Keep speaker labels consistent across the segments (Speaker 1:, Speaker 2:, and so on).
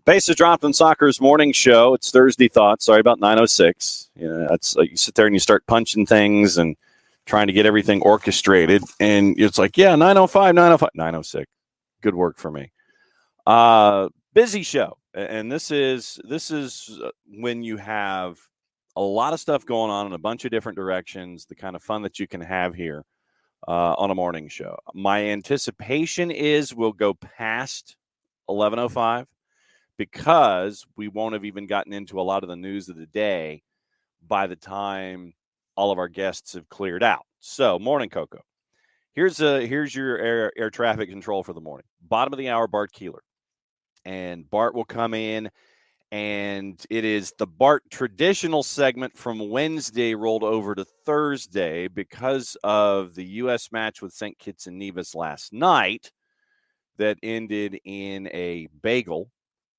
Speaker 1: Bases dropped on Soccer's morning show. It's Thursday Thoughts. Sorry about 9:06. That's like you sit there and you start punching things and trying to get everything orchestrated. And it's like, 9:05, 9:05, 9:06. Good work for me. Busy show. And this is when you have a lot of stuff going on in a bunch of different directions, the kind of fun that you can have here on a morning show. My anticipation is we'll go past 11:05. Because we won't have even gotten into a lot of the news of the day by the time all of our guests have cleared out. So, morning, Coco. Here's your air traffic control for the morning. Bottom of the hour, Bart Keeler. And Bart will come in, and it is the Bart traditional segment from Wednesday rolled over to Thursday because of the U.S. match with St. Kitts and Nevis last night that ended in a bagel,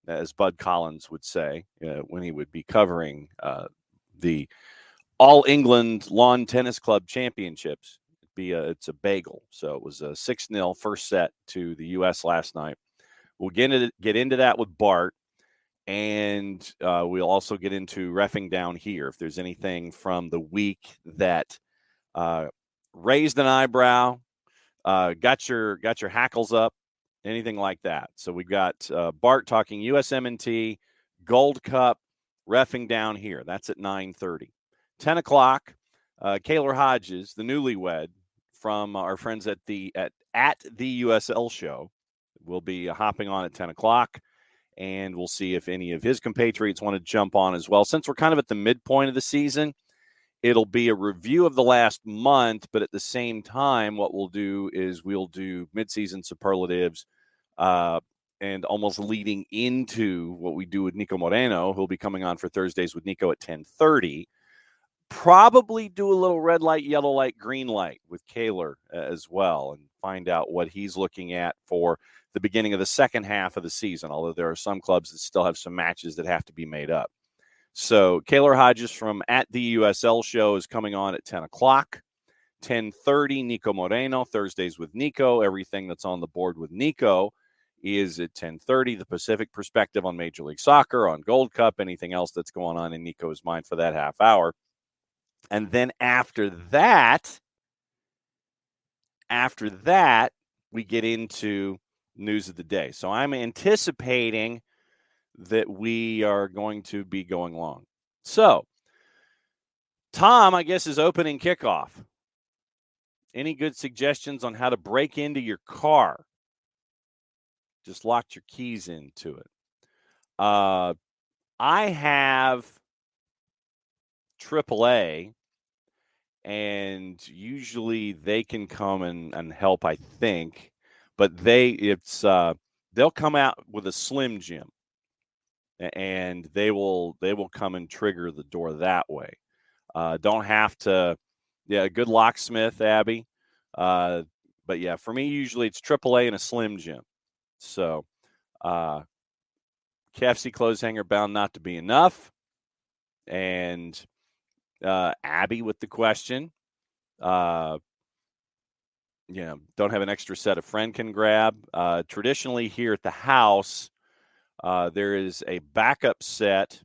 Speaker 1: as Bud Collins would say when he would be covering the All England Lawn Tennis Club Championships. It's a bagel. So it was a 6-0 first set to the U.S. last night. We'll get into that with Bart, and we'll also get into reffing down here if there's anything from the week that raised an eyebrow, got your hackles up, anything like that. So we've got Bart talking USMNT, Gold Cup, reffing down here. That's at 9:30. 10 o'clock, Kaylor Hodges, the newlywed from our friends at the USL Show, will be hopping on at 10 o'clock. And we'll see if any of his compatriots want to jump on as well. Since we're kind of at the midpoint of the season, it'll be a review of the last month, but at the same time, what we'll do is we'll do midseason superlatives and almost leading into what we do with Niko Moreno, who'll be coming on for Thursdays with Niko at 10:30. Probably do a little red light, yellow light, green light with Kaylor as well and find out what he's looking at for the beginning of the second half of the season, although there are some clubs that still have some matches that have to be made up. So Kaylor Hodges from at the USL Show is coming on at 10 o'clock. 10:30, Niko Moreno, Thursdays with Niko. Everything that's on the board with Niko is at 10:30. The Pacific perspective on Major League Soccer, on Gold Cup, anything else that's going on in Niko's mind for that half hour. And then after that, we get into news of the day. So I'm anticipating that we are going to be going long. So, Tom, I guess, is opening kickoff. Any good suggestions on how to break into your car? Just locked your keys into it. I have AAA, and usually they can come and help, I think. But they'll come out with a Slim Jim, and they will come and trigger the door that way. Don't have to. Yeah, good locksmith, Abby. But yeah, for me, usually it's AAA and a Slim Jim. So, KFC clothes hanger bound not to be enough. And Abby with the question. Don't have an extra set a friend can grab. Traditionally here at the house, there is a backup set.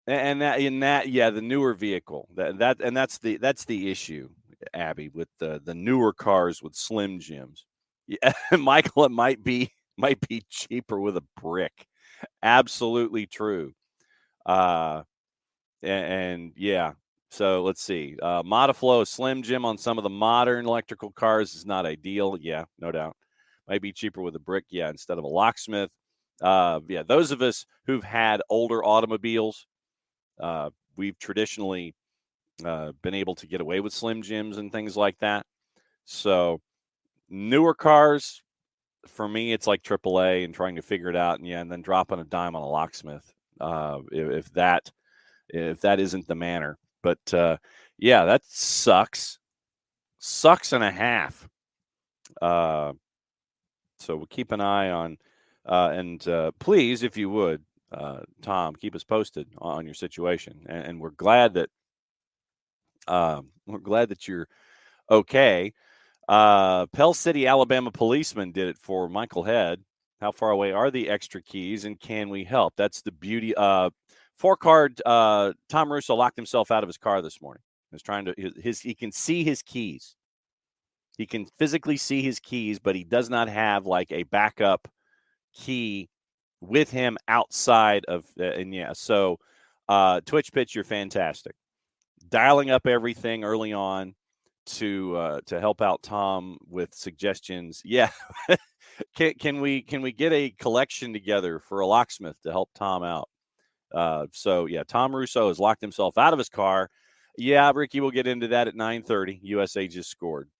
Speaker 1: And the newer vehicle. That's the issue, Abby, with the newer cars with Slim Jims. Yeah, Michael, it might be cheaper with a brick. Absolutely true. And yeah. So let's see. Modiflow Slim Jim on some of the modern electrical cars is not ideal. Yeah, no doubt. Might be cheaper with a brick. Yeah, instead of a locksmith. Those of us who've had older automobiles, we've traditionally been able to get away with Slim Jims and things like that. So newer cars, for me, it's like AAA and trying to figure it out, and then dropping a dime on a locksmith if that isn't the manner. But that sucks and a half. So we'll keep an eye on, and please, if you would, Tom, keep us posted on your situation. And we're glad that you're okay. Pell City, Alabama policeman did it for Michael Head. How far away are the extra keys, and can we help? That's the beauty. 4-card. Tom Russo locked himself out of his car this morning. He was trying to. He can see his keys. He can physically see his keys, but he does not have like a backup key with him outside of. So Twitch Pitch, you're fantastic. Dialing up everything early on to help out Tom with suggestions. Yeah. Can we get a collection together for a locksmith to help Tom out? Tom Russo has locked himself out of his car. Yeah, Ricky, we'll get into that at 9:30. USA just scored.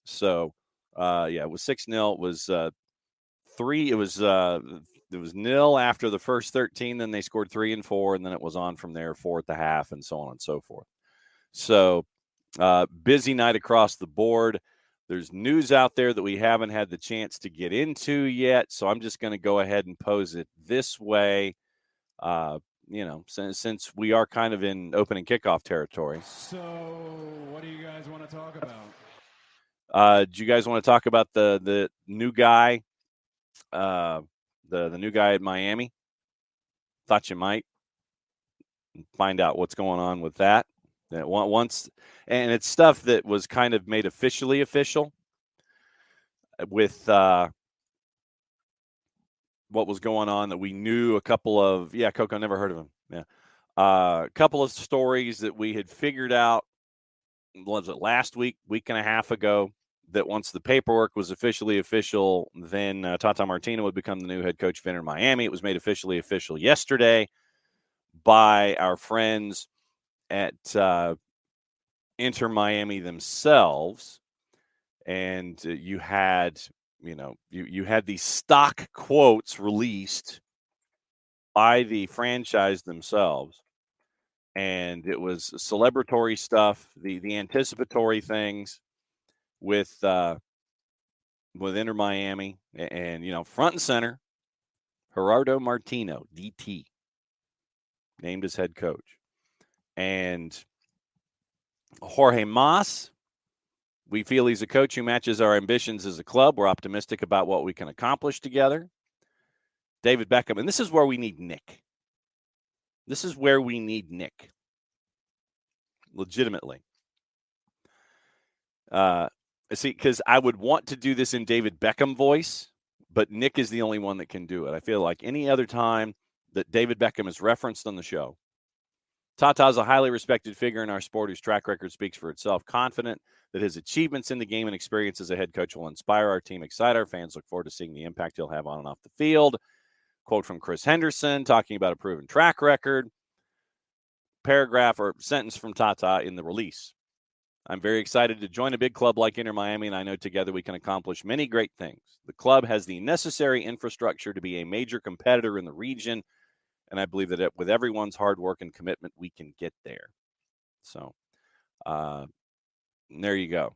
Speaker 1: So, it was 6-0. It was 3. It was 0 after the first 13. Then they scored 3 and 4, and then it was on from there, 4 at the half, and so on and so forth. So, busy night across the board. There's news out there that we haven't had the chance to get into yet, so I'm just going to go ahead and pose it this way. Since we are kind of in opening kickoff territory.
Speaker 2: So, what do you guys want to talk about?
Speaker 1: Do you guys want to talk about the new guy, the new guy at Miami? Thought you might find out what's going on with that. Once, and it's stuff that was kind of made officially official with what was going on that we knew a couple of. Yeah, Coco, never heard of him. Yeah, a couple of stories that we had figured out. Was it last week and a half ago? That once the paperwork was officially official, then Tata Martino would become the new head coach of Inter Miami. It was made officially official yesterday by our friends at Inter Miami themselves, and you had these stock quotes released by the franchise themselves, and it was celebratory stuff, the anticipatory things with Inter Miami, and front and center, Gerardo Martino, DT, named as head coach, and Jorge Mas. We feel he's a coach who matches our ambitions as a club. We're optimistic about what we can accomplish together. David Beckham, and this is where we need Nick. Legitimately. Because I would want to do this in David Beckham voice, but Nick is the only one that can do it. I feel like any other time that David Beckham is referenced on the show, Tata is a highly respected figure in our sport whose track record speaks for itself. Confident that his achievements in the game and experience as a head coach will inspire our team, excite our fans, look forward to seeing the impact he'll have on and off the field. Quote from Chris Henderson talking about a proven track record. Paragraph or sentence from Tata in the release. I'm very excited to join a big club like Inter Miami, and I know together we can accomplish many great things. The club has the necessary infrastructure to be a major competitor in the region, and I believe that with everyone's hard work and commitment, we can get there. So there you go.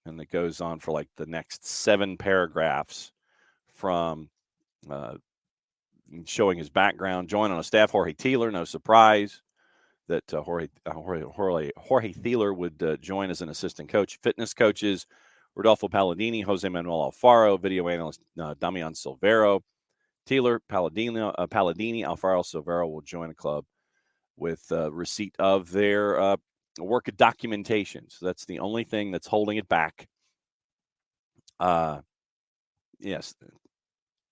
Speaker 1: And it goes on for like the next 7 paragraphs from showing his background. Joined on a staff, Jorge Keeler, no surprise that Jorge Keeler would join as an assistant coach. Fitness coaches, Rodolfo Palladini, Jose Manuel Alfaro, video analyst Damian Silvero. Keeler, Palladini, Alfaro, Silvero will join a club with receipt of their work documentation. So that's the only thing that's holding it back. Yes.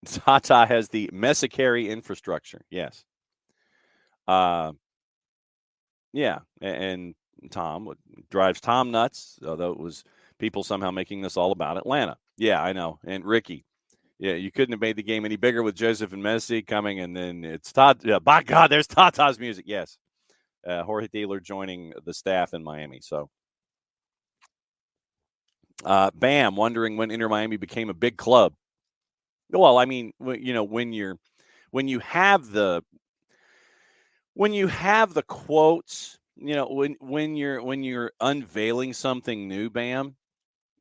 Speaker 1: Tata has the Messicari infrastructure. Yes. Yeah. And Tom drives Tom nuts, although it was people somehow making this all about Atlanta. Yeah, I know. And Ricky. Yeah, you couldn't have made the game any bigger with Joseph and Messi coming, and then it's Tata. Yeah, by God, there's Tata's music. Yes. Jorge Keeler joining the staff in Miami. So, Bam, wondering when Inter Miami became a big club. Well, I mean, when you have the quotes, when you're unveiling something new, Bam,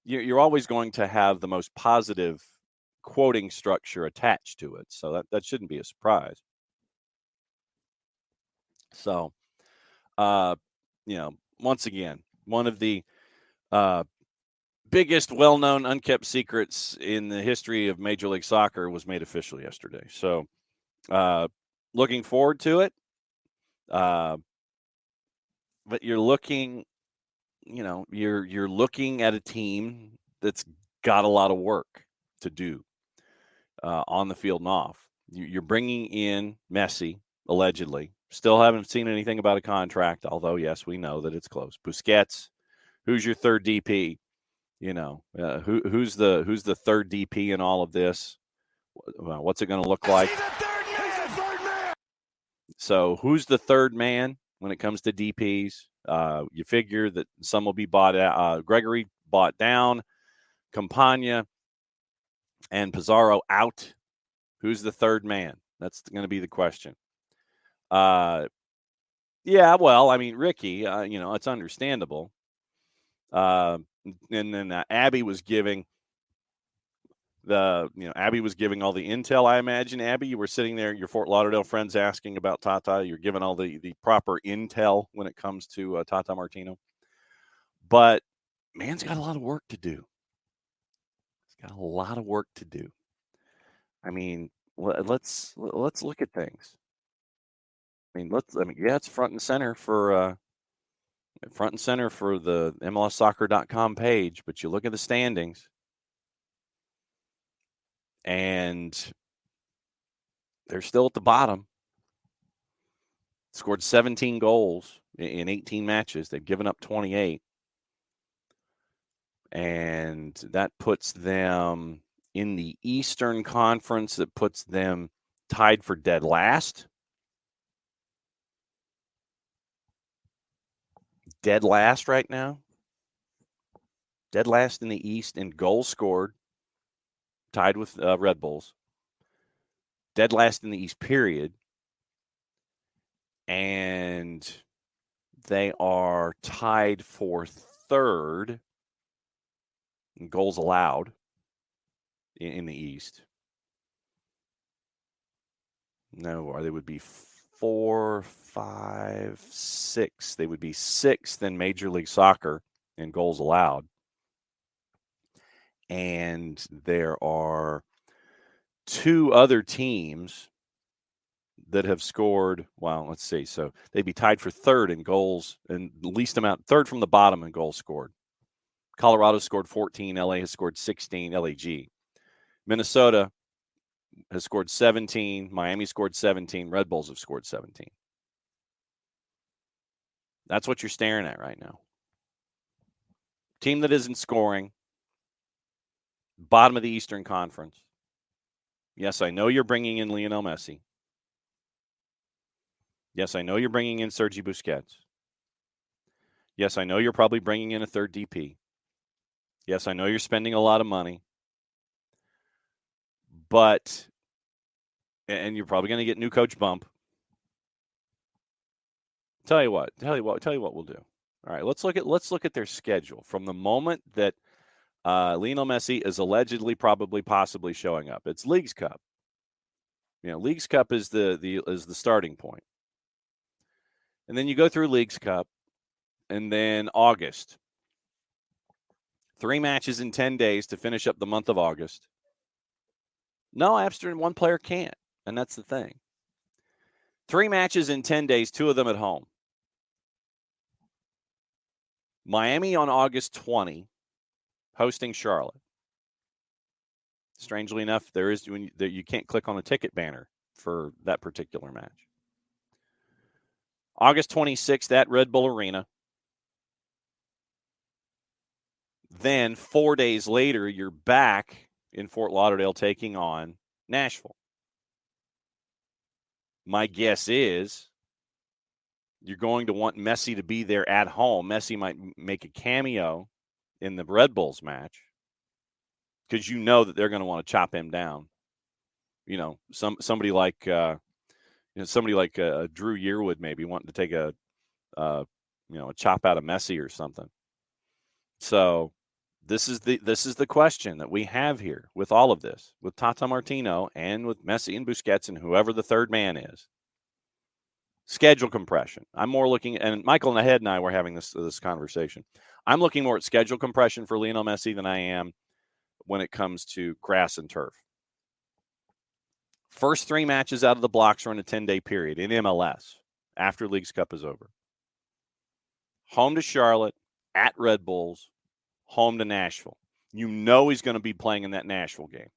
Speaker 1: you're always going to have the most positive quoting structure attached to it. So that shouldn't be a surprise. So, once again, one of the biggest well-known unkept secrets in the history of Major League Soccer was made official yesterday. So looking forward to it. But you're looking, you're looking at a team that's got a lot of work to do on the field and off. You're bringing in Messi, allegedly. Still haven't seen anything about a contract, although, yes, we know that it's close. Busquets, who's your third DP? Who's the third DP in all of this? What's it going to look like? So who's the third man when it comes to DPs? You figure that some will be bought out. Gregory bought down, Campagna and Pizarro out. Who's the third man? That's going to be the question. Yeah, well, I mean, Ricky, it's understandable. And then Abby was giving Abby was giving all the intel, I imagine. Abby, you were sitting there, your Fort Lauderdale friends asking about Tata. You're giving all the proper intel when it comes to Tata Martino. But man's got a lot of work to do. He's got a lot of work to do. I mean, let's look at things. It's front and center for the MLSsoccer.com page, but you look at the standings, and they're still at the bottom. Scored 17 goals in 18 matches. They've given up 28. And that puts them in the Eastern Conference. That puts them tied for dead last. Dead last right now. Dead last in the East in goals scored. Tied with Red Bulls. Dead last in the East, period. And they are tied for third in goals allowed in the East. No, or they would be 4, 5, 6. They would be sixth in Major League Soccer in goals allowed. And there are two other teams that have scored, let's see. So they'd be tied for third in goals and least amount, third from the bottom in goals scored. Colorado scored 14. LA has scored 16. LAG. Minnesota has scored 17. Miami scored 17. Red Bulls have scored 17. That's what you're staring at right now. Team that isn't scoring. Bottom of the Eastern Conference. Yes, I know you're bringing in Lionel Messi. Yes, I know you're bringing in Sergi Busquets. Yes, I know you're probably bringing in a third DP. Yes, I know you're spending a lot of money. But, and you're probably going to get new coach bump. Tell you what we'll do. All right, let's look at their schedule from the moment that Lionel Messi is allegedly, probably, possibly showing up. It's Leagues Cup. Leagues Cup is the starting point. And then you go through Leagues Cup, and then August. 3 matches in 10 days to finish up the month of August. No, Amsterdam, one player can't, and that's the thing. 3 matches in 10 days, 2 of them at home. Miami on August 20, hosting Charlotte. Strangely enough, you can't click on the ticket banner for that particular match. August 26th at Red Bull Arena. Then 4 days later, you're back in Fort Lauderdale taking on Nashville. My guess is you're going to want Messi to be there at home. Messi might make a cameo in the Red Bulls match because you know that they're going to want to chop him down. Somebody like Drew Yearwood maybe wanting to take a chop out of Messi or something. So this is the question that we have here with all of this, with Tata Martino and with Messi and Busquets and whoever the third man is. Schedule compression. I'm more looking, and Michael and I were having this conversation. I'm looking more at schedule compression for Lionel Messi than I am when it comes to grass and turf. First 3 matches out of the blocks are in a 10-day period in MLS after Leagues Cup is over. Home to Charlotte, at Red Bulls, home to Nashville. You know he's going to be playing in that Nashville game.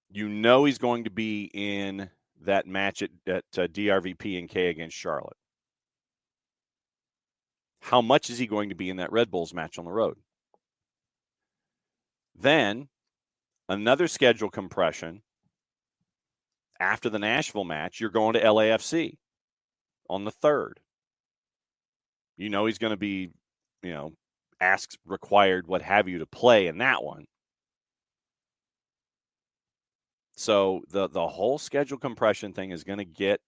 Speaker 1: You know he's going to be in that match at DRVP and K against Charlotte. How much is he going to be in that Red Bulls match on the road? Then another schedule compression. After the Nashville match, you're going to LAFC on the 3rd. You know he's going to be, asked, required, what have you, to play in that one. So the whole schedule compression thing is going to get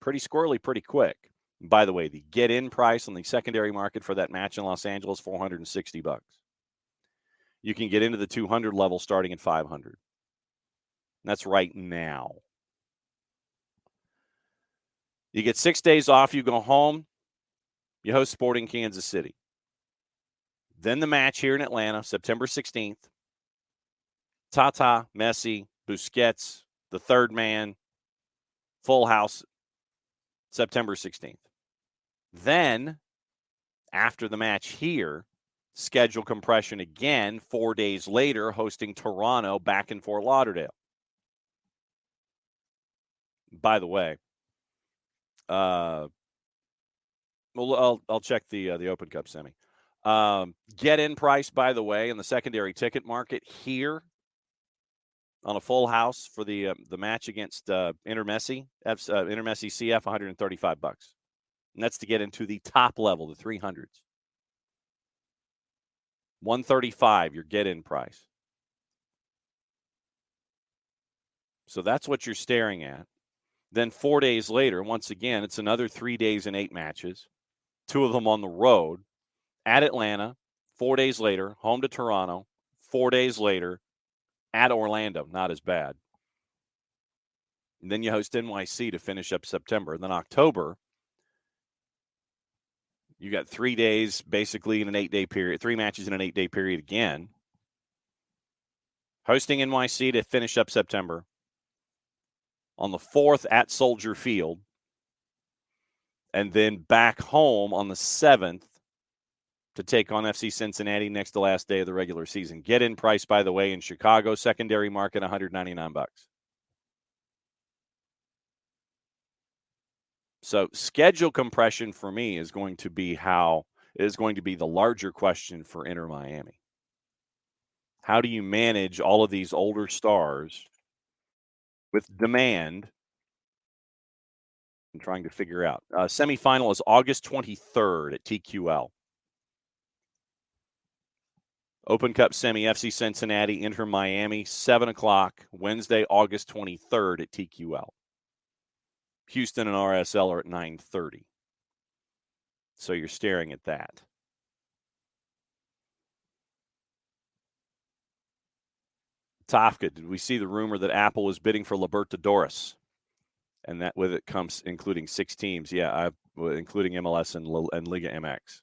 Speaker 1: pretty squirrely pretty quick. By the way, the get-in price on the secondary market for that match in Los Angeles, $460. You can get into the 200 level starting at $500. That's right now. You get 6 days off. You go home. You host Sporting Kansas City. Then the match here in Atlanta, September 16th. Tata, Messi, Busquets, the third man, full house, September 16th. Then, after the match here, schedule compression again 4 days later, hosting Toronto back in Fort Lauderdale. By the way, I'll check the Open Cup semi. Get-in price, by the way, in the secondary ticket market here on a full house for the match against Inter Messi CF, $135. And that's to get into the top level, the 300s. $135, your get-in price. So that's what you're staring at. Then 4 days later, once again, it's another 3 days and 8 matches. 2 of them on the road. At Atlanta, 4 days later, home to Toronto. 4 days later, at Orlando. Not as bad. And then you host NYC to finish up September. And then October, you got 3 days basically in an 8-day period, 3 matches in an 8-day period again. Hosting NYC to finish up September. On the 4th at Soldier Field. And then back home on the 7th to take on FC Cincinnati next to last day of the regular season. Get-in price, by the way, in Chicago, secondary market, $199. So schedule compression for me is going to be the larger question for Inter Miami. How do you manage all of these older stars with demand? I'm trying to figure out. Semifinal is August 23rd at TQL. Open Cup semi, FC Cincinnati, Inter Miami, 7 o'clock, Wednesday, August 23rd at TQL. Houston and RSL are at 9:30. So you're staring at that. Tafka, did we see the rumor that Apple was bidding for Libertadores? And that with it comes including 6 teams. Yeah, including MLS and Liga MX.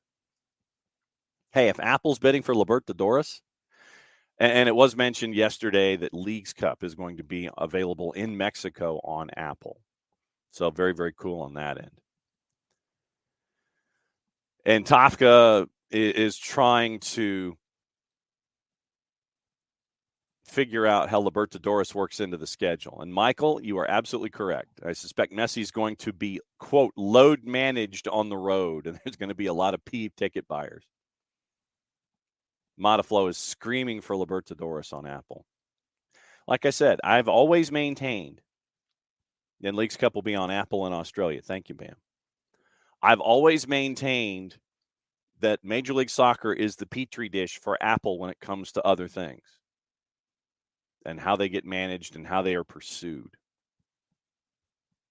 Speaker 1: Hey, if Apple's bidding for Libertadores, and it was mentioned yesterday that Leagues Cup is going to be available in Mexico on Apple. So very, very cool on that end. And Tafka is trying to figure out how Libertadores works into the schedule. And Michael, you are absolutely correct. I suspect Messi's going to be, quote, load managed on the road, and there's going to be a lot of ticket buyers. Mataflow is screaming for Libertadores on Apple. Like I said, I've always maintained, and Leagues Cup will be on Apple in Australia. Thank you, Bam. I've always maintained that Major League Soccer is the petri dish for Apple when it comes to other things and how they get managed and how they are pursued.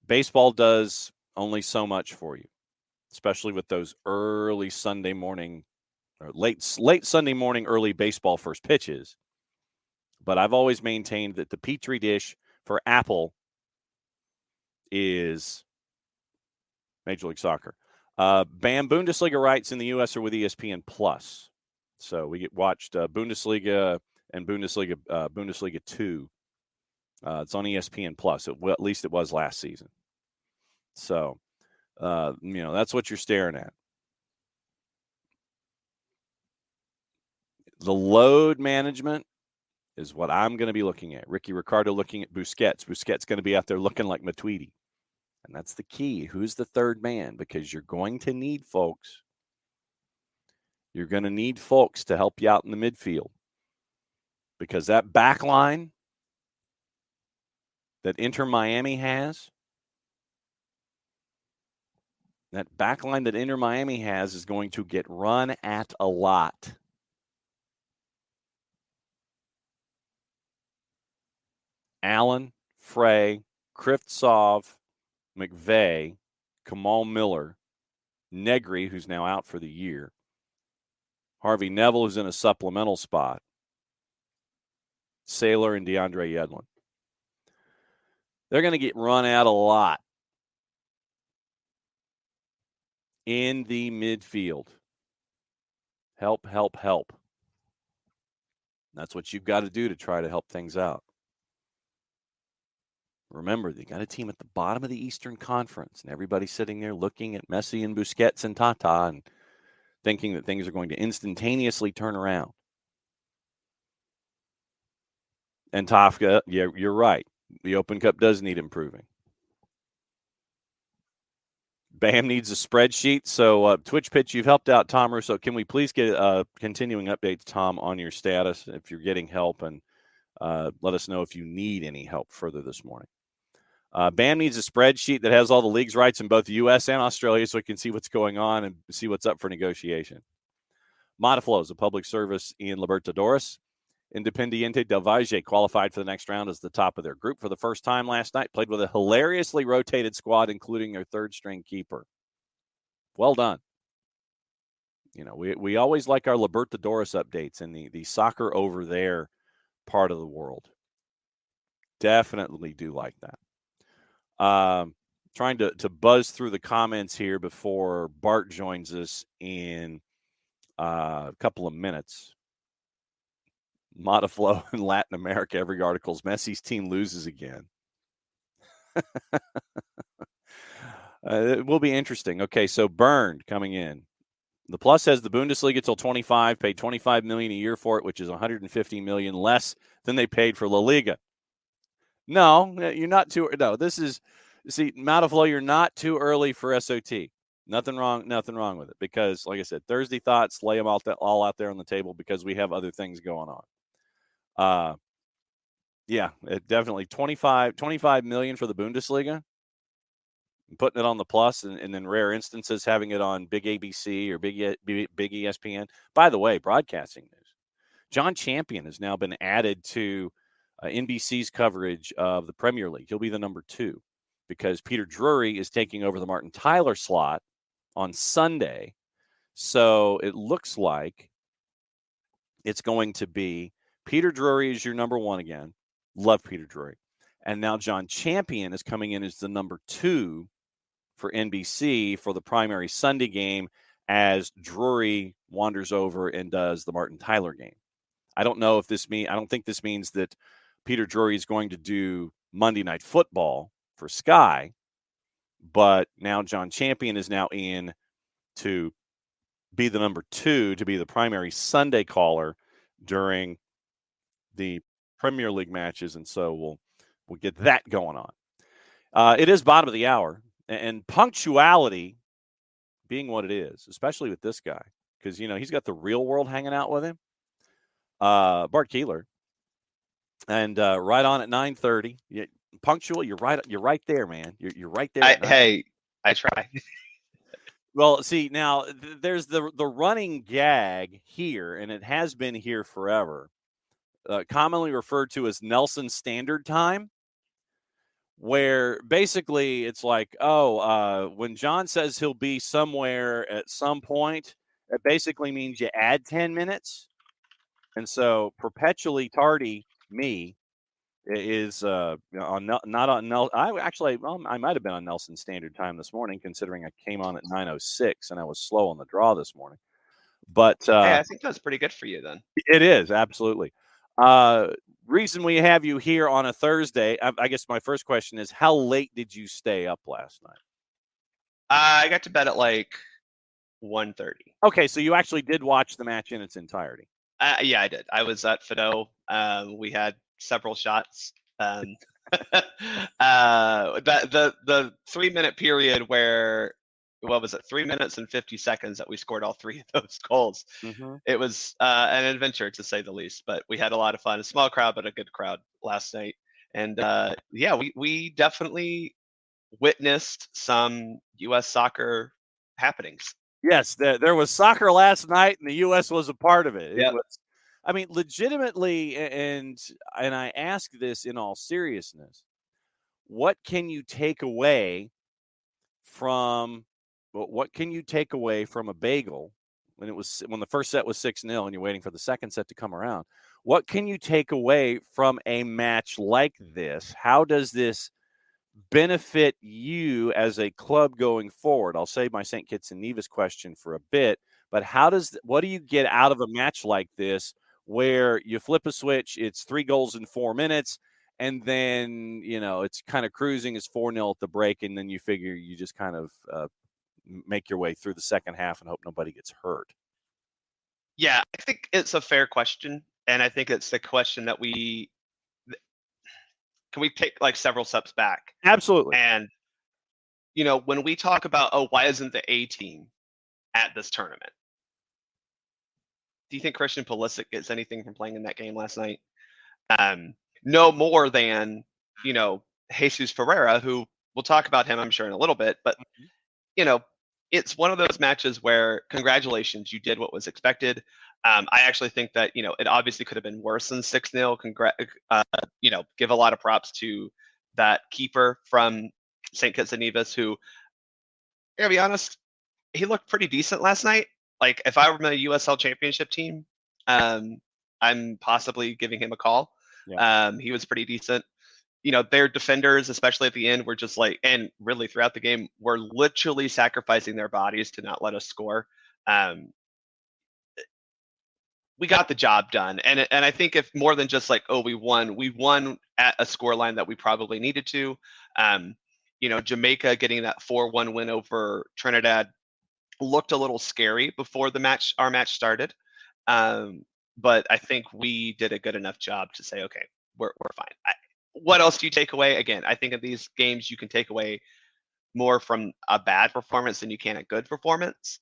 Speaker 1: Baseball does only so much for you, especially with those early Sunday morning or late Sunday morning, early baseball first pitches. But I've always maintained that the petri dish for Apple is Major League Soccer. BAM Bundesliga rights in the U.S. are with ESPN Plus, so we watched Bundesliga and Bundesliga 2. It's on ESPN Plus. At least it was last season. So, that's what you're staring at. The load management is what I'm going to be looking at. Ricky Ricardo looking at Busquets. Busquets going to be out there looking like Matuidi. And that's the key. Who's the third man? Because you're going to need folks. You're going to need folks to help you out in the midfield. Because that back line that Inter Miami has, is going to get run at a lot. Allen, Frey, Krivtsov, McVeigh, Kamal Miller, Negri, who's now out for the year, Harvey Neville, who's in a supplemental spot, Saylor, and DeAndre Yedlin. They're going to get run out a lot in the midfield. Help, help, help. That's what you've got to do to try to help things out. Remember, they got a team at the bottom of the Eastern Conference, and everybody's sitting there looking at Messi and Busquets and Tata and thinking that things are going to instantaneously turn around. And Tafka, yeah, you're right. The Open Cup does need improving. BAM needs a spreadsheet. So, Twitch Pitch, you've helped out Tom Russo. Can we please get continuing updates, Tom, on your status if you're getting help, and let us know if you need any help further this morning. BAM needs a spreadsheet that has all the league's rights in both the U.S. and Australia so we can see what's going on and see what's up for negotiation. Modaflow is a public service in Libertadores. Independiente del Valle qualified for the next round as the top of their group for the first time last night. Played with a hilariously rotated squad, including their third-string keeper. Well done. We always like our Libertadores updates in the soccer over there part of the world. Definitely do like that. Trying to buzz through the comments here before Bart joins us in a couple of minutes. Modaflow in Latin America, every article's Messi's team loses again. It will be interesting. Okay, so Burned coming in. The Plus has the Bundesliga till 25, paid $25 million a year for it, which is $150 million less than they paid for La Liga. No, you're not too. No, this is. See, Modaflow, you're not too early for SOT. Nothing wrong with it, because, like I said, Thursday thoughts, lay them all out there on the table because we have other things going on. Yeah, it definitely $25 million for the Bundesliga, putting it on the Plus, and then rare instances having it on Big ABC or Big ESPN. By the way, broadcasting news: John Champion has now been added to NBC's coverage of the Premier League. He'll be the number 2 because Peter Drury is taking over the Martin Tyler slot on Sunday. So it looks like it's going to be Peter Drury is your number 1 again. Love Peter Drury. And now John Champion is coming in as the number 2 for NBC for the primary Sunday game as Drury wanders over and does the Martin Tyler game. I don't think this means that Peter Drury is going to do Monday Night Football for Sky, but now John Champion is now in to be the number 2, to be the primary Sunday caller during the Premier League matches, and so we'll get that going on. It is bottom of the hour, and punctuality being what it is, especially with this guy, because he's got the real world hanging out with him. Bart Keeler, and right on at 9:30. Punctual, you're right there, man. You're right there.
Speaker 3: I try.
Speaker 1: Well, see, now there's the running gag here, and it has been here forever, commonly referred to as Nelson Standard Time, where basically it's like, when John says he'll be somewhere at some point, it basically means you add 10 minutes. And so perpetually tardy me is on not on I might have been on Nelson Standard Time this morning, considering I came on at 9:06 and I was slow on the draw this morning. But
Speaker 3: hey, I think that's pretty good for you then.
Speaker 1: It is, absolutely. Reason we have you here on a Thursday, I guess my first question is, how late did you stay up last night?
Speaker 3: I got to bed at like 1:30.
Speaker 1: Okay, so you actually did watch the match in its entirety.
Speaker 3: Yeah, I did. I was at Fido. We had several shots. The 3-minute period where, what was it, 3 minutes and 50 seconds that we scored all three of those goals.
Speaker 1: Mm-hmm.
Speaker 3: It was an adventure, to say the least, but we had a lot of fun. A small crowd, but a good crowd last night. And yeah, we definitely witnessed some U.S. soccer happenings.
Speaker 1: Yes, there was soccer last night, and the U.S. was a part of it.
Speaker 3: Yep.
Speaker 1: It was, I mean, legitimately, and I ask this in all seriousness, what can you take away from a bagel when the first set was 6-0 and you're waiting for the second set to come around? What can you take away from a match like this? How does this benefit you as a club going forward? I'll save my St. Kitts and Nevis question for a bit, but what do you get out of a match like this where you flip a switch, it's 3 goals in 4 minutes, and then, it's kind of cruising, it's 4-0 at the break, and then you figure you just kind of make your way through the second half and hope nobody gets hurt?
Speaker 3: Yeah, I think it's a fair question, and I think it's the question that can we take like several steps back?
Speaker 1: Absolutely.
Speaker 3: And, when we talk about, why isn't the A team at this tournament? Do you think Christian Pulisic gets anything from playing in that game last night? No more than, Jesus Ferreira, who we'll talk about him, I'm sure, in a little bit. But, it's one of those matches where, congratulations, you did what was expected. I actually think that, it obviously could have been worse than 6-0. Give a lot of props to that keeper from St. Kitts and Nevis, who, I gotta be honest, he looked pretty decent last night. Like, if I were in a USL Championship team, I'm possibly giving him a call.
Speaker 1: Yeah.
Speaker 3: He was pretty decent. Their defenders, especially at the end, were just like, and really throughout the game, were literally sacrificing their bodies to not let us score. We got the job done. And I think if more than just like, we won at a scoreline that we probably needed to. Jamaica getting that 4-1 win over Trinidad looked a little scary before our match started. But I think we did a good enough job to say, okay, we're fine. What else do you take away? Again, I think in these games you can take away more from a bad performance than you can a good performance.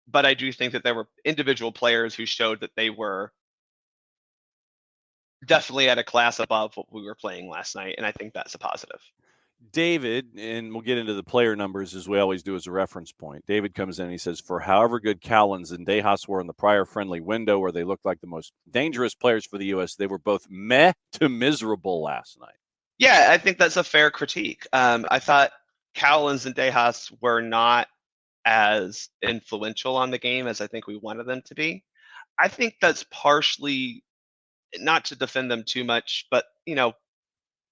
Speaker 3: But I do think that there were individual players who showed that they were definitely at a class above what we were playing last night, and I think that's a positive.
Speaker 1: David, and we'll get into the player numbers as we always do as a reference point. David comes in and he says, for however good Cowlins and Dejas were in the prior friendly window where they looked like the most dangerous players for the U.S., they were both meh to miserable last night.
Speaker 3: Yeah, I think that's a fair critique. I thought Cowlins and Dejas were not as influential on the game as I think we wanted them to be. I think that's partially, not to defend them too much, but,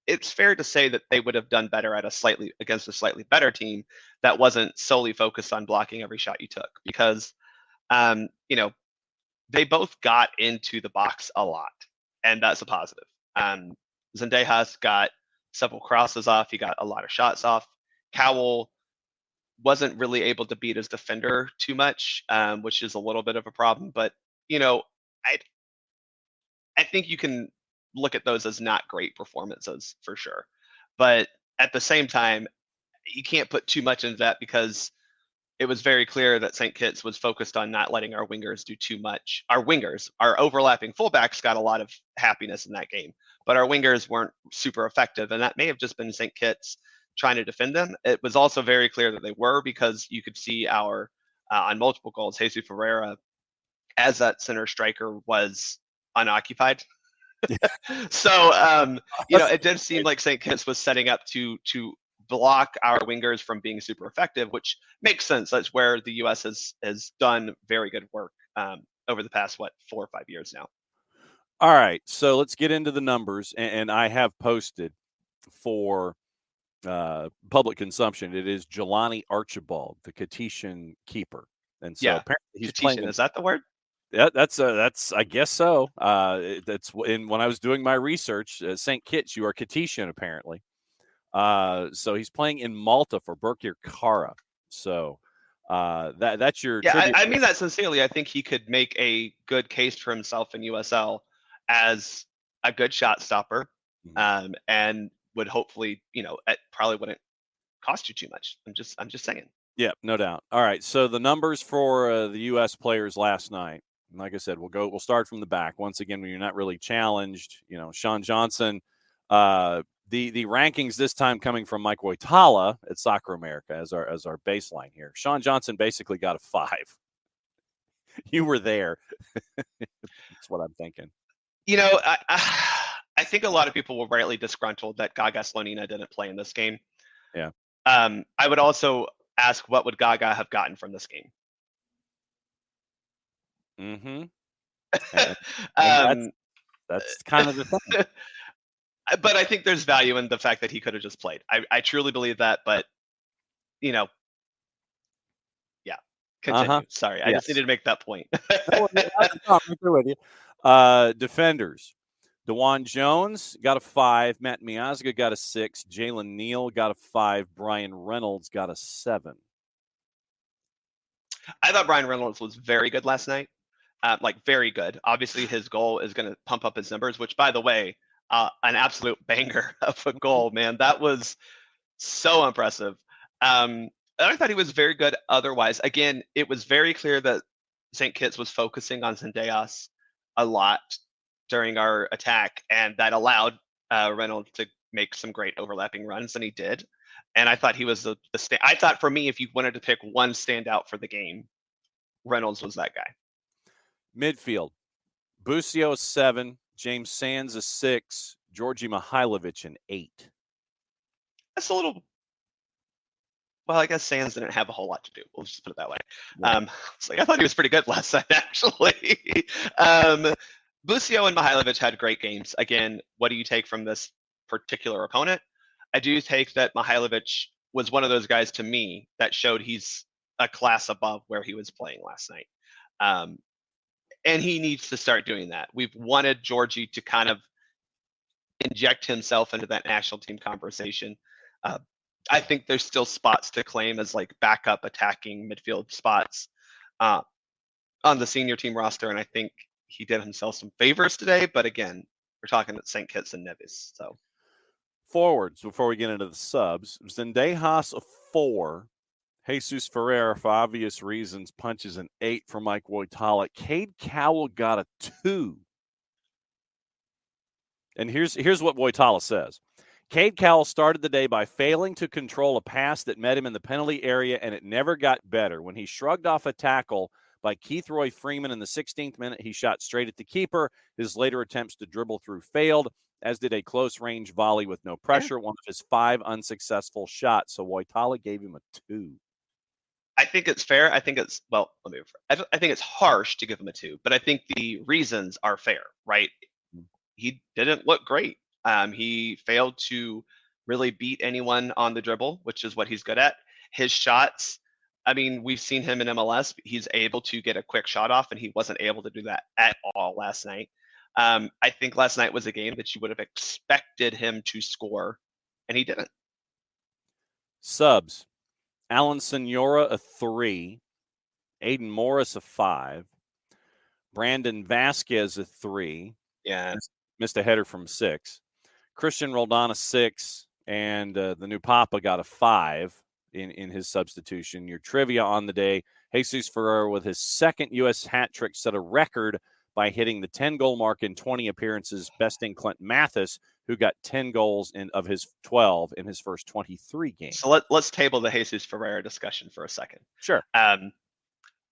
Speaker 3: it's fair to say that they would have done better against a slightly better team that wasn't solely focused on blocking every shot you took, because, they both got into the box a lot, and that's a positive. Zendejas got several crosses off. He got a lot of shots off. Cowell wasn't really able to beat his defender too much, which is a little bit of a problem. But, I think you can look at those as not great performances for sure. But at the same time, you can't put too much into that, because it was very clear that St. Kitts was focused on not letting our wingers do too much. Our overlapping fullbacks got a lot of happiness in that game, but our wingers weren't super effective. And that may have just been St. Kitts trying to defend them. It was also very clear that they were, because you could see on multiple goals, Jesus Ferreira, as that center striker, was unoccupied. So, it did seem like St. Kitts was setting up to block our wingers from being super effective, which makes sense. That's where the U.S. has done very good work over the past, 4 or 5 years now.
Speaker 1: All right, so let's get into the numbers, and I have posted for public consumption. It is Jelani Archibald, the Katishan keeper, and so
Speaker 3: Yeah,
Speaker 1: apparently he's
Speaker 3: Katishan,
Speaker 1: playing.
Speaker 3: is that the word?
Speaker 1: Yeah, that's I guess so. That's when I was doing my research. St. Kitts, you are Katishan apparently. So he's playing in Malta for Berkir Kara. So that's your
Speaker 3: Yeah,
Speaker 1: trivia.
Speaker 3: I mean that sincerely. I think he could make a good case for himself in USL as a good shot stopper, and would hopefully, it probably wouldn't cost you too much. I'm just saying.
Speaker 1: Yeah, no doubt. All right, so the numbers for the U.S. players last night. Like I said, we'll start from the back. Once again, when you're not really challenged, Sean Johnson. The rankings this time coming from Mike Woitala at Soccer America as our baseline here. Sean Johnson basically got a 5. You were there. That's what I'm thinking.
Speaker 3: I think a lot of people were rightly disgruntled that Gaga Slonina didn't play in this game.
Speaker 1: Yeah.
Speaker 3: I would also ask, what would Gaga have gotten from this game?
Speaker 1: Mm-hmm. And that's kind of the thing.
Speaker 3: But I think there's value in the fact that he could have just played. I truly believe that, but yeah. Continue. Sorry, I just needed to make that point.
Speaker 1: I'm with you. Defenders. DeJuan Jones got a 5. Matt Miazga got a 6. Jalen Neal got a 5. Brian Reynolds got a 7.
Speaker 3: I thought Brian Reynolds was very good last night. Very good. Obviously, his goal is going to pump up his numbers, which, by the way, an absolute banger of a goal, man. That was so impressive. I thought he was very good otherwise. Again, it was very clear that St. Kitts was focusing on Zendejas a lot during our attack, and that allowed Reynolds to make some great overlapping runs, and he did. And I thought he was I thought, for me, if you wanted to pick one standout for the game, Reynolds was that guy.
Speaker 1: Midfield. Busio 7. James Sands a 6. Georgi Mihailovic an 8.
Speaker 3: That's a little. Well, I guess Sands didn't have a whole lot to do. We'll just put it that way. Yeah. I thought he was pretty good last night, actually. Busio and Mihailovic had great games. Again, what do you take from this particular opponent? I do take that Mihailovic was one of those guys, to me, that showed he's a class above where he was playing last night. And he needs to start doing that. We've wanted Georgie to kind of inject himself into that national team conversation. I think there's still spots to claim as backup attacking midfield spots on the senior team roster, and I think he did himself some favors today. But again, we're talking about St. Kitts and Nevis. So
Speaker 1: forwards, before we get into the subs, Zendejas a 4. Jesus Ferreira, for obvious reasons, punches an 8 for Mike Woitala. Cade Cowell got a 2. And here's what Woitala says. Cade Cowell started the day by failing to control a pass that met him in the penalty area, and it never got better. When he shrugged off a tackle by Keith Roy Freeman in the 16th minute, he shot straight at the keeper. His later attempts to dribble through failed, as did a close-range volley with no pressure, one of his 5 unsuccessful shots. So Woitala gave him a 2.
Speaker 3: I think it's fair. I think it's, well, let me rephrase. I think it's harsh to give him a 2, but I think the reasons are fair, right? He didn't look great. He failed to really beat anyone on the dribble, which is what he's good at. His shots, I mean, we've seen him in MLS. He's able to get a quick shot off, and he wasn't able to do that at all last night. I think last night was a game that you would have expected him to score, and he didn't.
Speaker 1: Subs. Alan Senora a 3. Aiden Morris a 5. Brandon Vasquez a 3.
Speaker 3: Yeah.
Speaker 1: Missed a header from 6. Christian Roldan a 6. And the new Papa got a 5 in his substitution. Your trivia on the day, Jesus Ferreira with his second U.S. hat trick set a record by hitting the 10-goal mark in 20 appearances, besting Clint Mathis, who got 10 goals of his 12 in his first 23 games.
Speaker 3: So let's table the Jesus Ferreira discussion for a second.
Speaker 1: Sure.
Speaker 3: I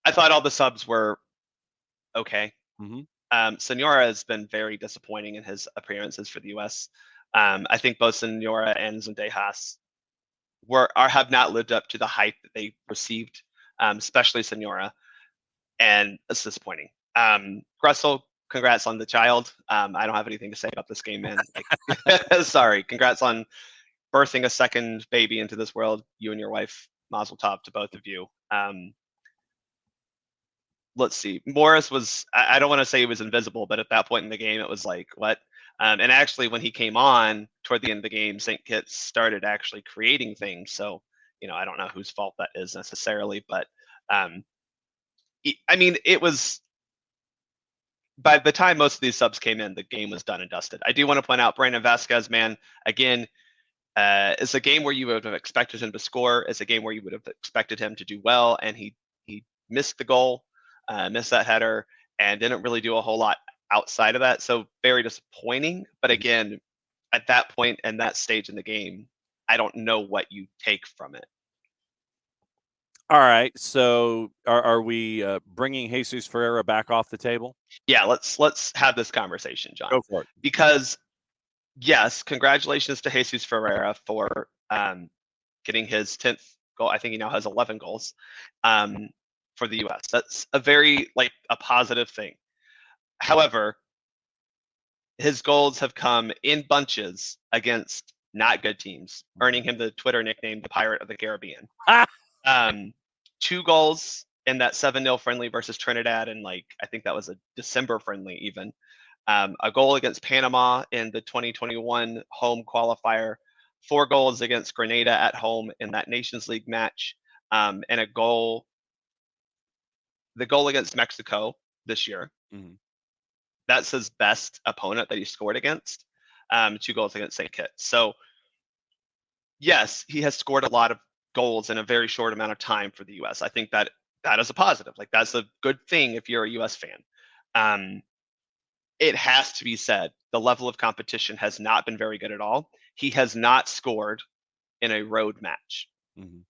Speaker 3: thought all the subs were okay.
Speaker 1: Mm-hmm.
Speaker 3: Senora has been very disappointing in his appearances for the U.S. I think both Senora and Zendejas have not lived up to the hype that they received, especially Senora, and it's disappointing. Gressel congrats on the child. I don't have anything to say about this game, man. Like, sorry. Congrats on birthing a second baby into this world. You and your wife, mazel tov to both of you. Let's see. Morris was, I don't want to say he was invisible, but at that point in the game, it was like, what? And actually, when he came on toward the end of the game, St. Kitts started actually creating things. So, I don't know whose fault that is necessarily, but I mean, it was, by the time most of these subs came in, the game was done and dusted. I do want to point out Brandon Vasquez, man, again, it's a game where you would have expected him to score. It's a game where you would have expected him to do well, and he missed the goal, missed that header, and didn't really do a whole lot outside of that. So very disappointing. But again, at that point and that stage in the game, I don't know what you take from it.
Speaker 1: All right. So are we bringing Jesus Ferreira back off the table?
Speaker 3: Yeah, let's have this conversation, John.
Speaker 1: Go for it.
Speaker 3: Because yes, congratulations to Jesus Ferreira for getting his 10th goal. I think he now has 11 goals for the U.S. That's a very a positive thing. However, his goals have come in bunches against not good teams, earning him the Twitter nickname, the Pirate of the Caribbean. 2 goals in that 7-0 friendly versus Trinidad, and I think that was a December friendly even. A goal against Panama in the 2021 home qualifier, 4 goals against Grenada at home in that Nations League match, and the goal against Mexico this year.
Speaker 1: Mm-hmm.
Speaker 3: That's his best opponent that he scored against. 2 goals against St. Kitts. So yes, he has scored a lot of goals in a very short amount of time for the U.S. I think that is a positive. That's a good thing if you're a U.S. fan. It has to be said, the level of competition has not been very good at all. He has not scored in a road match.
Speaker 1: Mm-hmm.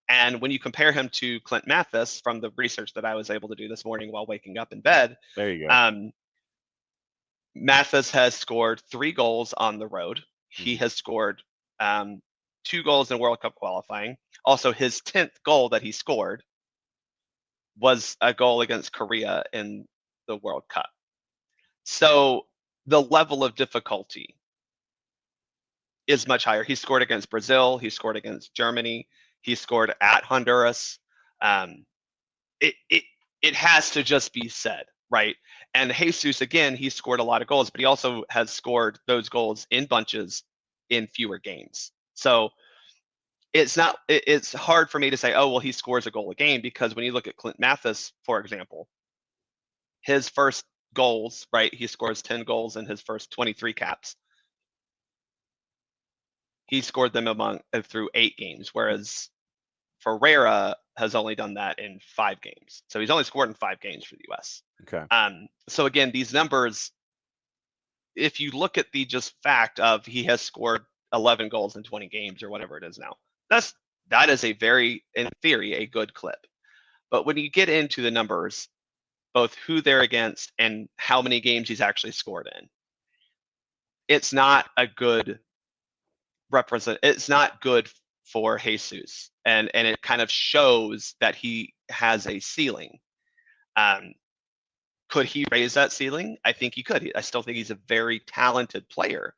Speaker 3: And when you compare him to Clint Mathis, from the research that I was able to do this morning while waking up in bed,
Speaker 1: there you go.
Speaker 3: Mathis has scored 3 goals on the road.
Speaker 1: Mm-hmm.
Speaker 3: He has scored 2 goals in World Cup qualifying. Also, his 10th goal that he scored was a goal against Korea in the World Cup. So the level of difficulty is much higher. He scored against Brazil. He scored against Germany. He scored at Honduras. It has to just be said, right? And Jesus, again, he scored a lot of goals, but he also has scored those goals in bunches in fewer games. So it's hard for me to say, oh, well, he scores a goal a game, because when you look at Clint Mathis, for example, his first goals, right? He scores 10 goals in his first 23 caps. He scored them through 8 games, whereas Ferreira has only done that in 5 games. So he's only scored in 5 games for the U.S.
Speaker 1: Okay.
Speaker 3: So again, these numbers, if you look at the just fact of he has scored 11 goals in 20 games or whatever it is now, that is a very, in theory, a good clip. But when you get into the numbers, both who they're against and how many games he's actually scored in, it's not a good it's not good for Jesus, and it kind of shows that he has a ceiling. Could he raise that ceiling? I think he could. I still think he's a very talented player,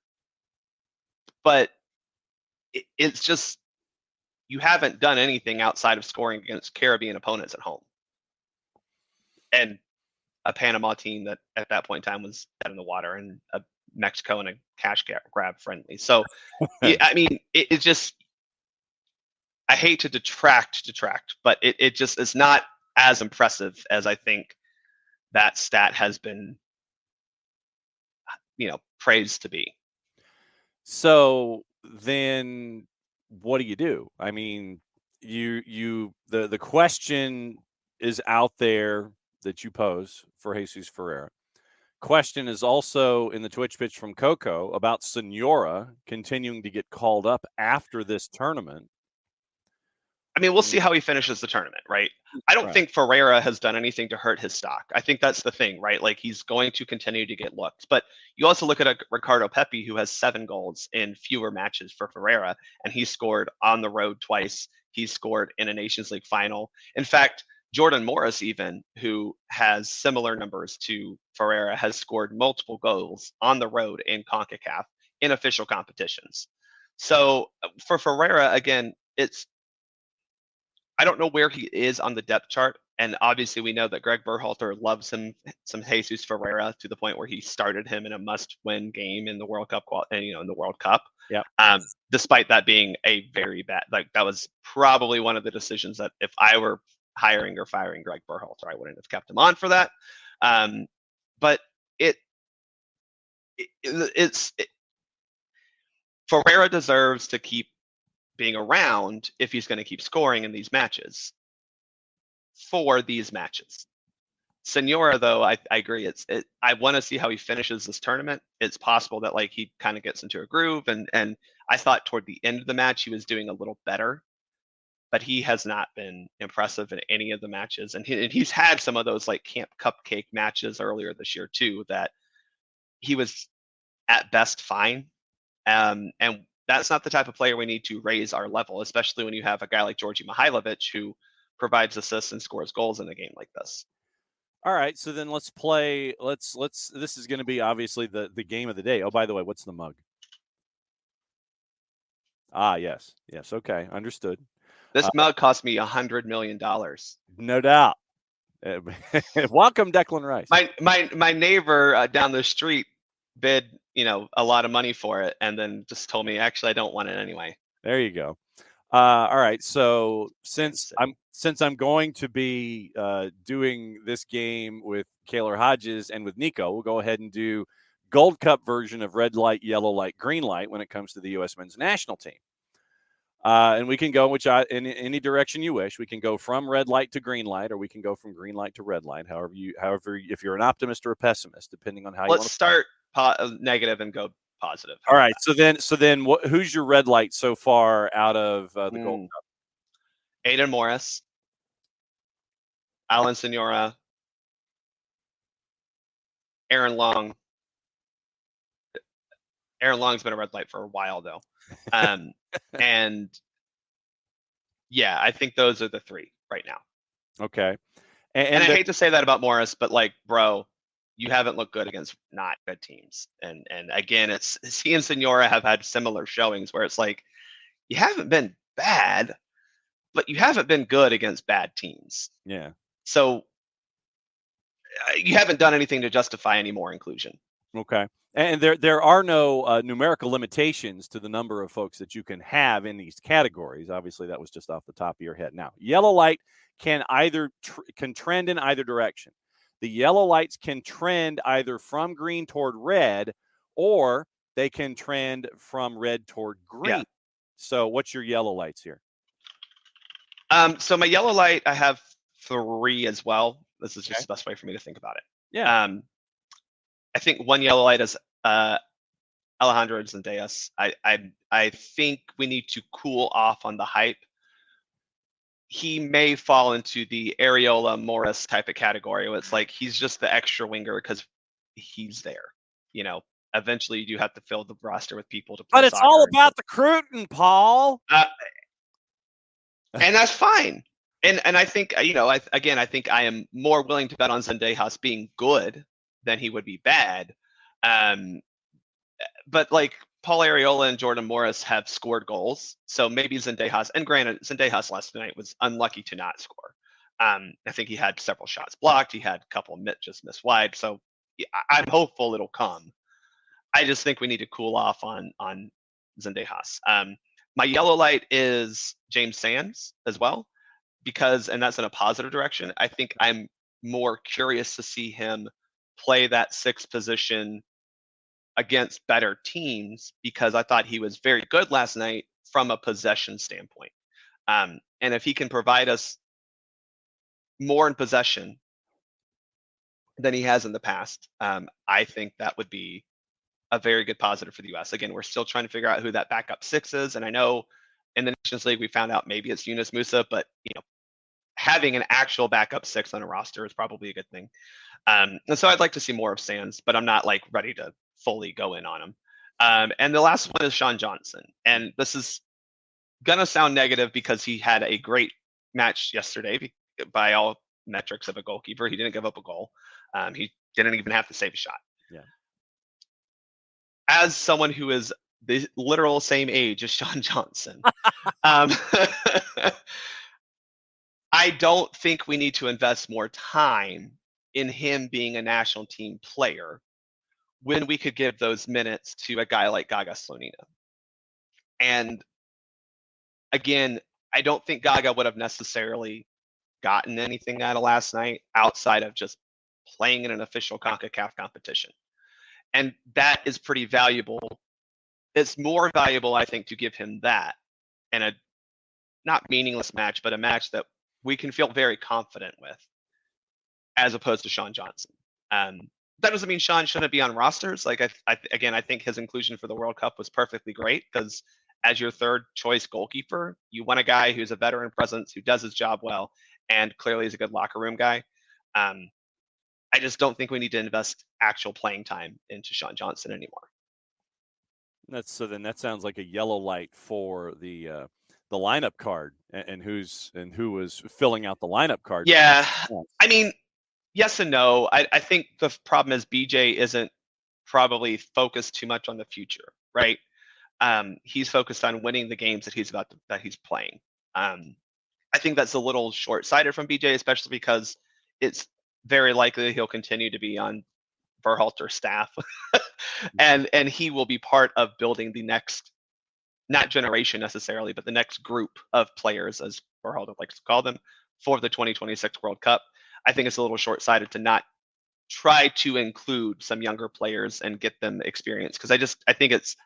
Speaker 3: but it's just, you haven't done anything outside of scoring against Caribbean opponents at home, and a Panama team that at that point in time was dead in the water, and a Mexico and a cash grab friendly. So, yeah, I mean, it just, I hate to detract, but it just is not as impressive as I think that stat has been, praised to be.
Speaker 1: So then what do? I mean, the question is out there that you pose for Jesus Ferreira. Question is also in the Twitch pitch from Coco about Senora continuing to get called up after this tournament.
Speaker 3: I mean, we'll see how he finishes the tournament, right? I don't think Ferreira has done anything to hurt his stock. I think that's the thing, right? He's going to continue to get looked. But you also look at a Ricardo Pepi, who has 7 goals in fewer matches for Ferreira, and he scored on the road twice. He scored in a Nations League final. In fact, Jordan Morris, even, who has similar numbers to Ferreira, has scored multiple goals on the road in CONCACAF in official competitions. So for Ferreira, again, I don't know where he is on the depth chart. And obviously, we know that Greg Berhalter loves him some Jesus Ferreira to the point where he started him in a must-win game in the World Cup, in the World Cup.
Speaker 1: Yeah.
Speaker 3: Despite that being a very bad, that was probably one of the decisions that if I were hiring or firing Greg Berhalter, I wouldn't have kept him on for that. But Ferreira deserves to keep being around if he's going to keep scoring in these matches. For these matches, Senora, though, I agree. I want to see how he finishes this tournament. It's possible that he kind of gets into a groove, and I thought toward the end of the match he was doing a little better, but he has not been impressive in any of the matches, and he's had some of those Camp Cupcake matches earlier this year too that he was at best fine, and that's not the type of player we need to raise our level, especially when you have a guy like Georgi Mihailovic who provides assists and scores goals in a game like this.
Speaker 1: All right, so then let's play. Let's. This is going to be obviously the game of the day. Oh, by the way, what's the mug? Yes. Okay, understood.
Speaker 3: This mug cost me $100 million.
Speaker 1: No doubt. Welcome, Declan Rice.
Speaker 3: My neighbor down the street bid a lot of money for it, and then just told me actually I don't want it anyway.
Speaker 1: There you go. All right. So since I'm going to be doing this game with Kaylor Hodges and with Niko, we'll go ahead and do Gold Cup version of red light, yellow light, green light when it comes to the U.S. men's national team. And we can go in any direction you wish. We can go from red light to green light, or we can go from green light to red light. However, if you're an optimist or a pessimist, depending on how you want to
Speaker 3: start negative and go positive.
Speaker 1: All right. So then, who's your red light so far out of the Gold Cup?
Speaker 3: Aiden Morris, Alan Senora, Aaron Long. Aaron Long's been a red light for a while though, and yeah, I think those are the three right now.
Speaker 1: Okay.
Speaker 3: And I hate to say that about Morris, but bro, you haven't looked good against not good teams. And again, it's he and Senora have had similar showings where it's you haven't been bad, but you haven't been good against bad teams.
Speaker 1: Yeah.
Speaker 3: So you haven't done anything to justify any more inclusion.
Speaker 1: Okay. And there are no numerical limitations to the number of folks that you can have in these categories. Obviously, that was just off the top of your head. Now, yellow light can can trend in either direction. The yellow lights can trend either from green toward red, or they can trend from red toward green. Yeah. So what's your yellow lights here?
Speaker 3: So my yellow light, I have 3 as well. This is just the best way for me to think about it.
Speaker 1: Yeah.
Speaker 3: I think one yellow light is Alejandro Zendejas. I think we need to cool off on the hype. He may fall into the Areola Morris type of category where it's he's just the extra winger because he's there. Eventually you do have to fill the roster with people to play.
Speaker 1: But it's all about the recruiting, Paul.
Speaker 3: And that's fine. And I think I think I am more willing to bet on Zendejas being good than he would be bad. But Paul Areola and Jordan Morris have scored goals. So maybe Zendejas, and granted, Zendejas last night was unlucky to not score. I think he had several shots blocked. He had a couple just missed wide. So I'm hopeful it'll come. I just think we need to cool off on Zendejas. My yellow light is James Sands as well, and that's in a positive direction. I think I'm more curious to see him play that 6th position against better teams because I thought he was very good last night from a possession standpoint. And if he can provide us more in possession than he has in the past, I think that would be a very good positive for the U.S. Again, we're still trying to figure out who that backup 6 is. And I know in the Nations League, we found out maybe it's Yunus Musa, but having an actual backup 6 on a roster is probably a good thing. And so I'd like to see more of Sands, but I'm not ready to fully go in on him. And the last one is Sean Johnson. And this is going to sound negative because he had a great match yesterday by all metrics of a goalkeeper. He didn't give up a goal. He didn't even have to save a shot.
Speaker 1: Yeah.
Speaker 3: As someone who is the literal same age as Sean Johnson, I don't think we need to invest more time in him being a national team player when we could give those minutes to a guy like Gaga Slonina. And again, I don't think Gaga would have necessarily gotten anything out of last night outside of just playing in an official CONCACAF competition. And that is pretty valuable. It's more valuable, I think, to give him that and a not meaningless match, but a match that we can feel very confident with, as opposed to Sean Johnson. That doesn't mean Sean shouldn't be on rosters. Like, I think his inclusion for the World Cup was perfectly great, because as your third choice goalkeeper, you want a guy who's a veteran presence, who does his job well, and clearly is a good locker room guy. I just don't think we need to invest actual playing time into Sean Johnson anymore.
Speaker 1: Then that sounds like a yellow light for the lineup card and who was filling out the lineup card.
Speaker 3: Yeah, I mean, yes and no. I think the problem is BJ isn't probably focused too much on the future, right? He's focused on winning the games that he's playing. I think that's a little short-sighted from BJ, especially because it's very likely he'll continue to be on Berhalter's staff, and he will be part of building the next, not generation necessarily, but the next group of players, as Berhalter likes to call them, for the 2026 World Cup. I think it's a little short-sighted to not try to include some younger players and get them experience, because I think it's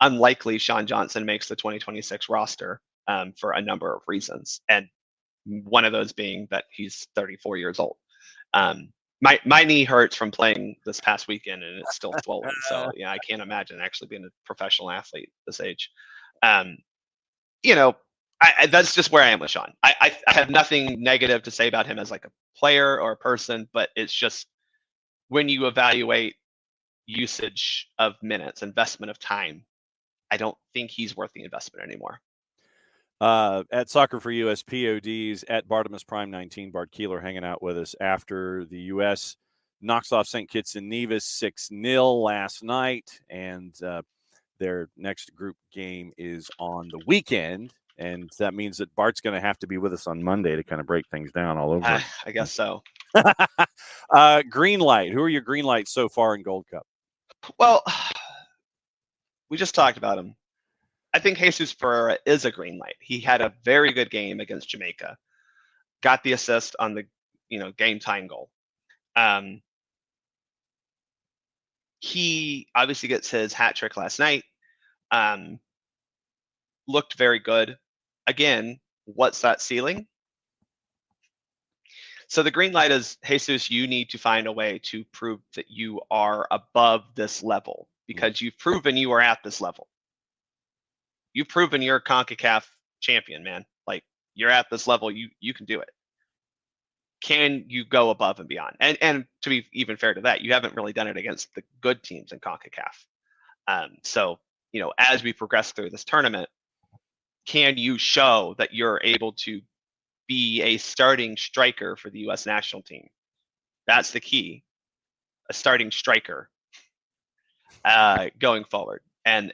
Speaker 3: unlikely Sean Johnson makes the 2026 roster for a number of reasons, and one of those being that he's 34 years old. My knee hurts from playing this past weekend, and it's still swollen. So yeah, I can't imagine actually being a professional athlete this age. That's just where I am with Sean. I have nothing negative to say about him as like a player or a person, but it's just when you evaluate usage of minutes, investment of time, I don't think he's worth the investment anymore.
Speaker 1: At Soccer for US PODs, at Bartimus Prime 19, Bart Keeler hanging out with us after the U.S. knocks off St. Kitts and Nevis 6-0 last night, and their next group game is on the weekend, and that means that Bart's going to have to be with us on Monday to kind of break things down all over.
Speaker 3: I guess so.
Speaker 1: Green light. Who are your green lights so far in Gold Cup?
Speaker 3: Well, we just talked about him. I think Jesus Ferreira is a green light. He had a very good game against Jamaica, got the assist on the game tying goal. He obviously gets his hat trick last night. Looked very good. Again, what's that ceiling? So the green light is, Jesus, you need to find a way to prove that you are above this level, because you've proven you are at this level. You've proven you're a CONCACAF champion, man. Like, you're at this level, you can do it. Can you go above and beyond? And to be even fair to that, you haven't really done it against the good teams in CONCACAF. So, as we progress through this tournament, can you show that you're able to be a starting striker for the U.S. national team? That's the key. A starting striker going forward. And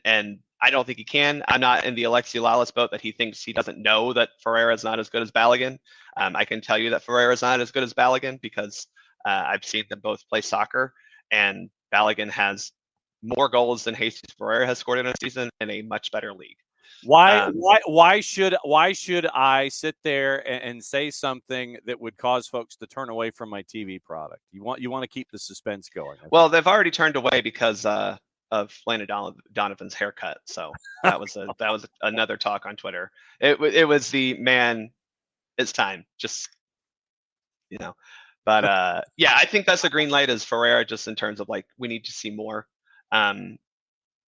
Speaker 3: I don't think he can. I'm not in the Alexi Lalas boat that he thinks he doesn't know that Ferreira is not as good as Balogun. I can tell you that Ferreira is not as good as Balogun, because I've seen them both play soccer, and Balogun has more goals than Jesus Ferreira has scored in a season in a much better league.
Speaker 1: Why should I sit there and say something that would cause folks to turn away from my TV product? You want to keep the suspense going.
Speaker 3: Well, they've already turned away because of Landon Donovan's haircut. So that was another talk on Twitter. It was the man. It's time. Just But yeah, I think that's a green light as Ferreira, just in terms of like we need to see more.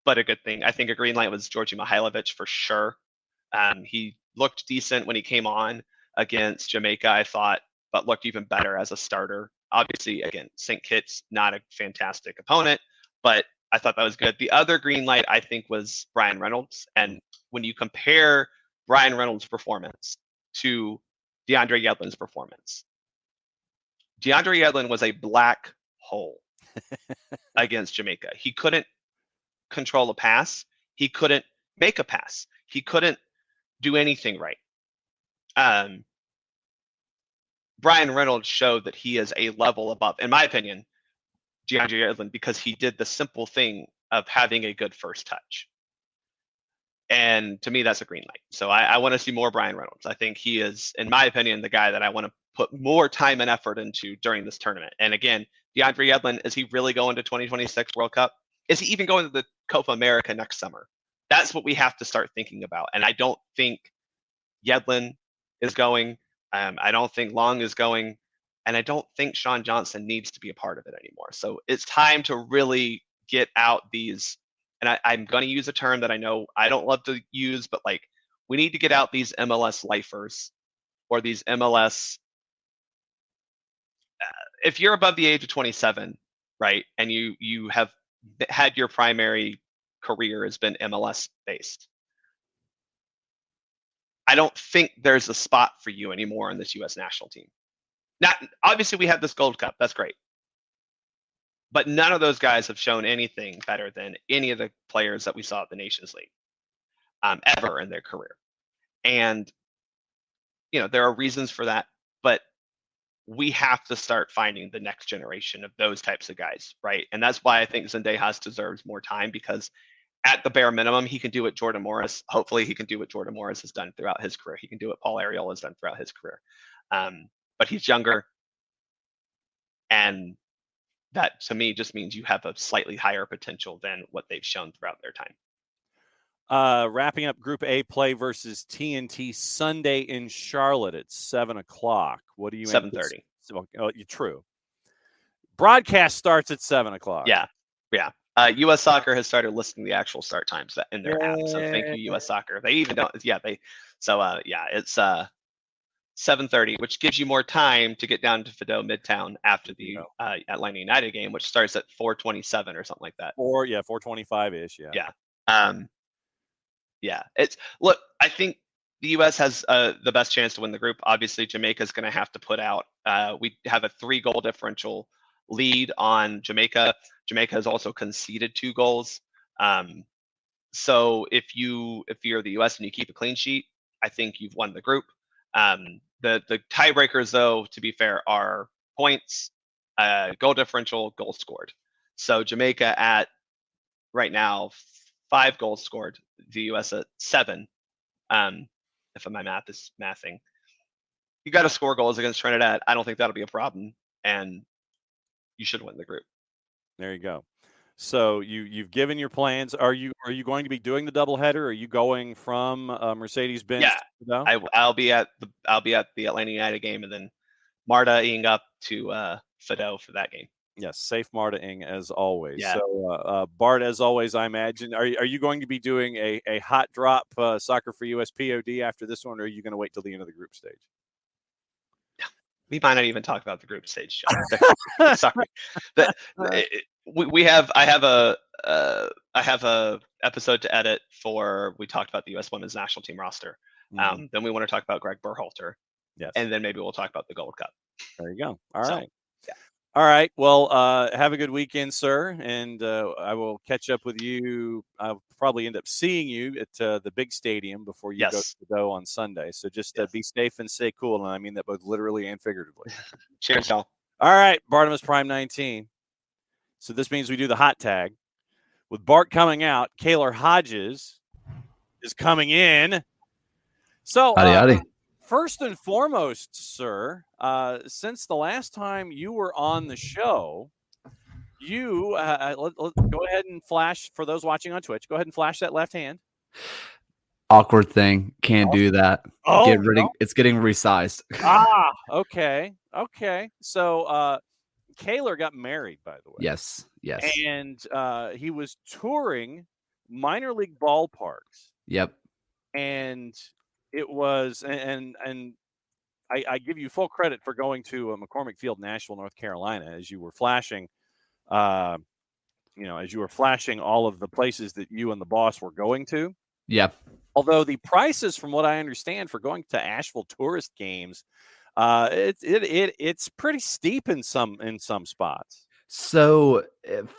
Speaker 3: But a good thing. I think a green light was Georgi Mihailovic for sure. He looked decent when he came on against Jamaica, I thought, but looked even better as a starter. Obviously, again, St. Kitts, not a fantastic opponent, but I thought that was good. The other green light, I think, was Brian Reynolds. And when you compare Brian Reynolds' performance to DeAndre Yedlin's performance. DeAndre Yedlin was a black hole against Jamaica. He couldn't control a pass. He couldn't make a pass. He couldn't do anything right. Brian Reynolds showed that he is a level above, in my opinion, DeAndre Yedlin, because he did the simple thing of having a good first touch. And to me, that's a green light. So I want to see more Brian Reynolds. I think he is, in my opinion, the guy that I want to put more time and effort into during this tournament. And again, DeAndre Yedlin, is he really going to 2026 World Cup? Is he even going to the Copa America next summer? That's what we have to start thinking about. And I don't think Yedlin is going. I don't think Long is going. And I don't think Sean Johnson needs to be a part of it anymore. So it's time to really get out these, and I'm going to use a term that I know I don't love to use, but like, we need to get out these MLS lifers, or these MLS, if you're above the age of 27, right, and you have had your primary career has been MLS based, I don't think there's a spot for you anymore in this U.S. national team. Now, obviously, we have this Gold Cup. That's great. But none of those guys have shown anything better than any of the players that we saw at the Nations League ever in their career. And, there are reasons for that, but we have to start finding the next generation of those types of guys, right? And that's why I think Zendejas deserves more time, because at the bare minimum, he can do what Jordan Morris, hopefully he can do what Jordan Morris has done throughout his career. He can do what Paul Ariel has done throughout his career. But he's younger, and that to me just means you have a slightly higher potential than what they've shown throughout their time.
Speaker 1: Wrapping up Group A play versus TNT Sunday in Charlotte at 7:00. What do you?
Speaker 3: 7:30.
Speaker 1: Oh, true. Broadcast starts at 7:00.
Speaker 3: Yeah. U.S. Soccer has started listing the actual start times in their app. So thank you, U.S. Soccer. They even don't. Yeah, it's 7:30, which gives you more time to get down to Fido Midtown after the Atlanta United game, which starts at 4:27 or something like that.
Speaker 1: 4:25 ish.
Speaker 3: Yeah. Look, I think the U.S. has the best chance to win the group. Obviously, Jamaica's going to have to put out. We have a 3-goal differential lead on Jamaica. Jamaica has also conceded 2 goals. So if you're the U.S. and you keep a clean sheet, I think you've won the group. The tiebreakers, though, to be fair, are points, goal differential, goals scored. So Jamaica at right now 5 goals scored, the U.S. at 7. If my math is mathing, you got to score goals against Trinidad. I don't think that'll be a problem, and you should win the group.
Speaker 1: There you go. So you've given your plans. Are you going to be doing the doubleheader? Or are you going from Mercedes-Benz?
Speaker 3: Yeah, I'll be at the Atlanta United game, and then Marta-ing up to Fido for that game.
Speaker 1: Yes, safe Marta-ing as always.
Speaker 3: Yeah.
Speaker 1: So Bart, as always, I imagine, are you going to be doing a hot drop Soccer for US POD after this one, or are you going to wait till the end of the group stage?
Speaker 3: We might not even talk about the group stage, John. Sorry. I have a episode to edit for. We talked about the U.S. Women's National Team roster.
Speaker 1: Mm-hmm.
Speaker 3: Then we want to talk about Greg Berhalter.
Speaker 1: Yes.
Speaker 3: And then maybe we'll talk about the Gold Cup.
Speaker 1: There you go. All right. Yeah. All right. Well, have a good weekend, sir, and I will catch up with you. I'll probably end up seeing you at the big stadium before you go to the Doe on Sunday. So just be safe and stay cool, and I mean that both literally and figuratively.
Speaker 3: Cheers, y'all.
Speaker 1: All right, Bartimus Prime 19. So this means we do the hot tag. With Bart coming out, Kaylor Hodges is coming in. So,
Speaker 4: howdy.
Speaker 1: First and foremost, sir, since the last time you were on the show, you go ahead and flash, for those watching on Twitch, go ahead and flash that left hand.
Speaker 4: Awkward thing. Can't do that. It's getting resized.
Speaker 1: Okay. So Kaylor got married, by the way.
Speaker 4: Yes.
Speaker 1: And he was touring minor league ballparks.
Speaker 4: Yep.
Speaker 1: And it was, and I give you full credit for going to McCormick Field, Nashville, North Carolina, as you were flashing, all of the places that you and the boss were going to.
Speaker 4: Yep.
Speaker 1: Although the prices, from what I understand, for going to Asheville tourist games, it's pretty steep in some spots.
Speaker 4: So,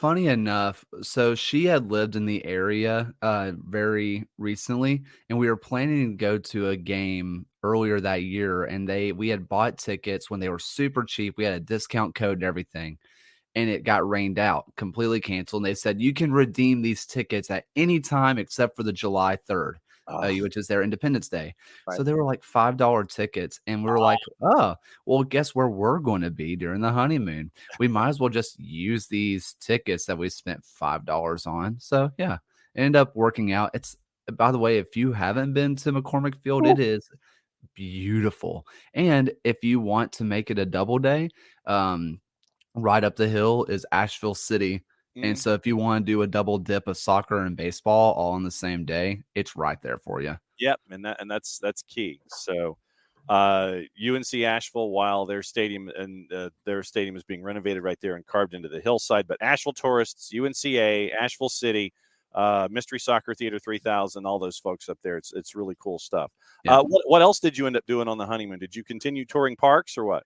Speaker 4: funny enough, so she had lived in the area very recently, and we were planning to go to a game earlier that year, and we had bought tickets when they were super cheap. We had a discount code and everything, and it got rained out, completely canceled. And they said you can redeem these tickets at any time except for the July 3rd, which is their Independence Day.
Speaker 1: Right.
Speaker 4: So they were like $5 tickets. And we were like, oh, well, guess where we're going to be during the honeymoon? We might as well just use these tickets that we spent $5 on. So, yeah, it ended up working out. It's, by the way, if you haven't been to McCormick Field, it is beautiful. And if you want to make it a double day, right up the hill is Asheville City. And so if you want to do a double dip of soccer and baseball all on the same day, it's right there for you.
Speaker 1: Yep, and that's key. So UNC Asheville, while their stadium is being renovated right there and carved into the hillside, but Asheville tourists, UNCA, Asheville City, Mystery Soccer Theater 3000, all those folks up there, it's really cool stuff.
Speaker 4: Yeah.
Speaker 1: What else did you end up doing on the honeymoon? Did you continue touring parks or what?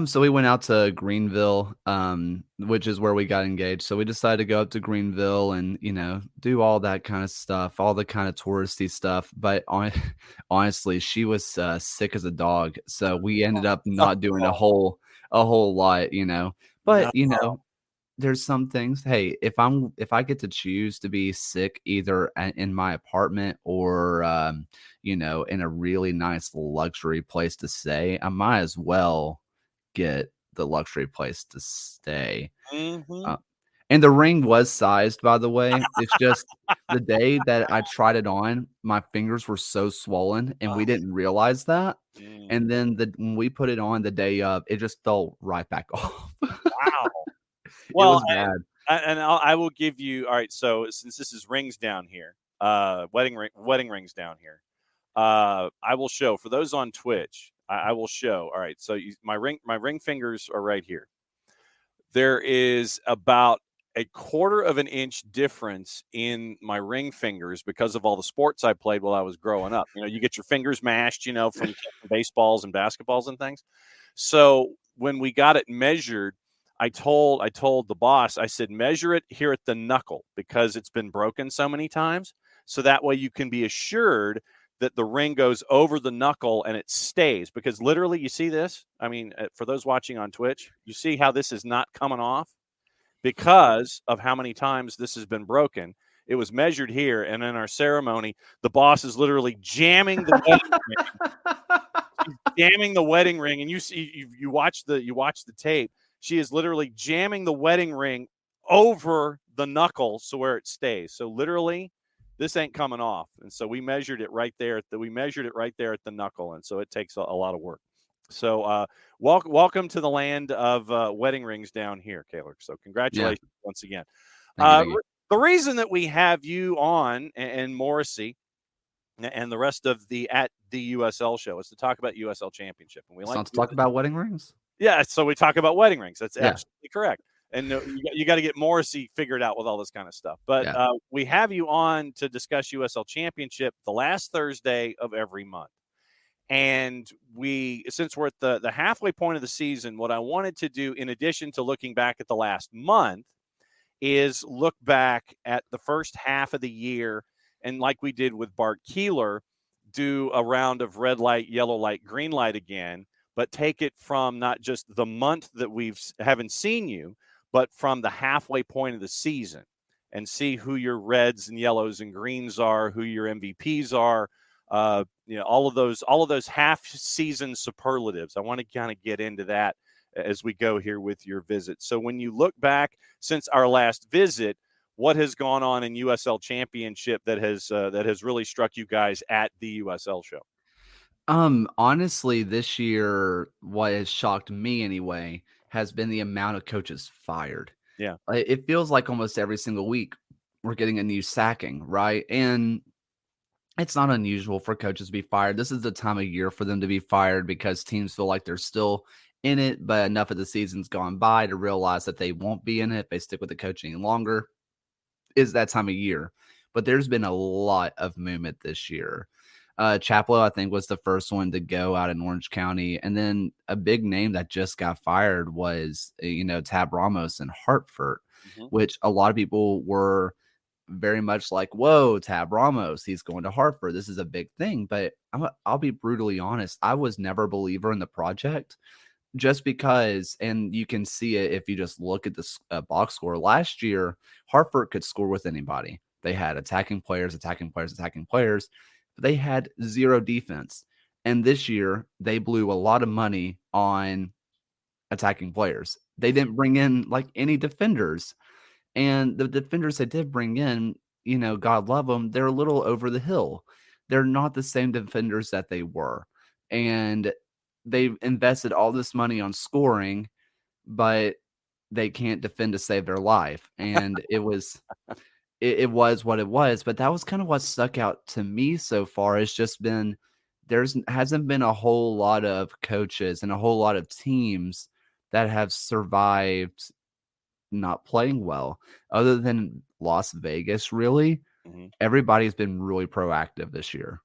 Speaker 4: So we went out to Greenville, which is where we got engaged. So we decided to go up to Greenville and, do all that kind of stuff, all the kind of touristy stuff. But honestly, she was sick as a dog. So we ended up not doing a whole lot, But, there's some things. Hey, if I get to choose to be sick either in my apartment or, in a really nice luxury place to stay, I might as well get the luxury place to stay. And the ring was sized, by the way. It's just the day that I tried it on, my fingers were so swollen, and we didn't realize that. And then when we put it on the day of, it just fell right back off.
Speaker 1: Wow.
Speaker 4: It was bad.
Speaker 1: And I will give you. All right. So since this is rings down here, wedding rings down here, I will show for those on Twitch. I will show. All right. So my ring fingers are right here. There is about a quarter of an inch difference in my ring fingers because of all the sports I played while I was growing up. You get your fingers mashed, from baseballs and basketballs and things. So when we got it measured, I told the boss, I said, measure it here at the knuckle because it's been broken so many times. So that way you can be assured that the ring goes over the knuckle and it stays, because literally, you see this? I mean, for those watching on Twitch, you see how this is not coming off because of how many times this has been broken. It was measured here, and in our ceremony, the boss is literally jamming the wedding ring. She's jamming the wedding ring, and you watch the tape. She is literally jamming the wedding ring over the knuckle so where it stays. So literally, this ain't coming off. And so we measured it right there at the knuckle. And so it takes a lot of work. So welcome to the land of wedding rings down here, Kaylor. So congratulations once again.
Speaker 4: Thank you.
Speaker 1: The reason that we have you on and Morrissey and the rest of at the USL show is to talk about USL Championship. And we like
Speaker 4: to talk about wedding rings?
Speaker 1: Yeah, so we talk about wedding rings. That's absolutely correct. And you got to get Morrissey figured out with all this kind of stuff. But we have you on to discuss USL Championship the last Thursday of every month. And since we're at the halfway point of the season, what I wanted to do, in addition to looking back at the last month, is look back at the first half of the year. And like we did with Bart Keeler, do a round of red light, yellow light, green light again, but take it from not just the month that we haven't seen you, but from the halfway point of the season, and see who your reds and yellows and greens are, who your MVPs are, all of those half-season superlatives. I want to kind of get into that as we go here with your visit. So when you look back since our last visit, what has gone on in USL Championship that has really struck you guys at the USL show?
Speaker 4: Honestly, this year, what has shocked me anyway has been the amount of coaches fired.
Speaker 1: Yeah.
Speaker 4: It feels like almost every single week we're getting a new sacking, right? And it's not unusual for coaches to be fired. This is the time of year for them to be fired because teams feel like they're still in it, but enough of the season's gone by to realize that they won't be in it if they stick with the coach any longer. Is that time of year. but there's been a lot of movement this year. Chaplow, I think, was the first one to go out in Orange County. And then a big name that just got fired was, Tab Ramos in Hartford, which a lot of people were very much like, whoa, Tab Ramos, he's going to Hartford. This is a big thing. But I'll be brutally honest. I was never a believer in the project just because, and you can see it if you just look at the box score. Last year, Hartford could score with anybody. They had attacking players. But they had zero defense. And this year, they blew a lot of money on attacking players. They didn't bring in like any defenders. And the defenders they did bring in, God love them, they're a little over the hill. They're not the same defenders that they were. And they've invested all this money on scoring, but they can't defend to save their life. And it was what it was. But that was kind of what stuck out to me so far. It's just been, hasn't been a whole lot of coaches and a whole lot of teams that have survived not playing well, other than Las Vegas. Really, everybody's been really proactive this year.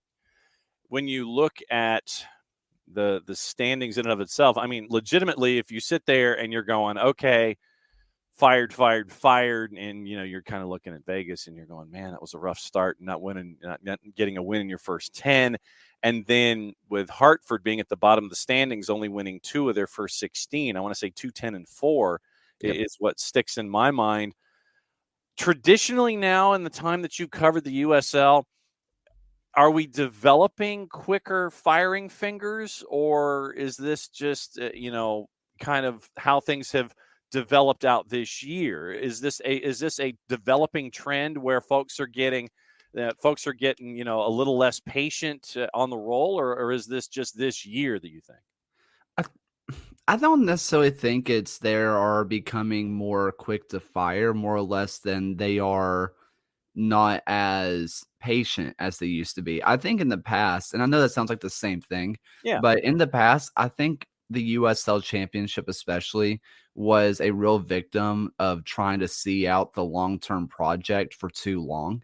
Speaker 1: When you look at the standings in and of itself, I mean, legitimately, if you sit there and you're going, okay, fired, and you're kind of looking at Vegas and you're going, man, that was a rough start, not getting a win in your first 10. And then with Hartford being at the bottom of the standings, only winning 2 of their first 16, I want to say 2, 10, and 4 is what sticks in my mind. Traditionally now, in the time that you covered the USL, are we developing quicker firing fingers, or is this just, kind of how things have developed out this year? Is this a developing trend where folks are getting, a little less patient on the roll, or is this just this year that you think?
Speaker 4: I don't necessarily think it's there are becoming more quick to fire, more or less than they are not as patient as they used to be. I think in the past, and I know that sounds like the same thing, but in the past, I think the USL Championship especially was a real victim of trying to see out the long-term project for too long.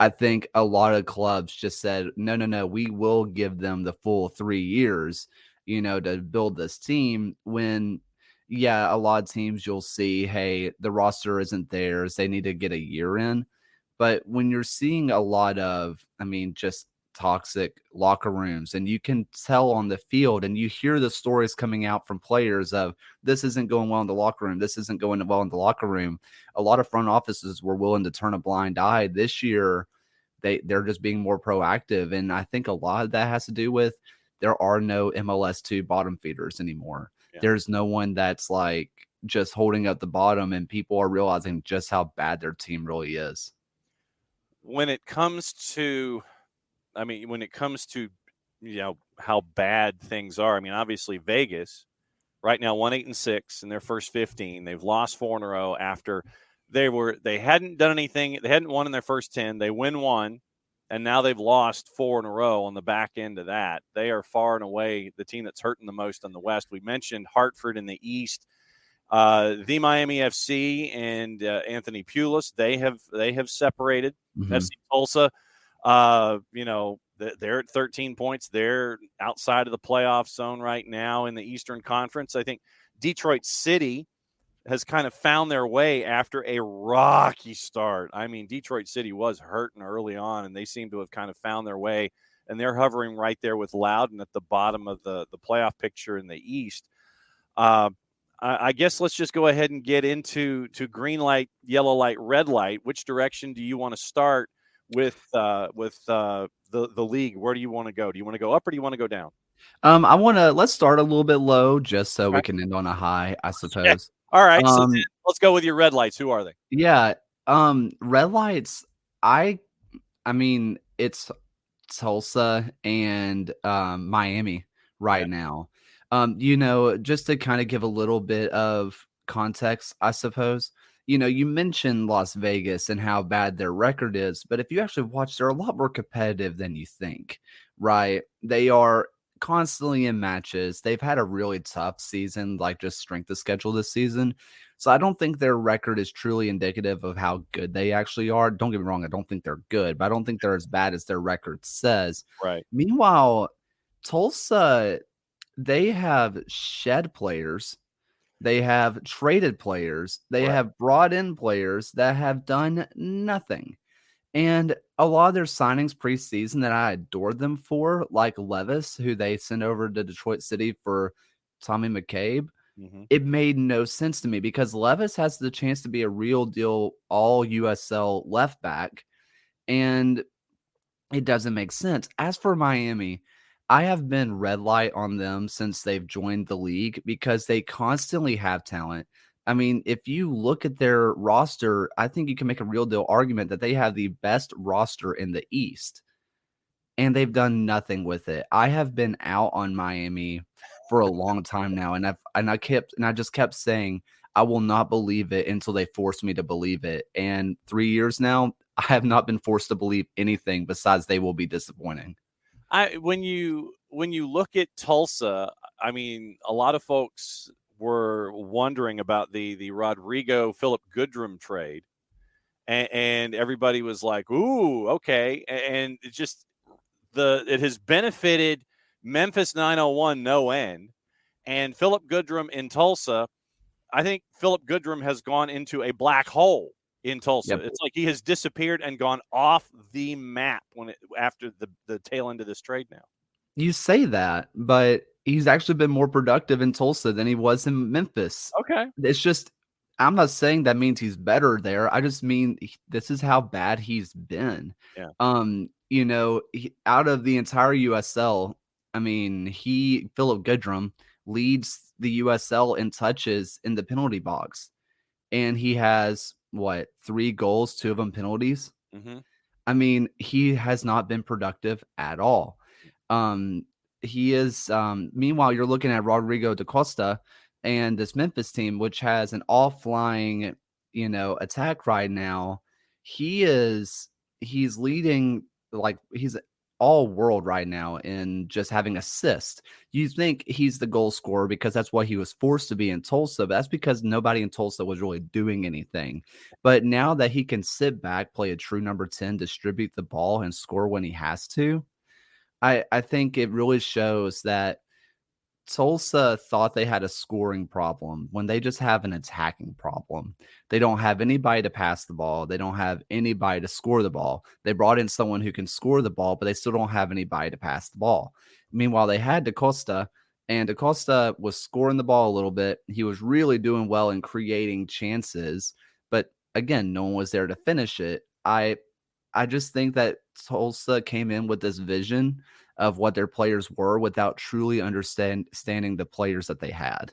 Speaker 4: I think a lot of clubs just said, no, we will give them the full 3 years, to build this team. When, a lot of teams you'll see, hey, the roster isn't theirs. They need to get a year in. But when you're seeing a lot of, just toxic locker rooms, and you can tell on the field, and you hear the stories coming out from players of this isn't going well in the locker room. This isn't going well in the locker room. A lot of front offices were willing to turn a blind eye. This year, they're just being more proactive. And I think a lot of that has to do with there are no MLS2 bottom feeders anymore. Yeah. There's no one that's like just holding up the bottom, and people are realizing just how bad their team really is.
Speaker 1: When it comes to how bad things are, obviously Vegas right now 1-8-6 in their first 15. They've lost 4 in a row after they hadn't done anything. They hadn't won in their first 10. They win 1, and now they've lost 4 in a row on the back end of that. They are far and away the team that's hurting the most in the West. We mentioned Hartford in the East. The Miami FC and Anthony Pulis, they have separated. FC Tulsa, they're at 13 points. They're outside of the playoff zone right now in the Eastern Conference. I think Detroit City has kind of found their way after a rocky start. Detroit City was hurting early on, and they seem to have kind of found their way, and they're hovering right there with Loudoun at the bottom of the playoff picture in the East. I guess let's just go ahead and get into green light, yellow light, red light. Which direction do you want to start with the league? Where do you want to go? Do you want to go up or do you want to go down?
Speaker 4: Let's start a little bit low just so we can end on a high, I suppose. Yeah.
Speaker 1: All right. So let's go with your red lights. Who are they?
Speaker 4: Yeah. Red lights. It's Tulsa and Miami right now. Just to kind of give a little bit of context, I suppose, you mentioned Las Vegas and how bad their record is, but if you actually watch, they're a lot more competitive than you think, right? They are constantly in matches. They've had a really tough season, like just strength of schedule this season. So I don't think their record is truly indicative of how good they actually are. Don't get me wrong, I don't think they're good, but I don't think they're as bad as their record says.
Speaker 1: Right.
Speaker 4: Meanwhile, Tulsa, they have shed players. They have traded players. They
Speaker 1: Right.
Speaker 4: have brought in players that have done nothing. And a lot of their signings preseason that I adored them for, like Levis, who they sent over to Detroit City for Tommy McCabe, it made no sense to me because Levis has the chance to be a real deal all USL left back, and it doesn't make sense. As for Miami, I have been red light on them since they've joined the league because they constantly have talent. I mean, if you look at their roster, I think you can make a real deal argument that they have the best roster in the East, and they've done nothing with it. I have been out on Miami for a long time now, and I just kept saying I will not believe it until they force me to believe it. And 3 years now, I have not been forced to believe anything besides they will be disappointing.
Speaker 1: When you look at Tulsa, I mean, a lot of folks were wondering about the Rodrigo Philip Goodrum trade, and everybody was like, "Ooh, okay," and it just it has benefited Memphis 901 no end, and Philip Goodrum in Tulsa. I think Philip Goodrum has gone into a black hole in Tulsa.
Speaker 4: Yep.
Speaker 1: It's like he has disappeared and gone off the map after the tail end of this trade now.
Speaker 4: You say that, but he's actually been more productive in Tulsa than he was in Memphis.
Speaker 1: Okay.
Speaker 4: It's just, I'm not saying that means he's better there. I just mean this is how bad he's been.
Speaker 1: Yeah.
Speaker 4: Out of the entire USL, I mean, Philip Goodrum leads the USL in touches in the penalty box, and he has 3 goals, 2 of them penalties. I mean, he has not been productive at all. He is. Meanwhile, you're looking at Rodrigo da Costa and this Memphis team, which has an all-flying, attack right now. He's leading, like, he's all world right now in just having assists. You think he's the goal scorer because that's what he was forced to be in Tulsa, but that's because nobody in Tulsa was really doing anything. But now that he can sit back, play a true number 10, distribute the ball, and score when he has to, I think it really shows that Tulsa thought they had a scoring problem when they just have an attacking problem. They don't have anybody to pass the ball. They don't have anybody to score the ball. They brought in someone who can score the ball, but they still don't have anybody to pass the ball. Meanwhile, they had Da Costa, and Da Costa was scoring the ball a little bit. He was really doing well in creating chances, but again, no one was there to finish it. I just think that Tulsa came in with this vision of what their players were without truly understanding the players that they had.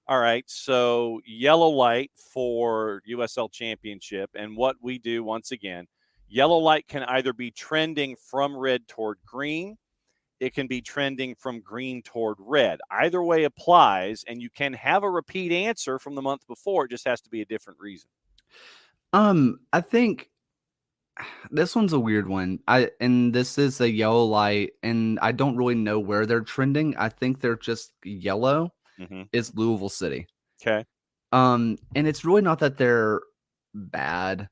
Speaker 1: All right, so yellow light for USL Championship, and what we do once again, yellow light can either be trending from red toward green, it can be trending from green toward red. Either way applies, and you can have a repeat answer from the month before. It just has to be a different reason.
Speaker 4: I think this one's a weird one. And this is a yellow light, and I don't really know where they're trending. I think they're just yellow. It's Louisville City.
Speaker 1: Okay.
Speaker 4: And it's really not that they're bad,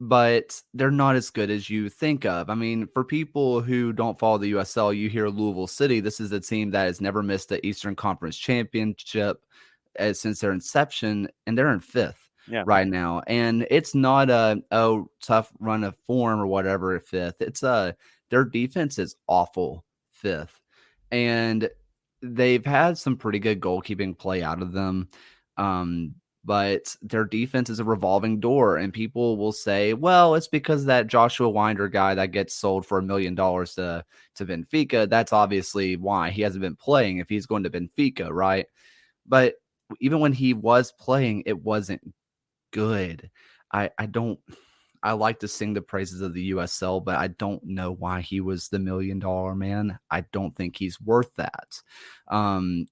Speaker 4: but they're not as good as you think of. I mean, for people who don't follow the USL, you hear Louisville City. This is a team that has never missed the Eastern Conference Championship since their inception, and they're in 5th. Right now, and it's not a tough run of form or whatever at 5th. It's their defense is awful 5th, and they've had some pretty good goalkeeping play out of them, but their defense is a revolving door, and people will say, well, it's because that Joshua Winder guy that gets sold for $1 million to Benfica. That's obviously why he hasn't been playing if he's going to Benfica, right? But even when he was playing, it wasn't good. I like to sing the praises of the USL, but I don't know why he was the $1 million man. I don't think he's worth that.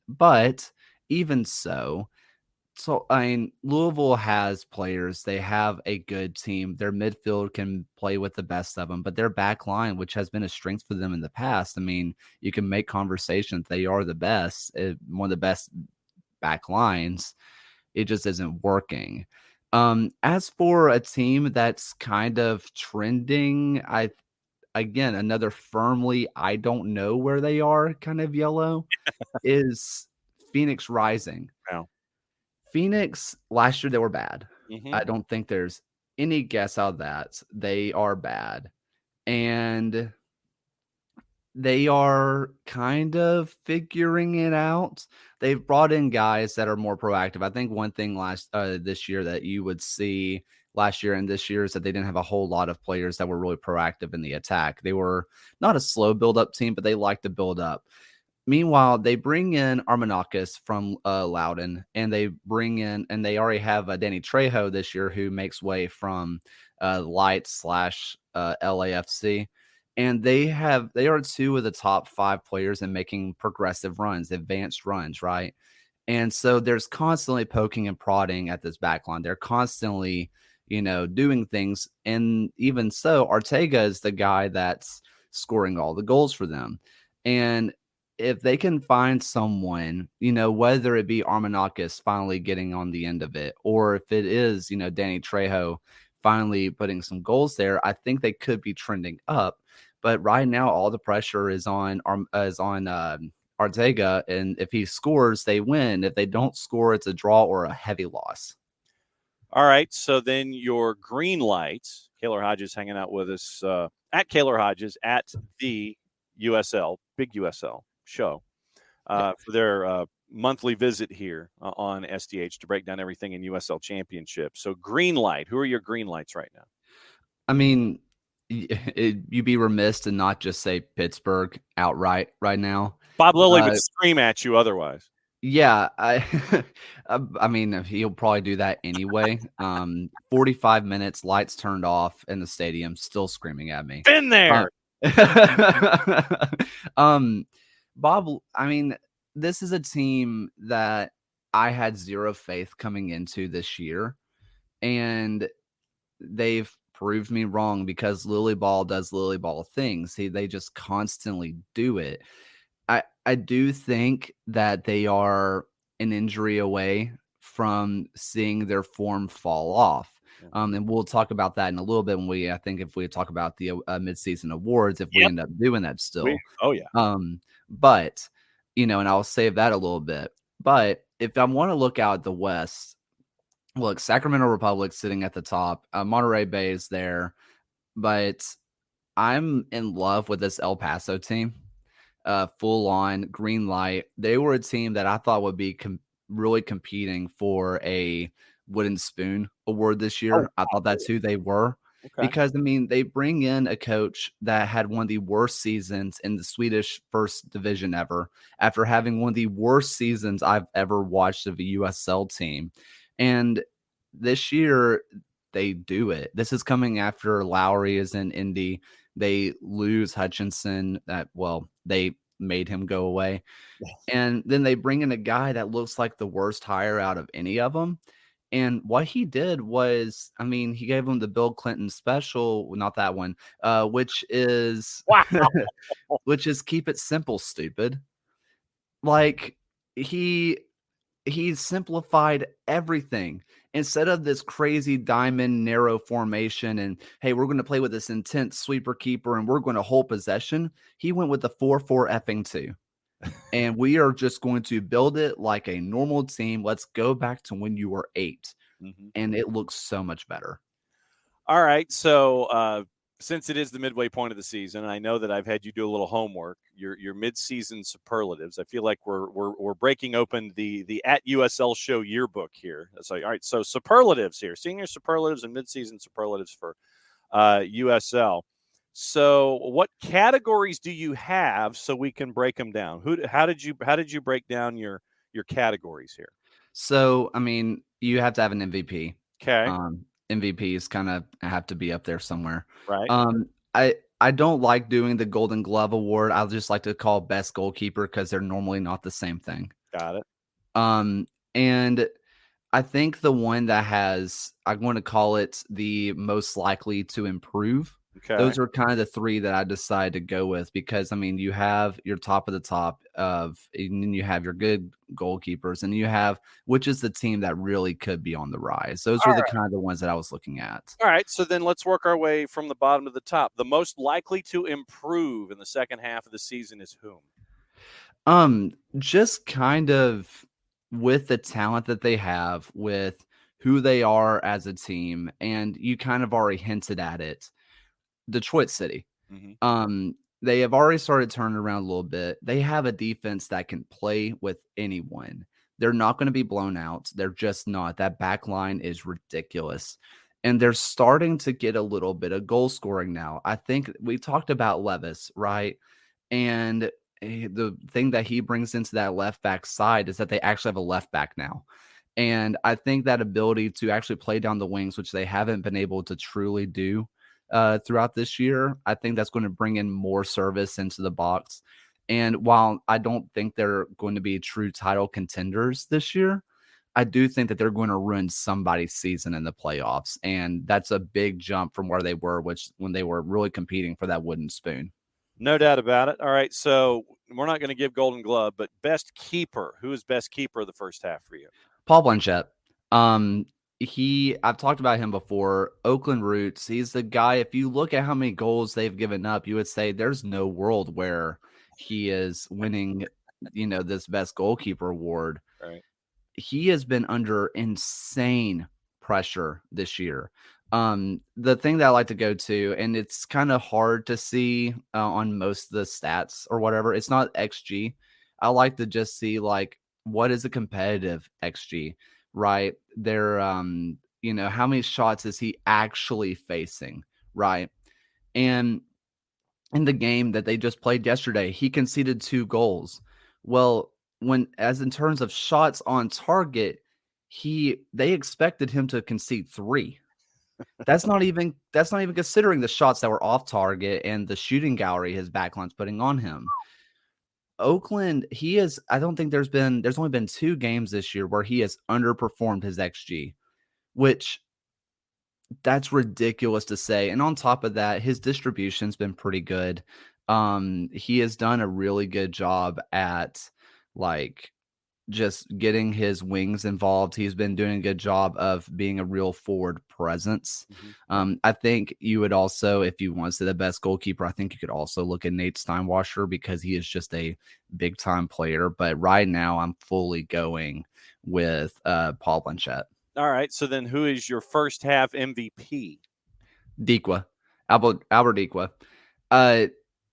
Speaker 4: But even so, So, I mean, Louisville has players. They have a good team. Their midfield can play with the best of them, but their back line, which has been a strength for them in the past, I mean, you can make conversations. They are the best, one of the best back lines. It just isn't working. As for a team that's kind of trending, again, another firmly, I don't know where they are kind of yellow is Phoenix Rising.
Speaker 1: Wow.
Speaker 4: Phoenix, last year, they were bad.
Speaker 1: Mm-hmm.
Speaker 4: I don't think there's any guess out that they are bad. And they are kind of figuring it out. They've brought in guys that are more proactive. I think one thing this year that you would see last year and this year is that they didn't have a whole lot of players that were really proactive in the attack. They were not a slow build-up team, but they like to build up. Meanwhile, they bring in Armanakis from Loudoun, and they already have Danny Trejo this year, who makes way from Light / LAFC. And they are two of the top 5 players in making progressive runs, advanced runs, right? And so there's constantly poking and prodding at this back line. They're constantly, doing things. And even so, Ortega is the guy that's scoring all the goals for them. And if they can find someone, whether it be Armanakis finally getting on the end of it, or if it is, Danny Trejo finally putting some goals there, I think they could be trending up. But right now, all the pressure is on Ortega, and if he scores, they win. If they don't score, it's a draw or a heavy loss.
Speaker 1: All right, so then your green lights, Kaylor Hodges hanging out with us at Kaylor Hodges at the USL, big USL Show for their monthly visit here on SDH to break down everything in USL Championship. So green light, who are your green lights right now?
Speaker 4: I mean, you'd be remiss to not just say Pittsburgh outright right now.
Speaker 1: Bob Lilly would scream at you otherwise.
Speaker 4: Yeah, I mean, he'll probably do that anyway. 45 minutes, lights turned off in the stadium, still screaming at me.
Speaker 1: Been there.
Speaker 4: Bob, I mean, this is a team that I had zero faith coming into this year, and they've proved me wrong because Lily Ball does Lily Ball things. They just constantly do it. I do think that they are an injury away from seeing their form fall off. And we'll talk about that in a little bit if we talk about the midseason awards, if we end up doing that still. But, and I'll save that a little bit. But if I want to look out at the West, look, Sacramento Republic sitting at the top, Monterey Bay is there, but I'm in love with this El Paso team. Full on green light. They were a team that I thought would be really competing for a Wooden Spoon award this year. I thought that's who they were. Okay. Because, I mean, they bring in a coach that had one of the worst seasons in the Swedish first division ever, after having one of the worst seasons I've ever watched of a USL team. And this year, they do it. This is coming after Lowry is in Indy. They lose Hutchinson. They made him go away. Yes. And then they bring in a guy that looks like the worst hire out of any of them. And what he did was, I mean, he gave him the Bill Clinton special, not that one, which is keep it simple, stupid. Like he simplified everything. Instead of this crazy diamond narrow formation and, hey, we're going to play with this intense sweeper keeper and we're going to hold possession, he went with the 4-4-2. And we are just going to build it like a normal team. Let's go back to when you were 8. Mm-hmm. And it looks so much better.
Speaker 1: All right. So since it is the midway point of the season, I know that I've had you do a little homework. Your mid-season superlatives. I feel like we're breaking open the at USL Show yearbook here. So all right, so superlatives here, senior superlatives and mid-season superlatives for USL. So what categories do you have so we can break them down? How did you break down your categories here?
Speaker 4: So I mean, you have to have an MVP.
Speaker 1: Okay.
Speaker 4: MVPs kind of have to be up there somewhere.
Speaker 1: Right.
Speaker 4: I don't like doing the Golden Glove Award. I just like to call best goalkeeper because they're normally not the same thing.
Speaker 1: Got it.
Speaker 4: And I think the one that has, I'm going to call it the most likely to improve.
Speaker 1: Okay.
Speaker 4: Those are kind of the three that I decided to go with because, I mean, you have your top of the top and then you have your good goalkeepers, and you have, which is the team that really could be on the rise. Those are the kind of the ones that I was looking at.
Speaker 1: All right, so then let's work our way from the bottom to the top. The most likely to improve in the second half of the season is whom?
Speaker 4: Just kind of with the talent that they have, with who they are as a team, and you kind of already hinted at it. Detroit City.
Speaker 1: Mm-hmm.
Speaker 4: They have already started turning around a little bit. They have a defense that can play with anyone. They're not going to be blown out. They're just not. That back line is ridiculous. And they're starting to get a little bit of goal scoring now. I think we talked about Levis, right? And the thing that he brings into that left back side is that they actually have a left back now. And I think that ability to actually play down the wings, which they haven't been able to truly do throughout this year, I think that's going to bring in more service into the box. And while I don't think they're going to be true title contenders this year, I do think that they're going to ruin somebody's season in the playoffs. And that's a big jump from where they were, when they were really competing for that wooden spoon.
Speaker 1: No doubt about it. All right, so we're not going to give Golden Glove, but best keeper. Who is best keeper of the first half for you?
Speaker 4: Paul Blanchett. I've talked about him before. Oakland roots. He's the guy. If you look at how many goals they've given up, you would say there's no world where he is winning, this best goalkeeper award.
Speaker 1: Right.
Speaker 4: He has been under insane pressure this year. The thing that I like to go to, and it's kind of hard to see on most of the stats or whatever, it's not XG. I like to just see what is a competitive XG, right? They're, how many shots is he actually facing, right? And in the game that they just played yesterday, he conceded 2 goals. Well, in terms of shots on target, they expected him to concede 3. That's not even considering the shots that were off target and the shooting gallery his backline's putting on him. Oakland, I don't think there's only been 2 games this year where he has underperformed his XG, which that's ridiculous to say. And on top of that, his distribution's been pretty good. He has done a really good job at just getting his wings involved. He's been doing a good job of being a real forward presence.
Speaker 1: Mm-hmm.
Speaker 4: I think you would also, if you want to say the best goalkeeper, I think you could also look at Nate Steinwasser because he is just a big time player. But right now I'm fully going with Paul Blanchett.
Speaker 1: All right. So then who is your first half MVP?
Speaker 4: Dikwa. Albert Dikwa.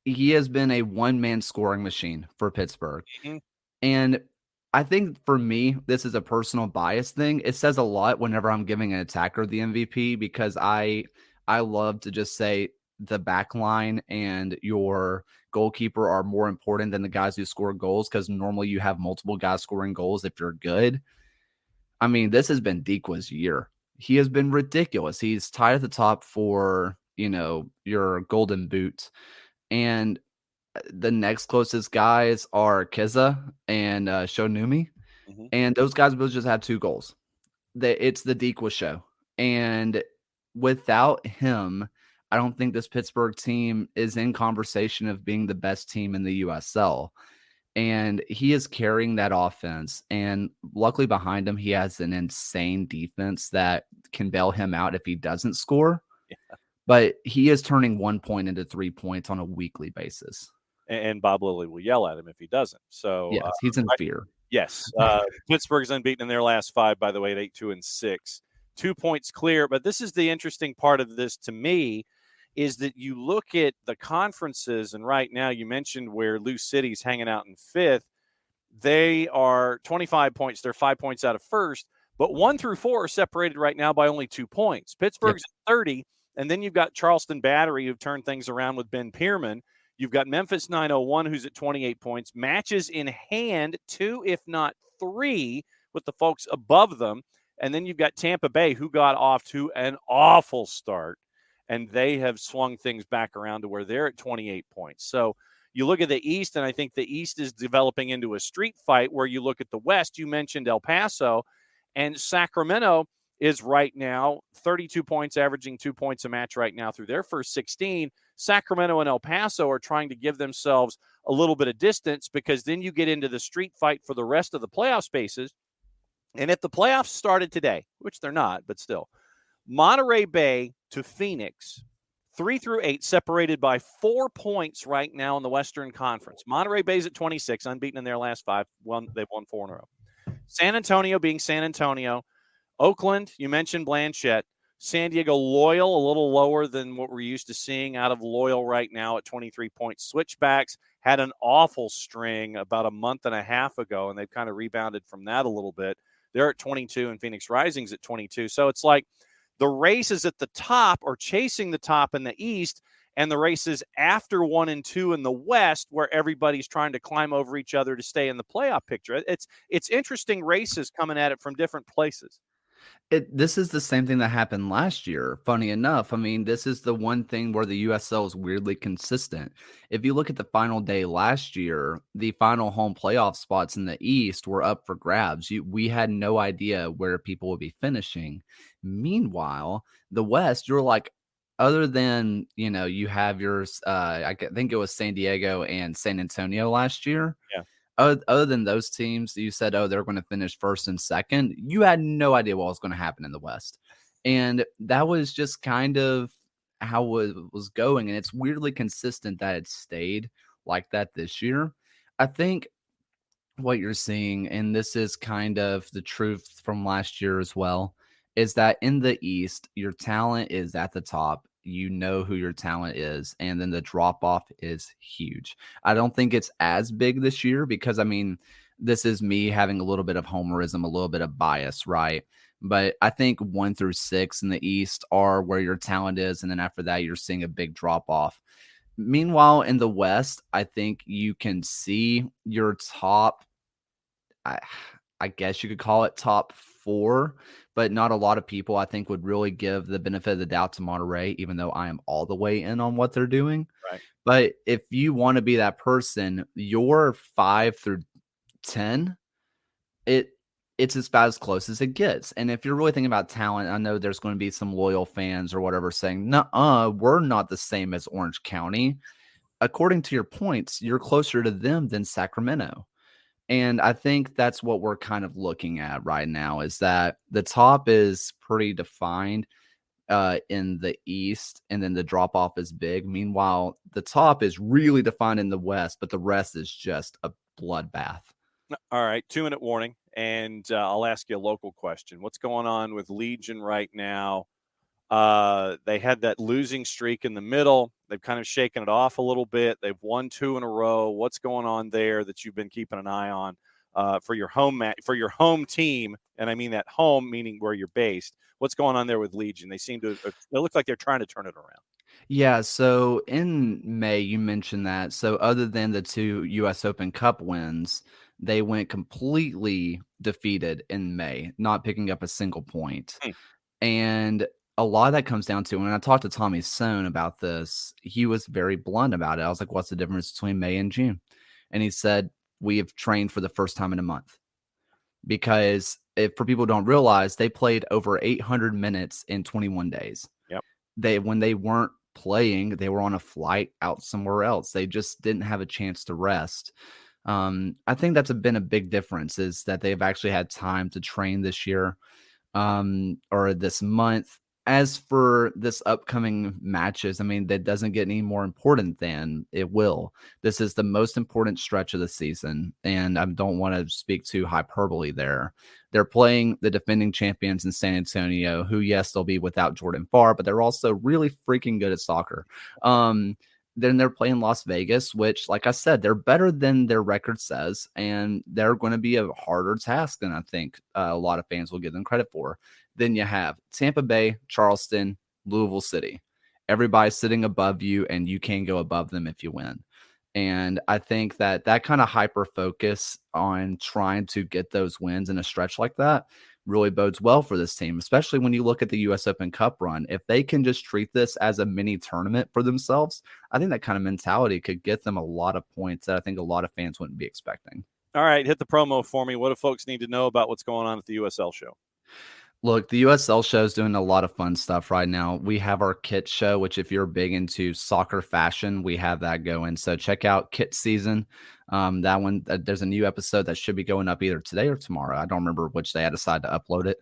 Speaker 4: He has been a one-man scoring machine for Pittsburgh.
Speaker 1: Mm-hmm.
Speaker 4: And I think for me, this is a personal bias thing. It says a lot whenever I'm giving an attacker the MVP because I love to just say the back line and your goalkeeper are more important than the guys who score goals because normally you have multiple guys scoring goals if you're good. I mean, this has been Dikwa's year. He has been ridiculous. He's tied at the top for, your golden boot. And the next closest guys are Kiza and Shonumi.
Speaker 1: Mm-hmm.
Speaker 4: And those guys both just have 2 goals. It's the Dikwa show. And without him, I don't think this Pittsburgh team is in conversation of being the best team in the USL. And he is carrying that offense. And luckily behind him, he has an insane defense that can bail him out if he doesn't score.
Speaker 1: Yeah.
Speaker 4: But he is turning 1 point into 3 points on a weekly basis.
Speaker 1: And Bob Lilly will yell at him if he doesn't. So
Speaker 4: yes, he's in fear.
Speaker 1: Yes. Pittsburgh's unbeaten in their last 5, by the way, at 8-2-6. 2 points clear. But this is the interesting part of this to me is that you look at the conferences, and right now you mentioned where Lou City's hanging out in 5th. They are 25 points. They're 5 points out of first, but 1 through 4 are separated right now by only 2 points. Pittsburgh's at 30, and then you've got Charleston Battery who've turned things around with Ben Pierman. You've got Memphis 901 who's at 28 points. Matches in hand, 2 if not 3 with the folks above them. And then you've got Tampa Bay who got off to an awful start. And they have swung things back around to where they're at 28 points. So you look at the East, and I think the East is developing into a street fight where you look at the West. You mentioned El Paso, And Sacramento is right now 32 points, averaging 2 points a match right now through their first 16. Sacramento and El Paso are trying to give themselves a little bit of distance, because then you get into the street fight for the rest of the playoff spaces. And if the playoffs started today, which they're not, but still, Monterey Bay to Phoenix, 3 through 8, separated by 4 points right now in the Western Conference. Monterey Bay's at 26, unbeaten in their last 5. They've won 4 in a row. San Antonio being San Antonio. Oakland, you mentioned Blanchette. San Diego Loyal, a little lower than what we're used to seeing out of Loyal right now at 23 points. Switchbacks had an awful string about a month and a half ago, and they've kind of rebounded from that a little bit. They're at 22, and Phoenix Rising's at 22. So it's like the races at the top are chasing the top in the East, and the races after 1 and 2 in the West, where everybody's trying to climb over each other to stay in the playoff picture. It's interesting races coming at it from different places.
Speaker 4: This is the same thing that happened last year. Funny enough, I mean, this is the one thing where the USL is weirdly consistent. If you look at the final day last year, the final home playoff spots in the East were up for grabs. We had no idea where people would be finishing. Meanwhile, the West, you're like, other than, you have yours, I think it was San Diego and San Antonio last year.
Speaker 1: Yeah.
Speaker 4: Other than those teams, you said, they're going to finish first and second. You had no idea what was going to happen in the West. And that was just kind of how it was going. And it's weirdly consistent that it stayed like that this year. I think what you're seeing, and this is kind of the truth from last year as well, is that in the East, your talent is at the top. You know who your talent is, and then the drop off is huge. I don't think it's as big this year because, I mean, this is me having a little bit of homerism, a little bit of bias, right? But I think 1 through 6 in the East are where your talent is, and then after that, you're seeing a big drop off. Meanwhile, in the West, I think you can see your top, I guess you could call it top 4, but not a lot of people, I think, would really give the benefit of the doubt to Monterey, even though I am all the way in on what they're doing.
Speaker 1: Right.
Speaker 4: But if you want to be that person, your 5 through 10, it's about as close as it gets. And if you're really thinking about talent, I know there's going to be some loyal fans or whatever saying, "Nuh-uh, we're not the same as Orange County." According to your points, you're closer to them than Sacramento. And I think that's what we're kind of looking at right now, is that the top is pretty defined in the East, and then the drop off is big. Meanwhile, the top is really defined in the West, but the rest is just a bloodbath.
Speaker 1: All right, 2-minute warning, and I'll ask you a local question. What's going on with Legion right now? They had that losing streak in the middle. They've kind of shaken it off a little bit. They've won 2 in a row. What's going on there that you've been keeping an eye on for your home team? And I mean that home, meaning where you're based. What's going on there with Legion? They look like they're trying to turn it around.
Speaker 4: Yeah, so in May, you mentioned that. So other than the 2 U.S. Open Cup wins, they went completely defeated in May, not picking up a single point. And a lot of that comes down to, when I talked to Tommy Sohn about this, he was very blunt about it. I was like, what's the difference between May and June? And he said, we have trained for the first time in a month. Because for people who don't realize, they played over 800 minutes in 21 days.
Speaker 1: Yep.
Speaker 4: When they weren't playing, they were on a flight out somewhere else. They just didn't have a chance to rest. I think that's been a big difference, is that they've actually had time to train this year or this month. As for this upcoming matches, I mean, that doesn't get any more important than it will. This is the most important stretch of the season, and I don't want to speak too hyperbole there. They're playing the defending champions in San Antonio, who, yes, they'll be without Jordan Farr, but they're also really freaking good at soccer. Then they're playing Las Vegas, which, like I said, they're better than their record says, and they're going to be a harder task than I think a lot of fans will give them credit for. Then you have Tampa Bay, Charleston, Louisville City. Everybody's sitting above you, and you can go above them if you win. And I think that kind of hyper focus on trying to get those wins in a stretch like that really bodes well for this team, especially when you look at the U.S. Open Cup run. If they can just treat this as a mini tournament for themselves, I think that kind of mentality could get them a lot of points that I think a lot of fans wouldn't be expecting.
Speaker 1: All right, hit the promo for me. What do folks need to know about what's going on at the USL Show?
Speaker 4: Look, the USL show is doing a lot of fun stuff right now. We have our kit show, which if you're big into soccer fashion, we have that going. So check out Kit Season. That one, there's a new episode that should be going up either today or tomorrow. I don't remember which day I decided to upload it.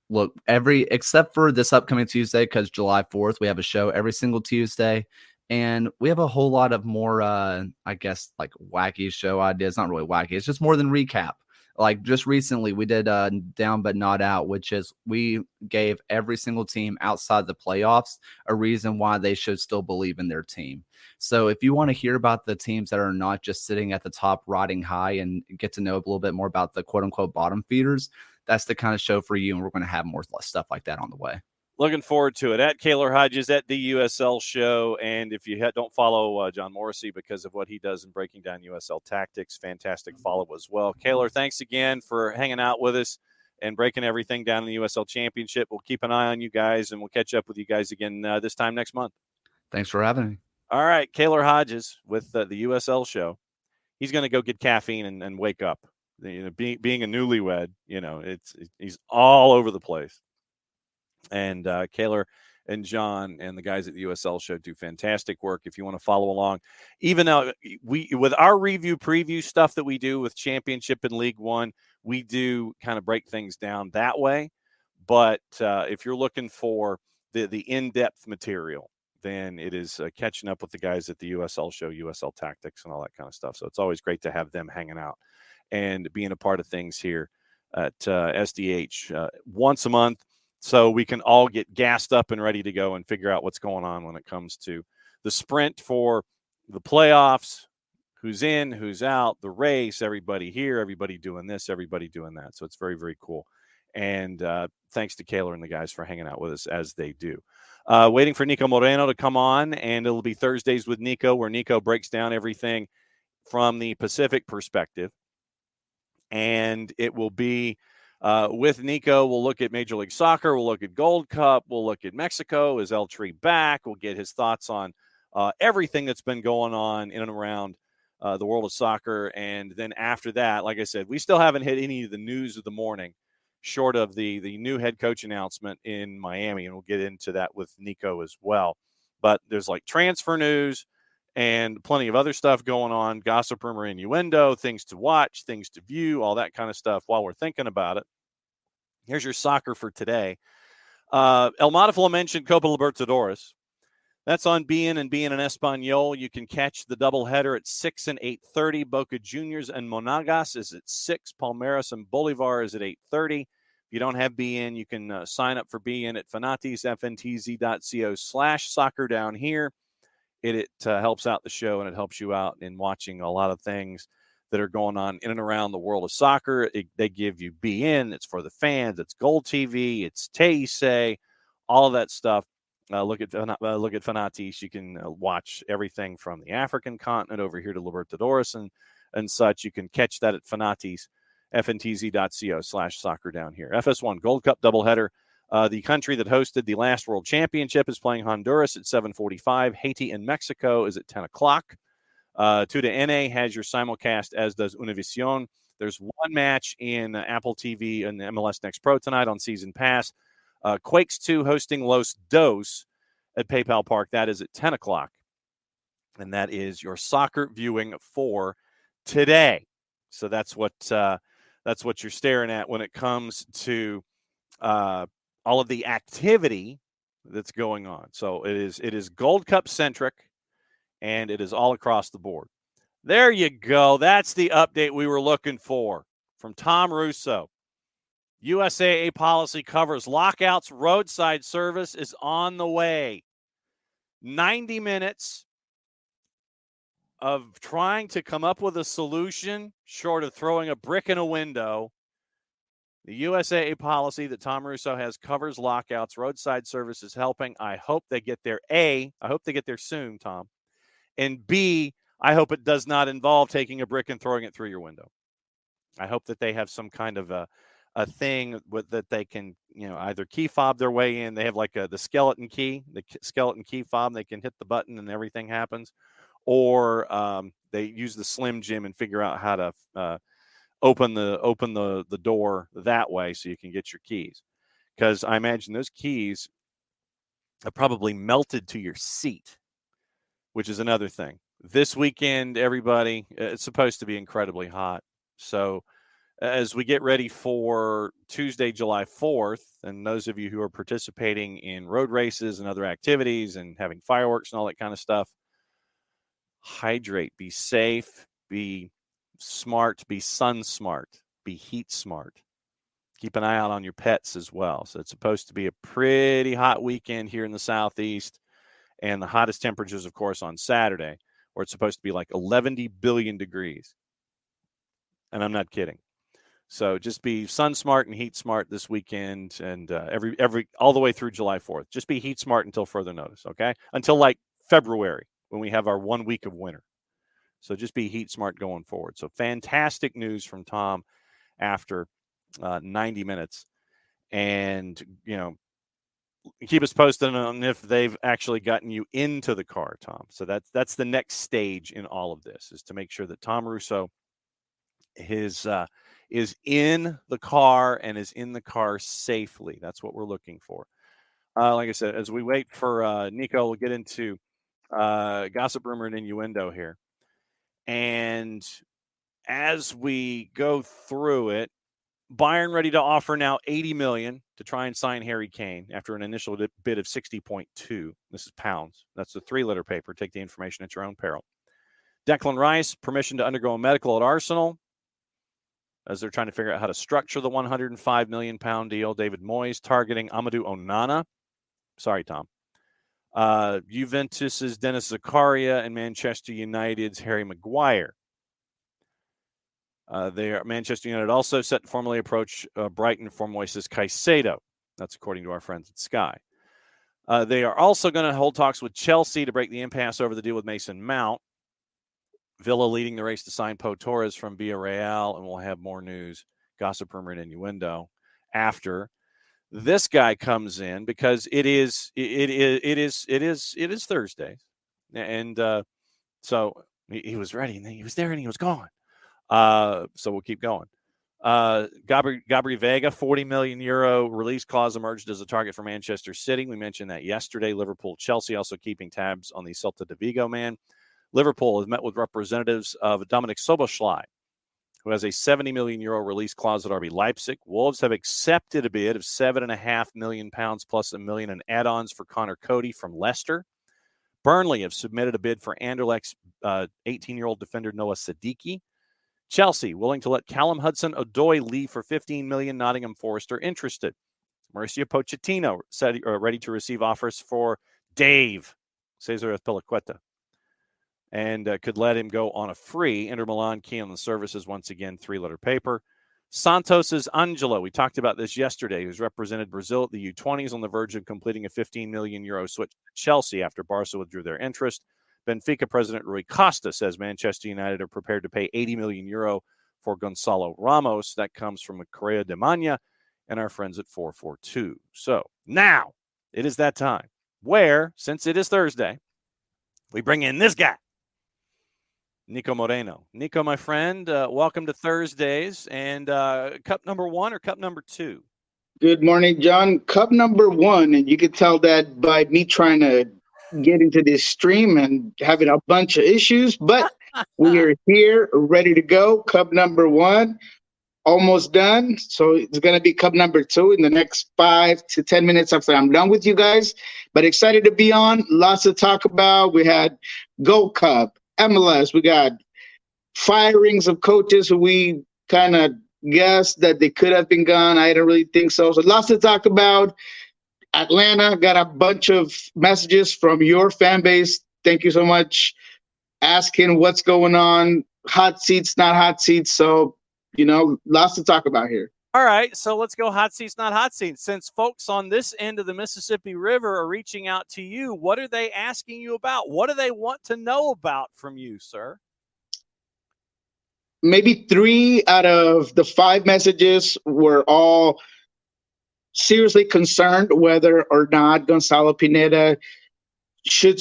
Speaker 4: Look, except for this upcoming Tuesday, because July 4th, we have a show every single Tuesday. And we have a whole lot of more, I guess, like wacky show ideas. Not really wacky. It's just more than recap. Like just recently, we did Down But Not Out, which is we gave every single team outside the playoffs a reason why they should still believe in their team. So if you want to hear about the teams that are not just sitting at the top riding high and get to know a little bit more about the quote unquote bottom feeders, that's the kind of show for you. And we're going to have more stuff like that on the way.
Speaker 1: Looking forward to it. At Kaylor Hodges, at the USL Show. And if you don't follow John Morrissey because of what he does in breaking down USL tactics, fantastic follow as well. Kaylor, thanks again for hanging out with us and breaking everything down in the USL Championship. We'll keep an eye on you guys, and we'll catch up with you guys again this time next month.
Speaker 4: Thanks for having me.
Speaker 1: All right, Kaylor Hodges with the USL Show. He's going to go get caffeine and wake up. Being a newlywed, he's all over the place. And Kaylor and John and the guys at the USL Show do fantastic work. If you want to follow along, even though with our review preview stuff that we do with Championship and League One, we do kind of break things down that way. But if you're looking for the in-depth material, then it is catching up with the guys at the USL Show, USL Tactics, and all that kind of stuff. So it's always great to have them hanging out and being a part of things here at SDH once a month, so we can all get gassed up and ready to go and figure out what's going on when it comes to the sprint for the playoffs, who's in, who's out, the race, everybody here, everybody doing this, everybody doing that. So it's very, very cool. And thanks to Kaylor and the guys for hanging out with us as they do. Waiting for Niko Moreno to come on, and it'll be Thursdays with Niko, where Niko breaks down everything from the Pacific perspective. And it will be with Niko. We'll look at Major League Soccer. We'll look at Gold Cup. We'll look at Mexico. Is El Tri back? We'll get his thoughts on everything that's been going on in and around the world of soccer. And then after that, like I said, we still haven't hit any of the news of the morning, short of the new head coach announcement in Miami. And we'll get into that with Niko as well. But there's like transfer news and plenty of other stuff going on, gossip, rumor, innuendo, things to watch, things to view, all that kind of stuff while we're thinking about it. Here's your soccer for today. El Modaflo mentioned Copa Libertadores. That's on BN and BN in Espanol. You can catch the doubleheader at 6 and 8:30. Boca Juniors and Monagas is at 6. Palmeiras and Bolivar is at 8:30. If you don't have BN, you can sign up for BN at fanatisfntz.co/soccer down here. It helps out the show, and it helps you out in watching a lot of things that are going on in and around the world of soccer. They give you BN. It's for the fans. It's Gold TV. It's Teise. All of that stuff. Look at Fanatis. You can watch everything from the African continent over here to Libertadores and such. You can catch that at Fanatis, fntz.co/soccer down here. FS1 Gold Cup doubleheader. The country that hosted the last World Championship is playing Honduras at 7:45. Haiti and Mexico is at 10 o'clock. Tuda NA has your simulcast, as does Univision. There's one match in Apple TV and the MLS Next Pro tonight on Season Pass. Quakes 2 hosting Los Dos at PayPal Park. That is at 10 o'clock. And that is your soccer viewing for today. So that's what you're staring at when it comes to all of the activity that's going on. So it is Gold Cup centric, and it is all across the board. There you go. That's the update we were looking for from Tom Russo. USAA policy covers lockouts. Roadside service is on the way. 90 minutes of trying to come up with a solution short of throwing a brick in a window. The USAA policy that Tom Russo has covers lockouts. Roadside service is helping. I hope they get there. A, I hope they get there soon, Tom. And B, I hope it does not involve taking a brick and throwing it through your window. I hope that they have some kind of a thing that they can, either key fob their way in. They have like the skeleton key fob. They can hit the button and everything happens. Or they use the Slim Jim and figure out how to open the door that way so you can get your keys. Because I imagine those keys have probably melted to your seat, which is another thing. This weekend, everybody, it's supposed to be incredibly hot. So as we get ready for Tuesday, July 4th, and those of you who are participating in road races and other activities and having fireworks and all that kind of stuff, hydrate, be safe, be smart, be sun smart, be heat smart. Keep an eye out on your pets as well. So it's supposed to be a pretty hot weekend here in the Southeast, and the hottest temperatures, of course, on Saturday, where it's supposed to be like 11 billion degrees. And I'm not kidding. So just be sun smart and heat smart this weekend, and every all the way through July 4th. Just be heat smart until further notice, okay? Until like February, when we have our 1 week of winter. So just be heat smart going forward. So fantastic news from Tom after 90 minutes. And, keep us posted on if they've actually gotten you into the car, Tom. So that's the next stage in all of this, is to make sure that Tom Russo is in the car and is in the car safely. That's what we're looking for. Like I said, as we wait for Niko, we'll get into gossip, rumor, and innuendo here. And as we go through it, Bayern ready to offer now $80 million to try and sign Harry Kane after an initial bid of 60.2. This is pounds. That's the 3-letter paper. Take the information at your own peril. Declan Rice, permission to undergo a medical at Arsenal, as they're trying to figure out how to structure the £105 million deal. David Moyes targeting Amadou Onana. Sorry, Tom. Juventus's Dennis Zakaria and Manchester United's Harry Maguire. Manchester United also set to formally approach Brighton for Moises Caicedo. That's according to our friends at Sky. They are also going to hold talks with Chelsea to break the impasse over the deal with Mason Mount. Villa leading the race to sign Pau Torres from Villarreal, and we'll have more news, gossip, rumor, and innuendo after this guy comes in, because it is Thursday, and so he was ready, and then he was there, and he was gone. So we'll keep going. Gabri Vega, €40 million release clause emerged as a target for Manchester City. We mentioned that yesterday. Liverpool, Chelsea also keeping tabs on the Celta de Vigo man. Liverpool has met with representatives of Dominic Soboschlei, who has a €70 million release clause at RB Leipzig. Wolves have accepted a bid of £7.5 million plus $1 million in add-ons for Connor Cody from Leicester. Burnley have submitted a bid for Anderlecht's 18-year-old defender Noah Siddiqui. Chelsea willing to let Callum Hudson-Odoi leave for $15 million. Nottingham Forest are interested. Mauricio Pochettino said ready to receive offers for Dave Cesar Azpilicueta, and could let him go on a free. Inter Milan key on the services once again, 3-letter paper. Santos's Angelo, we talked about this yesterday, who's represented Brazil at the U20s, on the verge of completing a €15 million switch to Chelsea after Barca withdrew their interest. Benfica president Rui Costa says Manchester United are prepared to pay €80 million for Gonzalo Ramos. That comes from Correa de Mania and our friends at 442. So now it is that time where, since it is Thursday, we bring in this guy, Niko Moreno. Niko, my friend, welcome to Thursdays. And cup number 1 or cup number 2?
Speaker 5: Good morning, John. Cup number 1, and you can tell that by me trying to get into this stream and having a bunch of issues, but we are here, ready to go. Cup number 1, almost done. So it's going to be cup number 2 in the next 5 to 10 minutes after I'm done with you guys. But excited to be on. Lots to talk about. We had Gold Cup, MLS. We got firings of coaches who we kind of guessed that they could have been gone. I didn't really think so. So lots to talk about. Atlanta, got a bunch of messages from your fan base. Thank you so much. Asking what's going on, hot seats, not hot seats. So, lots to talk about here.
Speaker 1: All right, so let's go hot seats, not hot seats. Since folks on this end of the Mississippi River are reaching out to you, what are they asking you about? What do they want to know about from you, sir?
Speaker 5: Maybe 3 out of the 5 messages were all seriously concerned whether or not Gonzalo Pineda should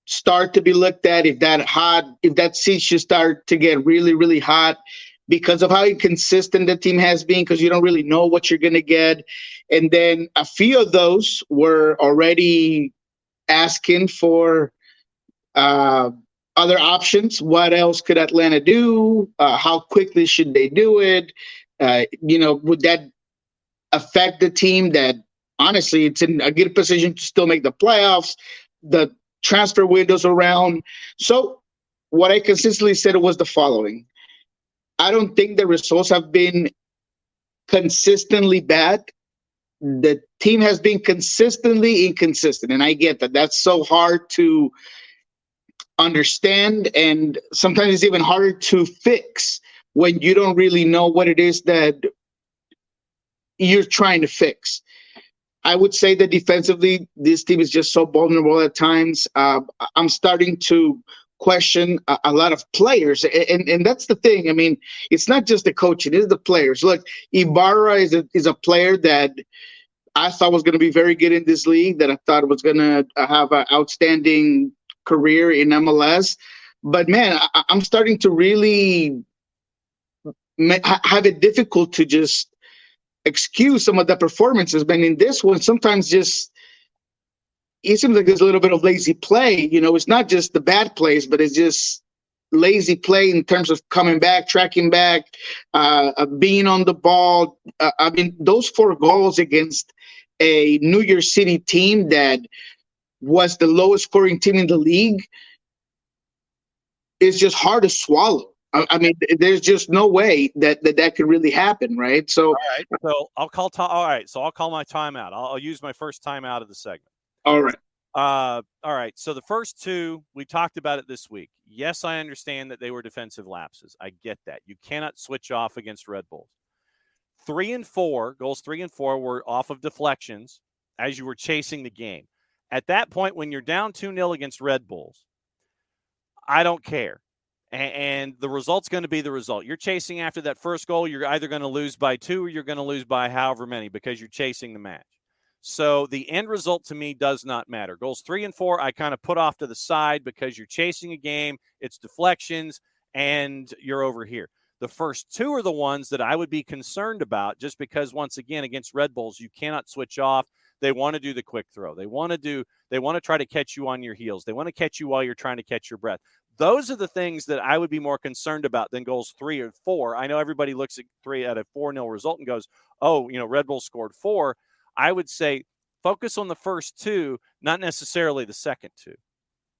Speaker 5: start to be looked at, if that seat should start to get really, really hot. because of how inconsistent the team has been, because you don't really know what you're going to get. And then a few of those were already asking for other options. What else could Atlanta do? How quickly should they do it? Would that affect the team that honestly it's in a good position to still make the playoffs? The transfer windows around. So what I consistently said was the following. I don't think the results have been consistently bad. The team has been consistently inconsistent. And I get that. That's so hard to understand. And sometimes it's even harder to fix when you don't really know what it is that you're trying to fix. I would say that defensively, this team is just so vulnerable at times. I'm starting to question a lot of players. And that's the thing. I mean, it's not just the coaching, it's the players. Look, Ibarra is a player that I thought was going to be very good in this league, that I thought was going to have an outstanding career in MLS. But, man, I'm starting to really have it difficult to just excuse some of the performances. But in this one, sometimes just it seems like there's a little bit of lazy play. It's not just the bad plays, but it's just lazy play in terms of coming back, tracking back, being on the ball. I mean, those 4 goals against a New York City team that was the lowest scoring team in the league is just hard to swallow. I mean, there's just no way that could really happen, right? So,
Speaker 1: all right. So I'll call. All right. So I'll call my timeout. I'll use my first timeout of the segment.
Speaker 5: All right.
Speaker 1: All right. So the first 2, we talked about it this week. Yes, I understand that they were defensive lapses. I get that. You cannot switch off against Red Bulls. 3 and 4 goals. 3 and 4 were off of deflections as you were chasing the game. At that point, when you're down 2-0 against Red Bulls, I don't care. And the result's going to be the result. You're chasing after that first goal. You're either going to lose by 2 or you're going to lose by however many because you're chasing the match. So the end result to me does not matter. Goals 3 and 4, I kind of put off to the side because you're chasing a game. It's deflections and you're over here. The first 2 are the ones that I would be concerned about just because, once again, against Red Bulls, you cannot switch off. They want to do the quick throw. They want to try to catch you on your heels. They want to catch you while you're trying to catch your breath. Those are the things that I would be more concerned about than goals 3 or 4. I know everybody looks at 3 at a 4-0 result and goes, oh, Red Bull scored 4. I would say focus on the first 2, not necessarily the second 2.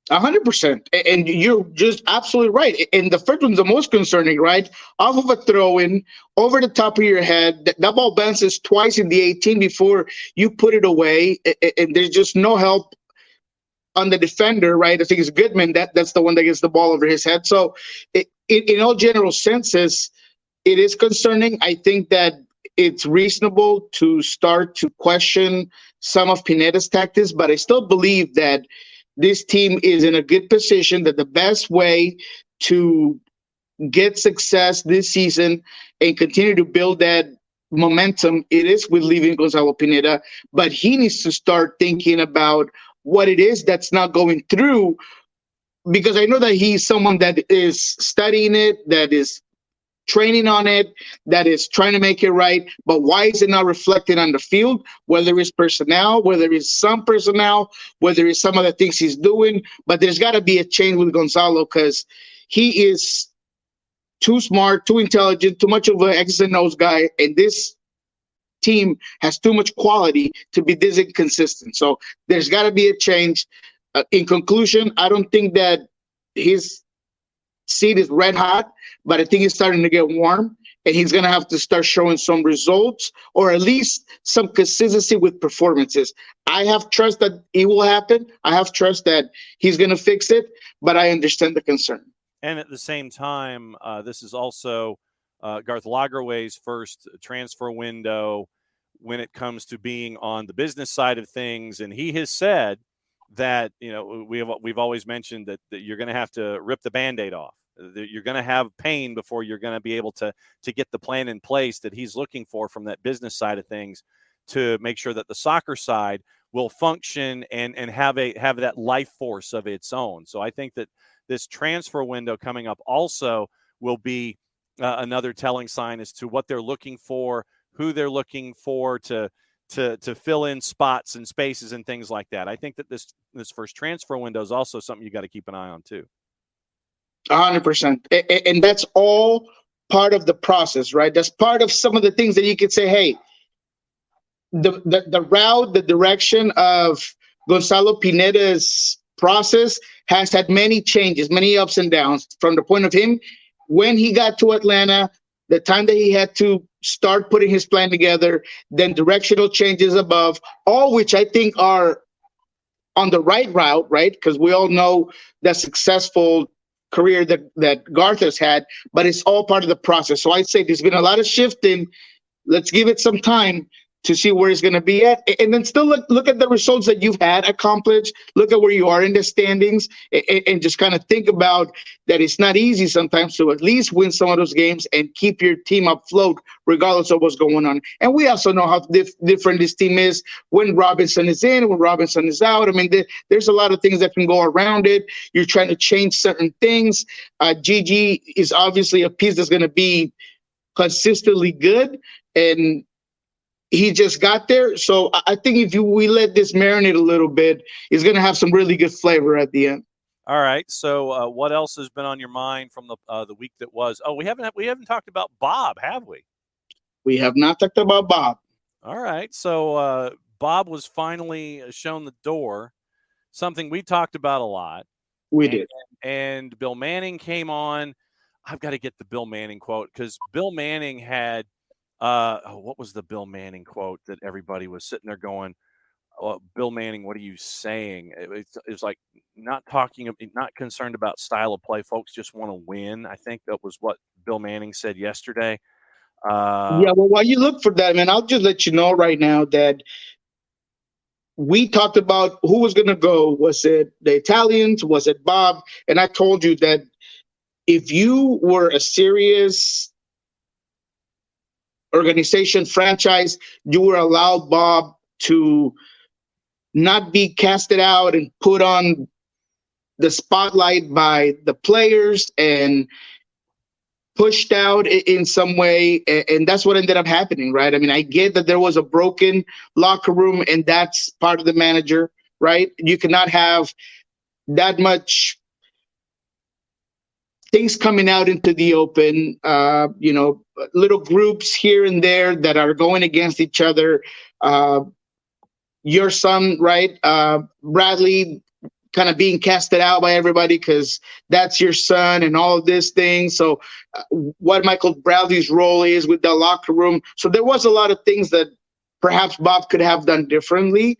Speaker 5: 100%. And you're just absolutely right. And the first one's the most concerning, right? Off of a throw-in, over the top of your head. That ball bounces twice in the 18 before you put it away. And there's just no help on the defender, right? I think it's Goodman. That's the one that gets the ball over his head. So in all general senses, it is concerning. I think that it's reasonable to start to question some of Pineda's tactics, but I still believe that this team is in a good position, that the best way to get success this season and continue to build that momentum, it is with leaving Gonzalo Pineda, but he needs to start thinking about what it is that's not going through, because I know that he's someone that is studying it, that is training on it, that is trying to make it right. But why is it not reflected on the field? Whether it's personnel, whether it's some personnel, whether it's some of the things he's doing. But there's got to be a change with Gonzalo, because he is too smart, too intelligent, too much of an X's and O's guy. And this team has too much quality to be this inconsistent. So there's got to be a change. In conclusion, I don't think that his seat is red hot, but I think it's starting to get warm, and he's going to have to start showing some results, or at least some consistency with performances. I have trust that it will happen. I have trust that he's going to fix it, but I understand the concern.
Speaker 1: And at the same time, this is also Garth Lagerwey's first transfer window when it comes to being on the business side of things. And he has said that, we've always mentioned that you're going to have to rip the Band-Aid off. You're going to have pain before you're going to be able to get the plan in place that he's looking for from that business side of things, to make sure that the soccer side will function and have that life force of its own. So I think that this transfer window coming up also will be another telling sign as to what they're looking for, who they're looking for to fill in spots and spaces and things like that. I think that this first transfer window is also something you got to keep an eye on too.
Speaker 5: 100%. And that's all part of the process, right? That's part of some of the things that you could say, hey, the route, the direction of Gonzalo Pineda's process has had many changes, many ups and downs from the point of him when he got to Atlanta, the time that he had to start putting his plan together, then directional changes above, all which I think are on the right route, right? Because we all know the successful career that Garth has had, but it's all part of the process. So I'd say there's been a lot of shifting. Let's give it some time to see where it's going to be at. And then still look at the results that you've had accomplished. Look at where you are in the standings and just kind of think about that it's not easy sometimes to at least win some of those games and keep your team afloat regardless of what's going on. And we also know how different this team is when Robinson is in, when Robinson is out. I mean, there's a lot of things that can go around it. You're trying to change certain things. Gigi is obviously a piece that's going to be consistently good, and he just got there. So I think if we let this marinate a little bit, it's going to have some really good flavor at the end.
Speaker 1: All right. So what else has been on your mind from the week that was? Oh, we haven't talked about Bob, have we?
Speaker 5: We have not talked about Bob.
Speaker 1: All right. So Bob was finally shown the door, something we talked about a lot.
Speaker 5: We did.
Speaker 1: And Bill Manning came on. I've got to get the Bill Manning quote because Bill Manning had what was the Bill Manning quote that everybody was sitting there going, Bill Manning, what are you saying? It's like not concerned about style of play. Folks just want to win. I think that was what Bill Manning said yesterday.
Speaker 5: Yeah, well, while you look for that, man, I'll just let you know right now that we talked about who was going to go. Was it the Italians? Was it Bob? And I told you that if you were a serious organization, franchise, you would allow Bob to not be casted out and put on the spotlight by the players and pushed out in some way. And that's what ended up happening, right? I mean, I get that there was a broken locker room and that's part of the manager, right? You cannot have that much things coming out into the open, little groups here and there that are going against each other. Your son, right, Bradley, kind of being casted out by everybody because that's your son and all of these things. So what Michael Bradley's role is with the locker room. So there was a lot of things that perhaps Bob could have done differently.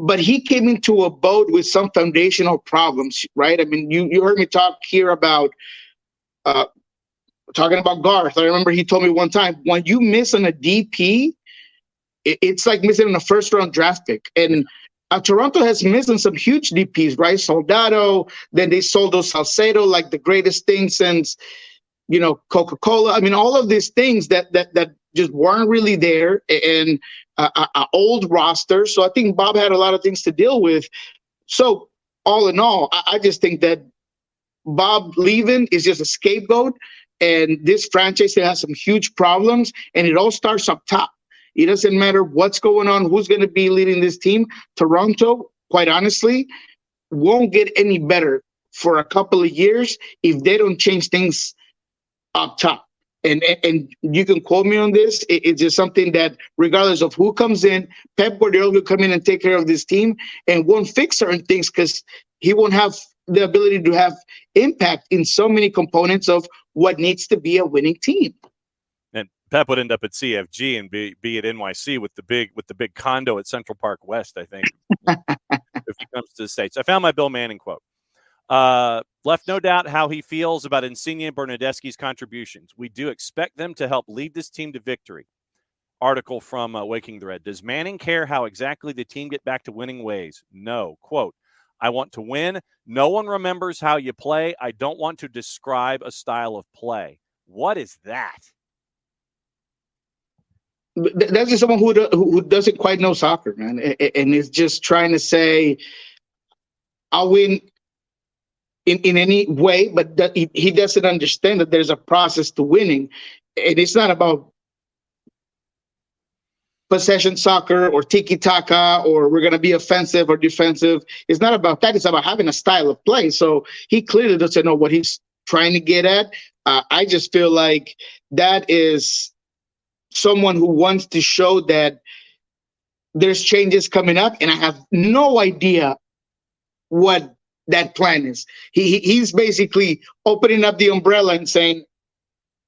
Speaker 5: But he came into a boat with some foundational problems, right? I mean, you heard me talk here about talking about Garth. I remember he told me one time, when you miss on a DP, it's like missing on a first-round draft pick. And Toronto has missed on some huge DPs, right? Soldado, then they sold those Salcedo, like the greatest thing since, Coca-Cola. I mean, all of these things that just weren't really there, and an old roster. So I think Bob had a lot of things to deal with. So all in all, I just think that Bob leaving is just a scapegoat, and this franchise has some huge problems, and it all starts up top. It doesn't matter what's going on, who's going to be leading this team. Toronto, quite honestly, won't get any better for a couple of years if they don't change things up top. And you can quote me on this. It's just something that regardless of who comes in, Pep Guardiola will come in and take care of this team and won't fix certain things because he won't have the ability to have impact in so many components of what needs to be a winning team.
Speaker 1: And Pep would end up at CFG and be at NYC with the big condo at Central Park West, I think, if he comes to the States. I found my Bill Manning quote. Left no doubt how he feels about Insigne and Bernadeschi's contributions. We do expect them to help lead this team to victory. Article from Waking the Red. Does Manning care how exactly the team get back to winning ways? No. Quote, I want to win. No one remembers how you play. I don't want to describe a style of play. What is that?
Speaker 5: That's just someone who doesn't quite know soccer, man, and is just trying to say, I'll win in any way, but that he doesn't understand that there's a process to winning. And it's not about possession soccer or tiki-taka or we're going to be offensive or defensive. It's not about that. It's about having a style of play. So he clearly doesn't know what he's trying to get at. I just feel like that is someone who wants to show that there's changes coming up, and I have no idea what that plan is. He's basically opening up the umbrella and saying,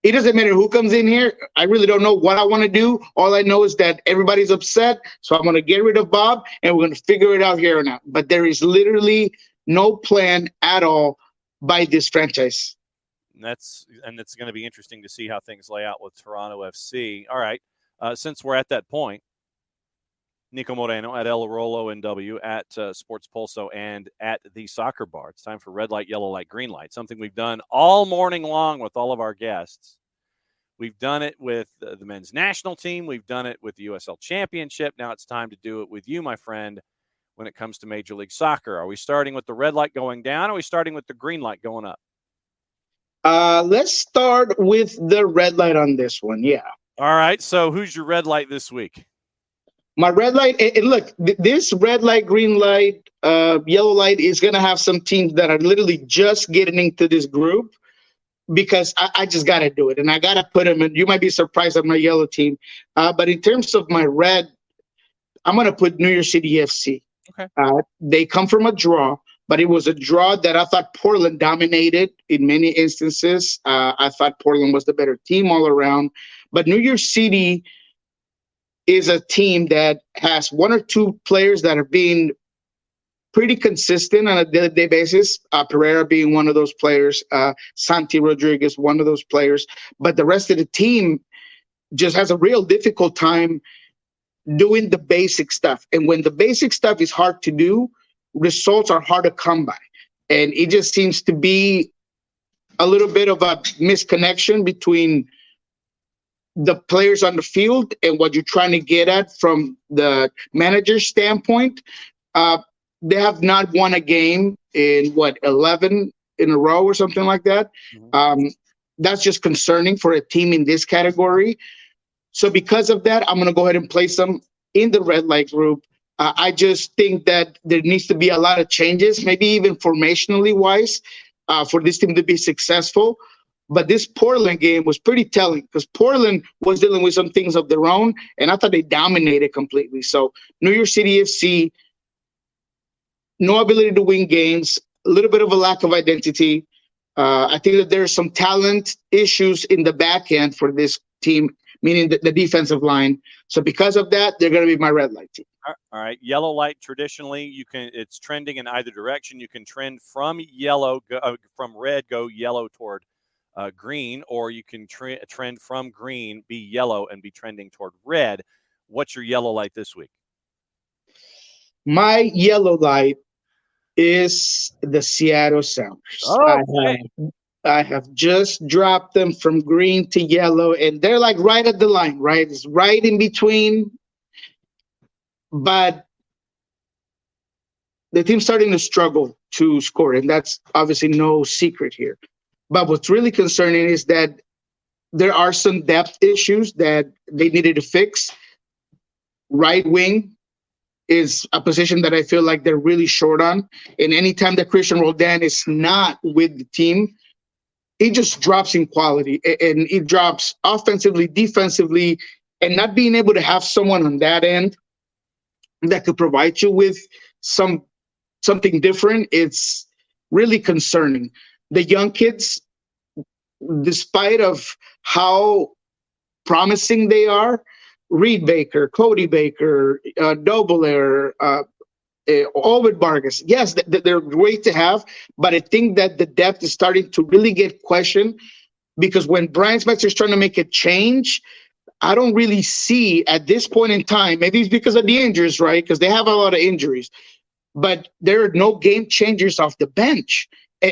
Speaker 5: it doesn't matter who comes in here. I really don't know what I want to do. All I know is that everybody's upset, so I'm going to get rid of Bob, and we're going to figure it out here and now. But there is literally no plan at all by this franchise.
Speaker 1: And it's going to be interesting to see how things lay out with Toronto FC. All right, since we're at that point, Niko Moreno at El Rolo NW, at Sports Pulso, and at the Soccer Bar. It's time for red light, yellow light, green light, something we've done all morning long with all of our guests. We've done it with the men's national team. We've done it with the USL Championship. Now it's time to do it with you, my friend, when it comes to Major League Soccer. Are we starting with the red light going down, or are we starting with the green light going up?
Speaker 5: Let's start with the red light on this one. Yeah.
Speaker 1: All right. So who's your red light this week?
Speaker 5: My red light, and look, this red light, green light, yellow light is going to have some teams that are literally just getting into this group because I just got to do it. And I got to put them in. You might be surprised at my yellow team. But in terms of my red, I'm going to put New York City FC.
Speaker 1: Okay.
Speaker 5: They come from a draw, but it was a draw that I thought Portland dominated in many instances. I thought Portland was the better team all around. But New York City is a team that has one or two players that are being pretty consistent on a day-to-day basis. Pereira being one of those players, Santi Rodriguez, one of those players. But the rest of the team just has a real difficult time doing the basic stuff. And when the basic stuff is hard to do, results are hard to come by. And it just seems to be a little bit of a misconnection between the players on the field and what you're trying to get at from the manager's standpoint. They have not won a game in 11 in a row or something like that. Mm-hmm. That's just concerning for a team in this category. So because of that, I'm going to go ahead and place them in the red light group. I just think that there needs to be a lot of changes, maybe even formationally wise, for this team to be successful. But this Portland game was pretty telling because Portland was dealing with some things of their own, and I thought they dominated completely. So New York City FC, no ability to win games, a little bit of a lack of identity. I think that there's some talent issues in the back end for this team, meaning the defensive line. So because of that, they're going to be my red light team.
Speaker 1: All right. Yellow light, traditionally, it's trending in either direction. You can trend from yellow, from red, go yellow toward green, or you can trend from green, be yellow, and be trending toward red. What's your yellow light this week?
Speaker 5: My yellow light is the Seattle Sounders.
Speaker 1: Oh,
Speaker 5: I have just dropped them from green to yellow, and they're like right at the line, right? It's right in between. But the team's starting to struggle to score, and that's obviously no secret here. But what's really concerning is that there are some depth issues that they needed to fix. Right wing is a position that I feel like they're really short on. And anytime that Christian Roldan is not with the team, it just drops in quality. And it drops offensively, defensively, and not being able to have someone on that end that could provide you with something different, it's really concerning. The young kids, despite of how promising they are, Reed Baker, Cody Baker, Dobler, Ovid Vargas, yes, they're great to have, but I think that the depth is starting to really get questioned because when Brian Spencer is trying to make a change, I don't really see at this point in time, maybe it's because of the injuries, right? Because they have a lot of injuries, but there are no game changers off the bench.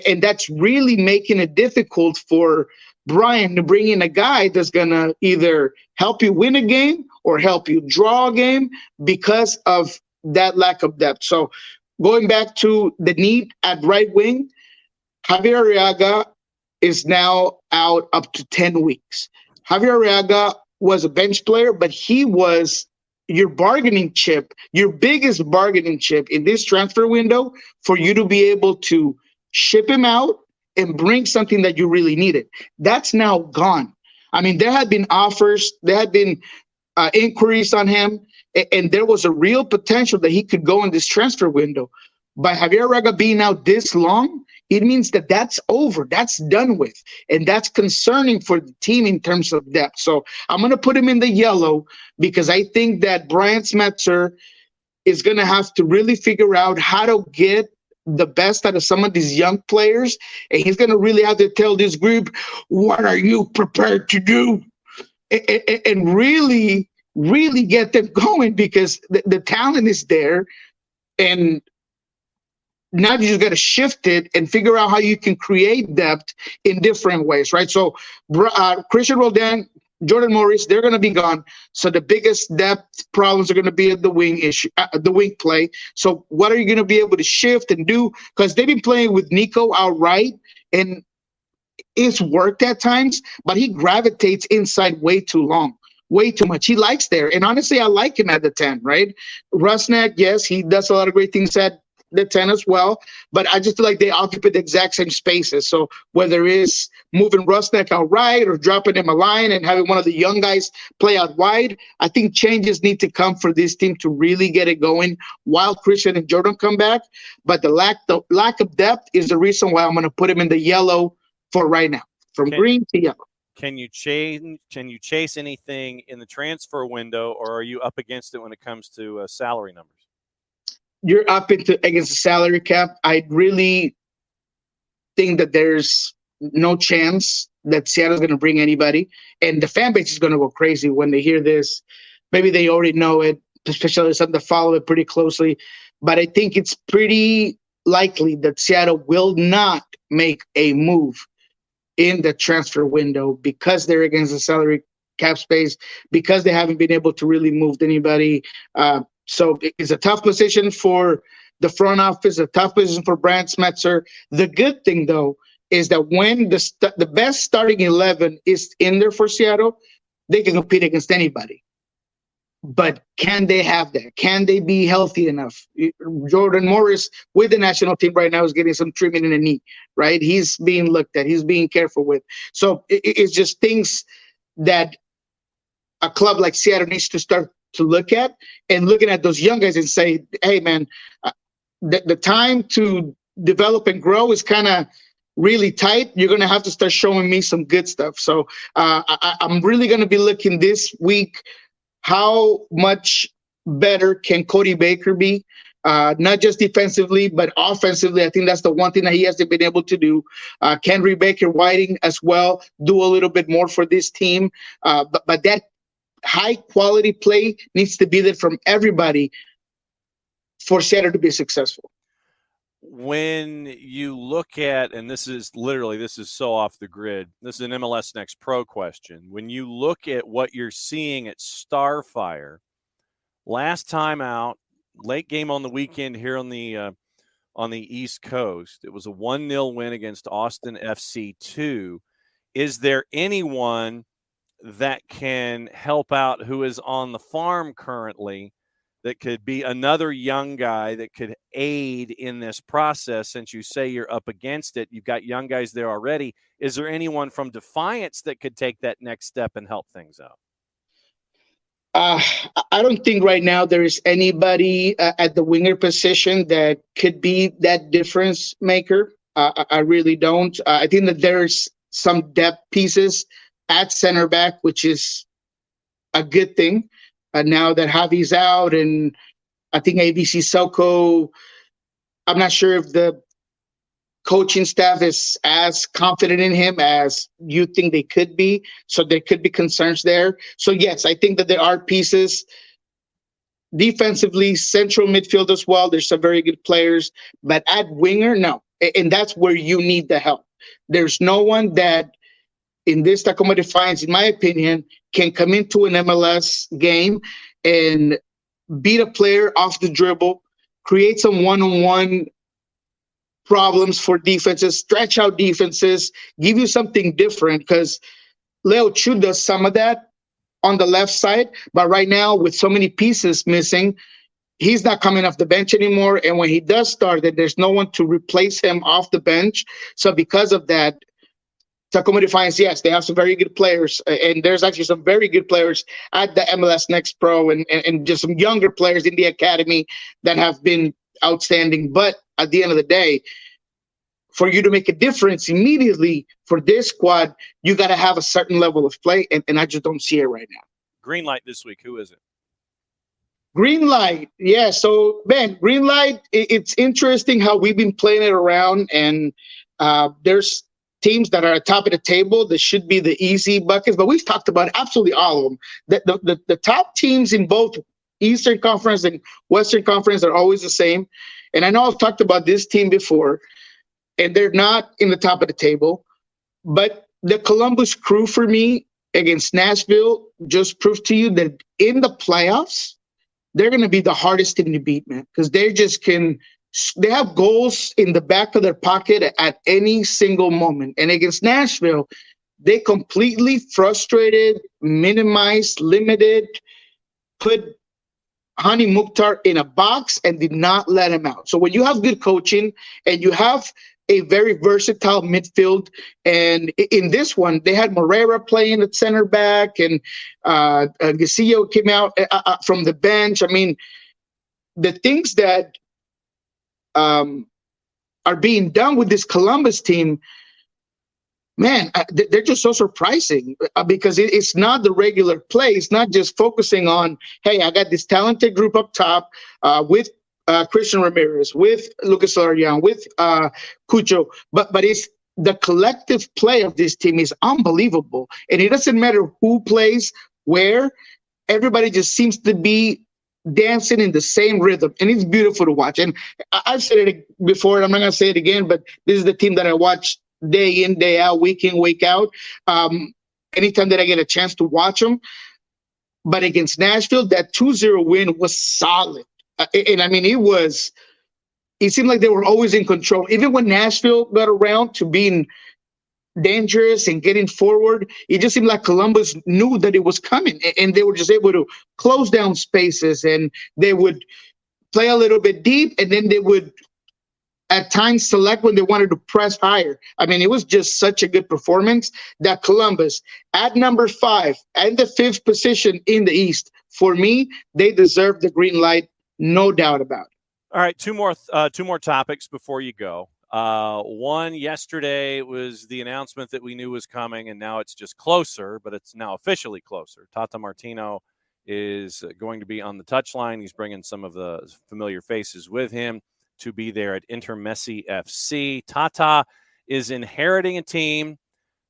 Speaker 5: And that's really making it difficult for Brian to bring in a guy that's going to either help you win a game or help you draw a game because of that lack of depth. So going back to the need at right wing, Javier Arriaga is now out up to 10 weeks. Javier Arriaga was a bench player, but he was your bargaining chip, your biggest bargaining chip in this transfer window for you to be able to ship him out and bring something that you really needed. That's now gone. I mean, there had been offers, there had been inquiries on him, and there was a real potential that he could go in this transfer window. By Javier Arriaga being out this long, it means that that's over. That's done with. And that's concerning for the team in terms of depth. So I'm going to put him in the yellow because I think that Brian Smetzer is going to have to really figure out how to get the best out of some of these young players. And he's going to really have to tell this group, what are you prepared to do? And really, really get them going because the talent is there. And now you just got to shift it and figure out how you can create depth in different ways, right? So Christian Roldan, Jordan Morris, they're going to be gone. So the biggest depth problems are going to be at the wing issue, the wing play. So what are you going to be able to shift and do? Because they've been playing with Niko outright, and it's worked at times, but he gravitates inside way too long. Way too much. He likes there. And honestly, I like him at the 10, right? Rusnak, yes, he does a lot of great things at the 10 as well, but I just feel like they occupy the exact same spaces. So whether it's moving Rusnak out right or dropping him a line and having one of the young guys play out wide, I think changes need to come for this team to really get it going while Christian and Jordan come back. But the lack of depth is the reason why I'm going to put him in the yellow for right now, from green to yellow.
Speaker 1: Can you chase anything in the transfer window, or are you up against it when it comes to salary numbers?
Speaker 5: You're up against the salary cap. I really think that there's no chance that Seattle's going to bring anybody, and the fan base is going to go crazy when they hear this. Maybe they already know it, especially some that follow it pretty closely. But I think it's pretty likely that Seattle will not make a move in the transfer window because they're against the salary cap space, because they haven't been able to really move anybody. So it's a tough position for the front office, a tough position for Brian Smetzer. The good thing, though, is that when the best starting 11 is in there for Seattle, they can compete against anybody. But can they have that? Can they be healthy enough? Jordan Morris with the national team right now is getting some treatment in the knee, right? He's being looked at. He's being careful with. So it's just things that a club like Seattle needs to start to look at, and looking at those young guys and say, hey, man, the time to develop and grow is kind of really tight. You're going to have to start showing me some good stuff. So I'm really going to be looking this week, how much better can Cody Baker be? Not just defensively, but offensively. I think that's the one thing that he hasn't been able to do. Can Baker Whiting as well do a little bit more for this team? But that high quality play needs to be there from everybody for Seattle to be successful.
Speaker 1: When you look at, and this is so off the grid, this is an MLS Next Pro question. When you look at what you're seeing at Starfire, last time out, late game on the weekend here on the East Coast, it was a 1-0 win against Austin FC2. Is there anyone that can help out who is on the farm currently that could be another young guy that could aid in this process? Since you say you're up against it, you've got young guys there already. Is there anyone from Defiance that could take that next step and help things out?
Speaker 5: I don't think right now there is anybody at the winger position that could be that difference maker. I really don't. I think that there's some depth pieces at center back, which is a good thing. Now that Javi's out, and I think ABC Soko, I'm not sure if the coaching staff is as confident in him as you think they could be. So there could be concerns there. So yes, I think that there are pieces defensively, central midfield as well. There's some very good players, but at winger, no. And that's where you need the help. There's no one that in this Tacoma Defiance, in my opinion, can come into an MLS game and beat a player off the dribble, create some one-on-one problems for defenses, stretch out defenses, give you something different, because Leo Chu does some of that on the left side. But right now, with so many pieces missing, he's not coming off the bench anymore. And when he does start, there's no one to replace him off the bench. So because of that, Tacoma Defiance, yes, they have some very good players. And there's actually some very good players at the MLS Next Pro and just some younger players in the academy that have been outstanding. But at the end of the day, for you to make a difference immediately for this squad, you got to have a certain level of play. And I just don't see it right now.
Speaker 1: Green light this week. Who is it?
Speaker 5: Green light. Yeah. So, man, green light, it's interesting how we've been playing it around. And there's teams that are at top of the table that should be the easy buckets. But we've talked about absolutely all of them. The top teams in both Eastern Conference and Western Conference are always the same. And I know I've talked about this team before, and they're not in the top of the table. But the Columbus Crew, for me, against Nashville, just proved to you that in the playoffs, they're going to be the hardest team to beat, man, because they just they have goals in the back of their pocket at any single moment. And against Nashville, they completely frustrated, minimized, limited, put Hani Mukhtar in a box and did not let him out. So when you have good coaching and you have a very versatile midfield, and in this one, they had Moreira playing at center back, and Gasillo came out from the bench. I mean, the things that are being done with this Columbus team, man, they're just so surprising because it's not the regular play. It's not just focusing on, hey, I got this talented group up top with Christian Ramirez, with Lucas Arian, with Cucho, but it's the collective play of this team is unbelievable. And it doesn't matter who plays where, everybody just seems to be dancing in the same rhythm, and it's beautiful to watch. And I've said it before, and I'm not going to say it again, but this is the team that I watch day in, day out, week in, week out. Anytime that I get a chance to watch them. But against Nashville, that 2-0 win was solid. And I mean, it seemed like they were always in control. Even when Nashville got around to being dangerous and getting forward, it just seemed like Columbus knew that it was coming, and they were just able to close down spaces, and they would play a little bit deep, and then they would at times select when they wanted to press higher. I mean, it was just such a good performance that Columbus at number 5 and the 5th position in the East, for me, they deserve the green light, no doubt about it.
Speaker 1: All right, two more topics before you go. One, yesterday was the announcement that we knew was coming, and now it's just closer, but it's now officially closer. Tata Martino is going to be on the touchline. He's bringing some of the familiar faces with him to be there at Inter Messi FC. Tata is inheriting a team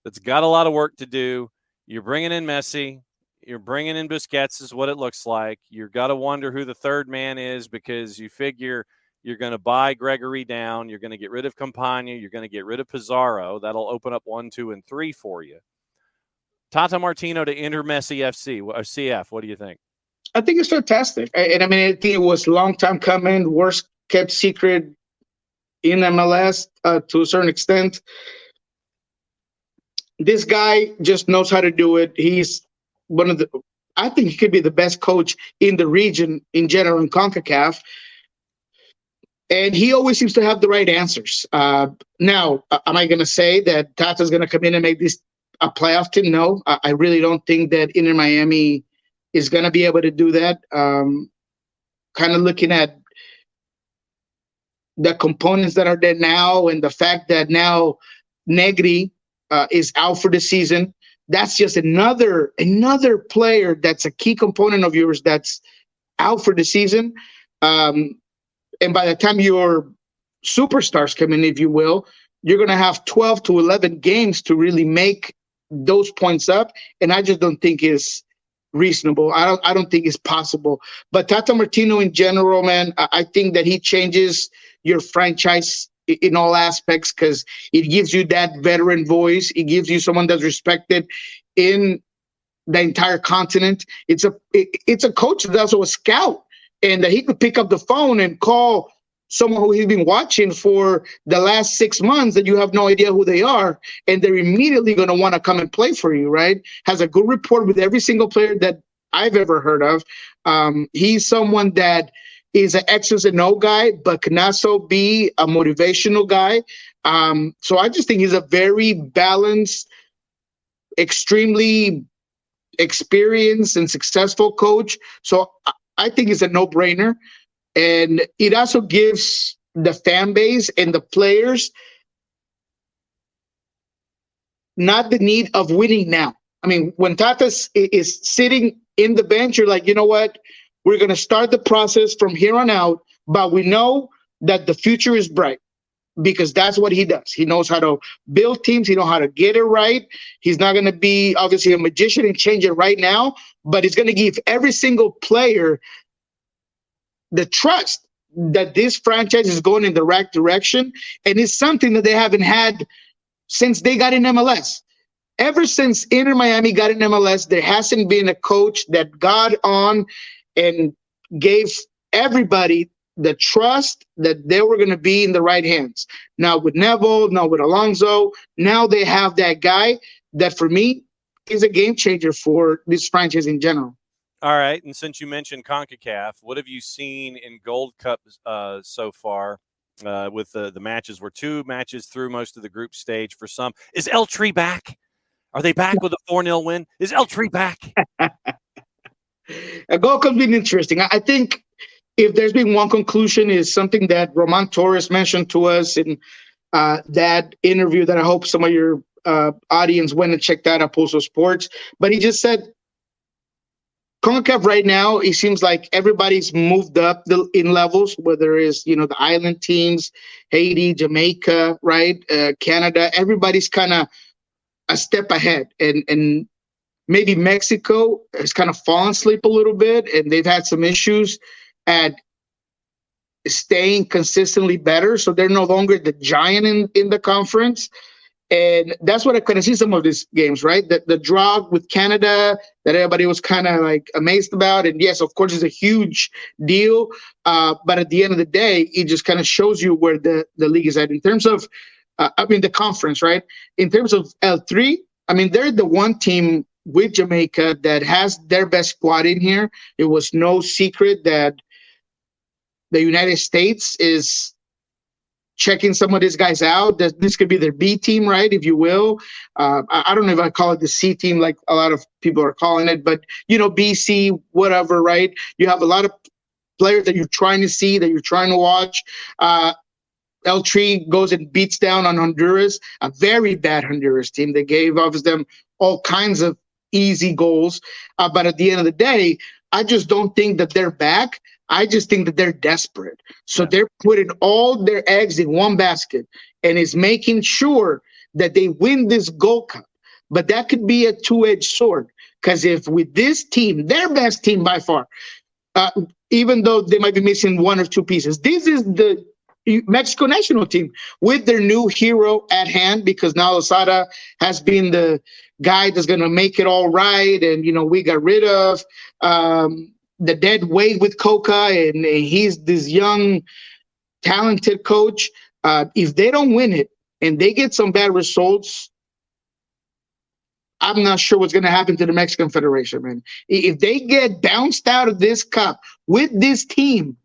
Speaker 1: that's got a lot of work to do. You're bringing in Messi. You're bringing in Busquets is what it looks like. You've got to wonder who the third man is, because you figure you're going to buy Gregory down. You're going to get rid of Campagna. You're going to get rid of Pizarro. That'll open up 1, 2, and 3 for you. Tata Martino to Inter Messi FC or CF. What do you think?
Speaker 5: I think it's fantastic. And I mean, I think it was a long time coming, worst kept secret in MLS to a certain extent. This guy just knows how to do it. He's I think he could be the best coach in the region in general in CONCACAF. And he always seems to have the right answers. Now, am I going to say that Tata's going to come in and make this a playoff team? No, I really don't think that Inter Miami is going to be able to do that. Kind of looking at the components that are there now and the fact that now Negri is out for the season. That's just another player that's a key component of yours that's out for the season. And by the time your superstars come in, if you will, you're going to have 12 to 11 games to really make those points up. And I just don't think is reasonable. I don't think it's possible. But Tata Martino in general, man, I think that he changes your franchise in all aspects because it gives you that veteran voice. It gives you someone that's respected in the entire continent. It's a coach that's also a scout, and that he could pick up the phone and call someone who he's been watching for the last 6 months that you have no idea who they are, and they're immediately going to want to come and play for you, right? Has a good rapport with every single player that I've ever heard of. He's someone that is an X's and O guy, but can also be a motivational guy. So I just think he's a very balanced, extremely experienced and successful coach. So I think it's a no-brainer. And it also gives the fan base and the players not the need of winning now. I mean, when Tata is sitting in the bench, you're like, you know what? We're going to start the process from here on out, but we know that the future is bright because that's what he does. He knows how to build teams. He knows how to get it right. He's not going to be, obviously, a magician and change it right now, but he's going to give every single player the trust that this franchise is going in the right direction, and it's something that they haven't had since they got in MLS. Ever since Inter Miami got in MLS, there hasn't been a coach that got on and gave everybody the trust that they were going to be in the right hands. Now with Neville, now with Alonso, now they have that guy that for me is a game changer for this franchise in general.
Speaker 1: All right, and since you mentioned CONCACAF, what have you seen in Gold Cup so far with the matches? We're 2 matches through most of the group stage for some. Is El Tree back? Are they back with a 4-0 win? Is El Tree back?
Speaker 5: A Gold Cup's been interesting. I think if there's been one conclusion is something that Roman Torres mentioned to us in that interview that I hope some of your audience went and checked out at Pulso Sports. But he just said, CONCACAF right now, it seems like everybody's moved up in levels, whether it's, the island teams, Haiti, Jamaica, right, Canada. Everybody's kind of a step ahead. And maybe Mexico has kind of fallen asleep a little bit, and they've had some issues at staying consistently better. So they're no longer the giant in the conference. And that's what I kind of see some of these games, right? The draw with Canada that everybody was kind of like amazed about. And yes, of course, it's a huge deal. But at the end of the day, it just kind of shows you where the league is at in terms of, the conference, right? In terms of L3, they're the one team with Jamaica that has their best squad in here. It was no secret that the United States is checking some of these guys out. This could be their B team, right, if you will. I don't know if I call it the C team like a lot of people are calling it, but, BC, whatever, right? You have a lot of players that you're trying to see, that you're trying to watch. El Tri goes and beats down on Honduras, a very bad Honduras team. They gave off them all kinds of easy goals. But at the end of the day, I just don't think that they're back. I just think that they're desperate. So they're putting all their eggs in one basket and is making sure that they win this Gold Cup. But that could be a two-edged sword, because if with this team, their best team by far, even though they might be missing 1 or 2 pieces, this is the Mexico national team with their new hero at hand, because now Lozada has been the guy that's going to make it all right. And, we got rid of the dead weight with Coca, and he's this young, talented coach. If they don't win it and they get some bad results, I'm not sure what's going to happen to the Mexican Federation, man. If they get bounced out of this cup with this team,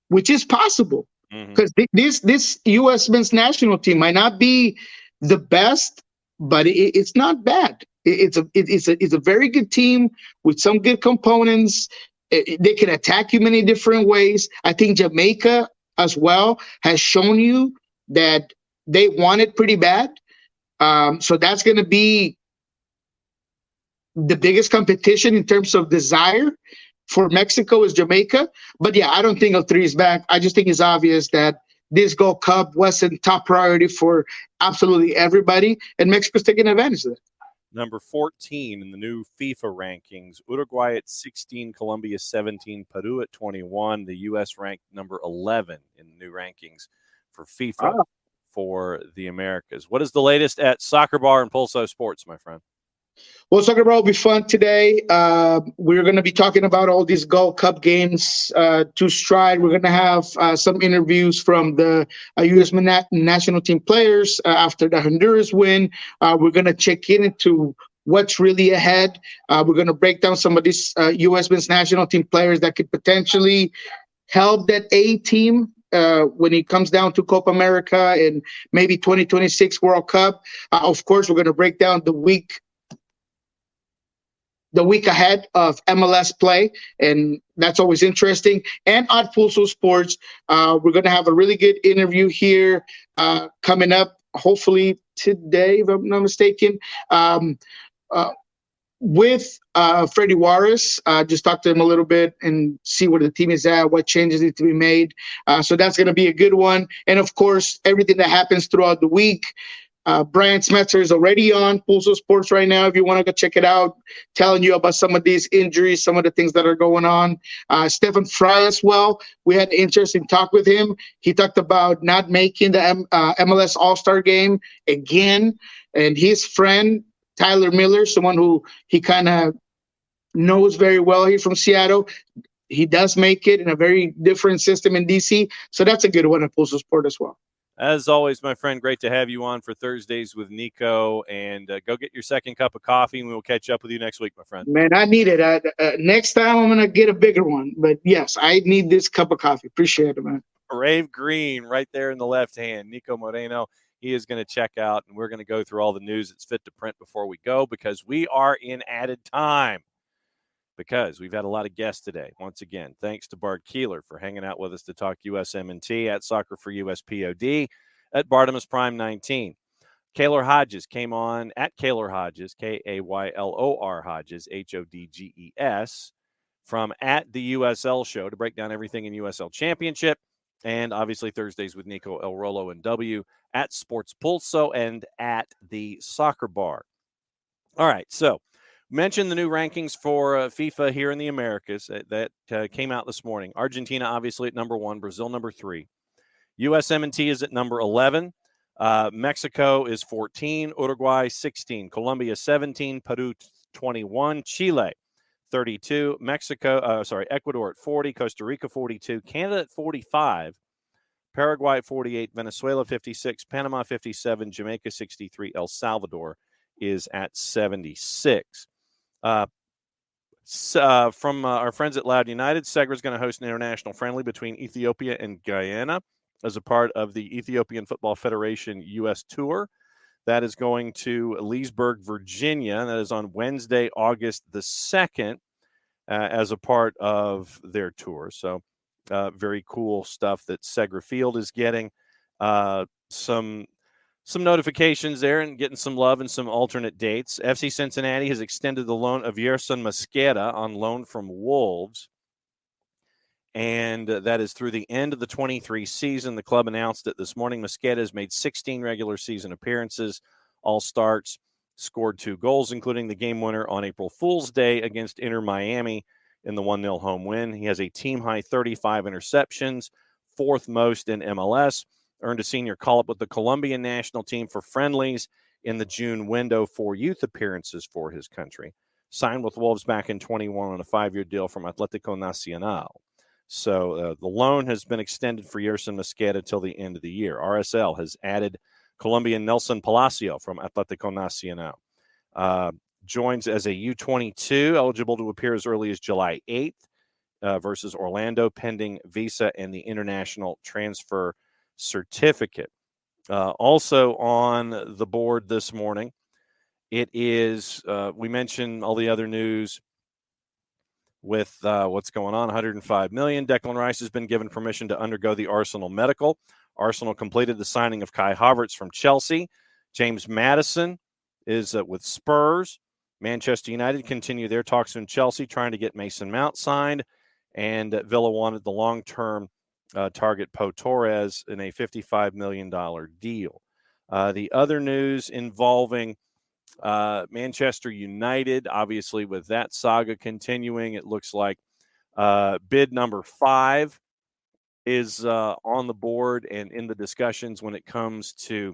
Speaker 5: which is possible, because this U.S. men's national team might not be the best, but it's not bad. It's a very good team with some good components. They can attack you many different ways. I think Jamaica as well has shown you that they want it pretty bad. So that's going to be the biggest competition in terms of desire for Mexico is Jamaica. But yeah, I don't think El3 is back. I just think it's obvious that this Gold Cup wasn't top priority for absolutely everybody, and Mexico's taking advantage of that.
Speaker 1: Number 14 in the new FIFA rankings, Uruguay at 16, Colombia 17, Peru at 21. The U.S. ranked number 11 in the new rankings for FIFA for the Americas. What is the latest at Soccer Bar and Pulso Sports, my friend?
Speaker 5: Well, Soccer Ball will be fun today. We're going to be talking about all these Gold Cup games to stride. We're going to have some interviews from the USMNT national team players after the Honduras win. We're going to check into what's really ahead. We're going to break down some of these U.S. men's national team players that could potentially help that A team when it comes down to Copa America and maybe 2026 World Cup. Of course, we're going to break down the week ahead of MLS play, and that's always interesting. And on Pulso Sports, we're going to have a really good interview here coming up, hopefully today, if I'm not mistaken, with Freddie Juarez. Just talk to him a little bit and see where the team is at, what changes need to be made. So that's going to be a good one. And, of course, everything that happens throughout the week. Brian Smetzer is already on Pulso Sports right now. If you want to go check it out, telling you about some of these injuries, some of the things that are going on. Stephen Fry as well. We had an interesting talk with him. He talked about not making the MLS All-Star game again. And his friend, Tyler Miller, someone who he kind of knows very well here from Seattle, he does make it in a very different system in DC. So that's a good one at Pulso Sport as well.
Speaker 1: As always, my friend, great to have you on for Thursdays with Niko. And go get your second cup of coffee, and we'll catch up with you next week, my friend.
Speaker 5: Man, I need it. Next time, I'm going to get a bigger one. But, yes, I need this cup of coffee. Appreciate it, man.
Speaker 1: Rave Green right there in the left hand, Niko Moreno. He is going to check out, and we're going to go through all the news that's fit to print before we go because we are in added time. Because we've had a lot of guests today. Once again, thanks to Bart Keeler for hanging out with us to talk USMNT at SoccerForUSPod at Bartimus Prime 19. Kaylor Hodges came on at Kaylor Hodges, Kaylor Hodges, Hodges, from at the USL Show to break down everything in USL Championship. And obviously Thursdays with Nico El Rolo and W at Sports Pulso and at the Soccer Bar. All right, so mentioned the new rankings for FIFA here in the Americas that came out this morning. Argentina, obviously, at number 1. Brazil, number 3. USMNT is at number 11. Mexico is 14. Uruguay, 16. Colombia, 17. Peru, 21. Chile, 32. Ecuador at 40. Costa Rica, 42. Canada at 45. Paraguay at 48. Venezuela, 56. Panama, 57. Jamaica, 63. El Salvador is at 76. From our friends at Loud United, Segra is going to host an international friendly between Ethiopia and Guyana as a part of the Ethiopian Football Federation U.S. Tour. That is going to Leesburg, Virginia. That is on Wednesday, August the 2nd, as a part of their tour. So very cool stuff that Segra Field is getting. Some notifications there and getting some love and some alternate dates. FC Cincinnati has extended the loan of Yerson Mosqueda on loan from Wolves. And that is through the end of the 23 season. The club announced it this morning. Mosqueda has made 16 regular season appearances, all starts, scored 2 goals, including the game winner on April Fool's Day against Inter Miami in the 1-0 home win. He has a team-high 35 interceptions, 4th most in MLS. Earned a senior call-up with the Colombian national team for friendlies in the June window for youth appearances for his country. Signed with Wolves back in 21 on a 5-year deal from Atlético Nacional. So the loan has been extended for Yerson Mosqueda till the end of the year. RSL has added Colombian Nelson Palacio from Atlético Nacional. Joins as a U22, eligible to appear as early as July 8th versus Orlando, pending visa and the international transfer certificate. Also on the board this morning, it is, we mentioned all the other news with what's going on, $105 million. Declan Rice has been given permission to undergo the Arsenal medical. Arsenal completed the signing of Kai Havertz from Chelsea. James Maddison is with Spurs. Manchester United continue their talks in Chelsea, trying to get Mason Mount signed. And Villa wanted the long-term target Pau Torres in a $55 million deal. The other news involving Manchester United, obviously with that saga continuing, it looks like bid number 5 is on the board and in the discussions when it comes to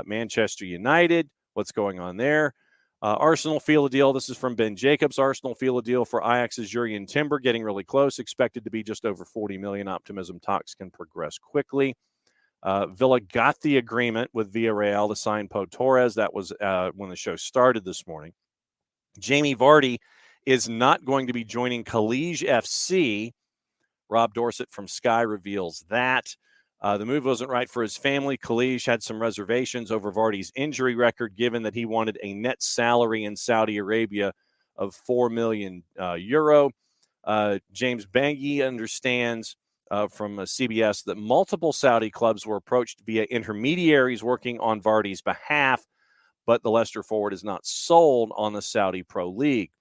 Speaker 1: Manchester United. What's going on there? Arsenal feel a deal. This is from Ben Jacobs. Arsenal feel a deal for Ajax's Jurrien Timber, getting really close, expected to be just over $40 million. Optimism talks can progress quickly. Villa got the agreement with Villarreal to sign Pau Torres. That was when the show started this morning. Jamie Vardy is not going to be joining Kalige FC. Rob Dorsett from Sky reveals that. The move wasn't right for his family. Kalige had some reservations over Vardy's injury record, given that he wanted a net salary in Saudi Arabia of €4 million. James Bangi understands from CBS that multiple Saudi clubs were approached via intermediaries working on Vardy's behalf, but the Leicester forward is not sold on the Saudi Pro League.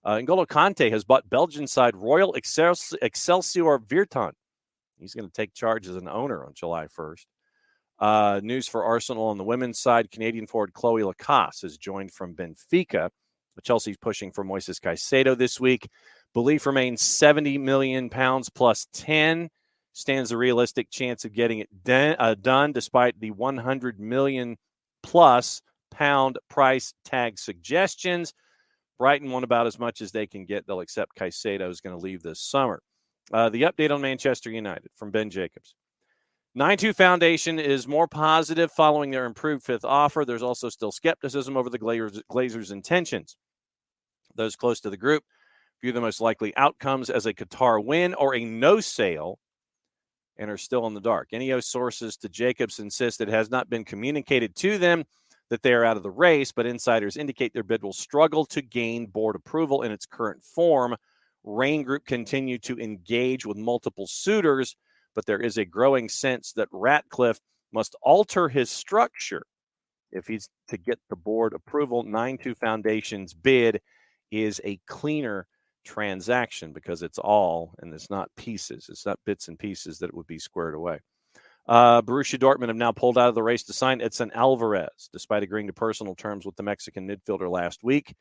Speaker 1: N'Golo Kante has bought Belgian side Royal Excelsior Virton. He's going to take charge as an owner on July 1st. News for Arsenal on the women's side. Canadian forward Chloe Lacasse has joined from Benfica. Chelsea's pushing for Moises Caicedo this week. Belief remains £70 million plus 10. Stands a realistic chance of getting it done despite the £100 million plus pound price tag suggestions. Brighton want about as much as they can get. They'll accept Caicedo is going to leave this summer. The update on Manchester United from Ben Jacobs. 9-2 Foundation is more positive following their improved fifth offer. There's also still skepticism over the Glazers' intentions. Those close to the group view the most likely outcomes as a Qatar win or a no sale and are still in the dark. NEO sources to Jacobs insist it has not been communicated to them that they are out of the race, but insiders indicate their bid will struggle to gain board approval in its current form. Rain Group continue to engage with multiple suitors, but there is a growing sense that Ratcliffe must alter his structure if he's to get the board approval. 9-2 Foundation's bid is a cleaner transaction because it's all, and it's not pieces. It's not bits and pieces that it would be squared away. Borussia Dortmund have now pulled out of the race to sign Edson Alvarez, despite agreeing to personal terms with the Mexican midfielder last week.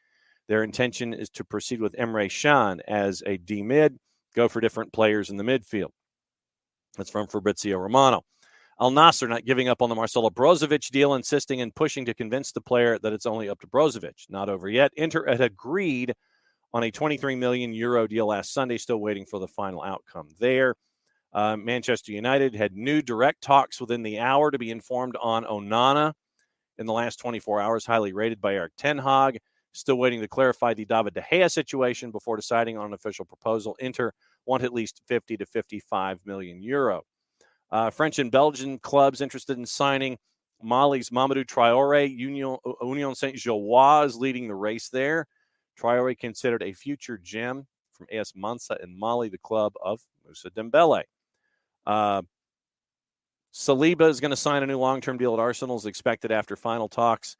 Speaker 1: Their intention is to proceed with Emre Can as a D-mid, go for different players in the midfield. That's from Fabrizio Romano. Al Nassr not giving up on the Marcelo Brozovic deal, insisting and pushing to convince the player that it's only up to Brozovic. Not over yet. Inter had agreed on a €23 million deal last Sunday, still waiting for the final outcome there. Manchester United had new direct talks within the hour to be informed on Onana in the last 24 hours, highly rated by Erik ten Hag. Still waiting to clarify the David De Gea situation before deciding on an official proposal. Inter want at least €50 to €55 million. French and Belgian clubs interested in signing Mali's Mamadou Traore. Union Saint-Gilloise is leading the race there. Traore considered a future gem from AS Mansa in Mali, the club of Moussa Dembele. Saliba is going to sign a new long-term deal at Arsenal, is expected after final talks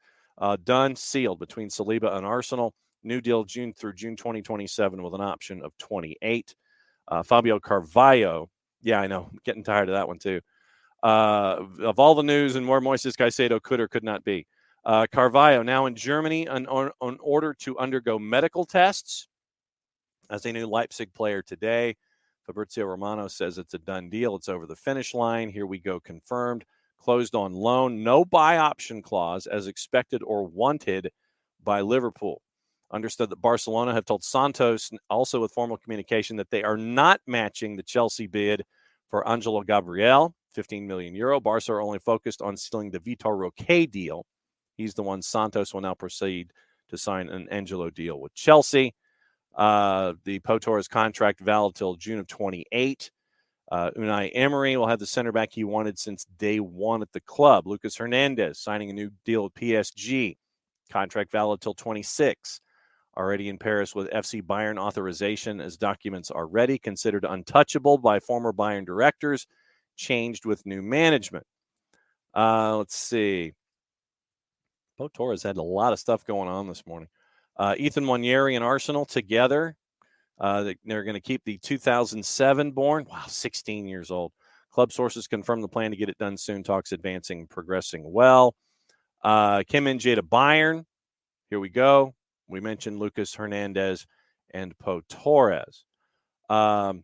Speaker 1: sealed between Saliba and Arsenal. New deal June through June 2027 with an option of 28. Fabio Carvalho. Yeah, I know. I'm getting tired of that one too. Of all the news and where Moises Caicedo could or could not be. Carvalho now in Germany in order to undergo medical tests as a new Leipzig player today. Fabrizio Romano says it's a done deal. It's over the finish line. Here we go, confirmed. Closed on loan. No buy option clause as expected or wanted by Liverpool. Understood that Barcelona have told Santos, also with formal communication, that they are not matching the Chelsea bid for Angelo Gabriel, €15 million. Barca are only focused on sealing the Vitor Roque deal. He's the one Santos will now proceed to sign an Angelo deal with Chelsea. The Pau Torres contract valid till June of 28. Unai Emery will have the center back he wanted since day one at the club. Lucas Hernandez signing a new deal with PSG. Contract valid till 26. Already in Paris with FC Bayern authorization as documents are ready. Considered untouchable by former Bayern directors. Changed with new management. Let's see. Pau Torres had a lot of stuff going on this morning. Ethan Monieri and Arsenal together. They're going to keep the 2007 born. Wow, 16 years old. Club sources confirm the plan to get it done soon. Talks advancing, progressing well. Kim Min-jae to Bayern. Here we go. We mentioned Lucas Hernandez and Pau Torres. The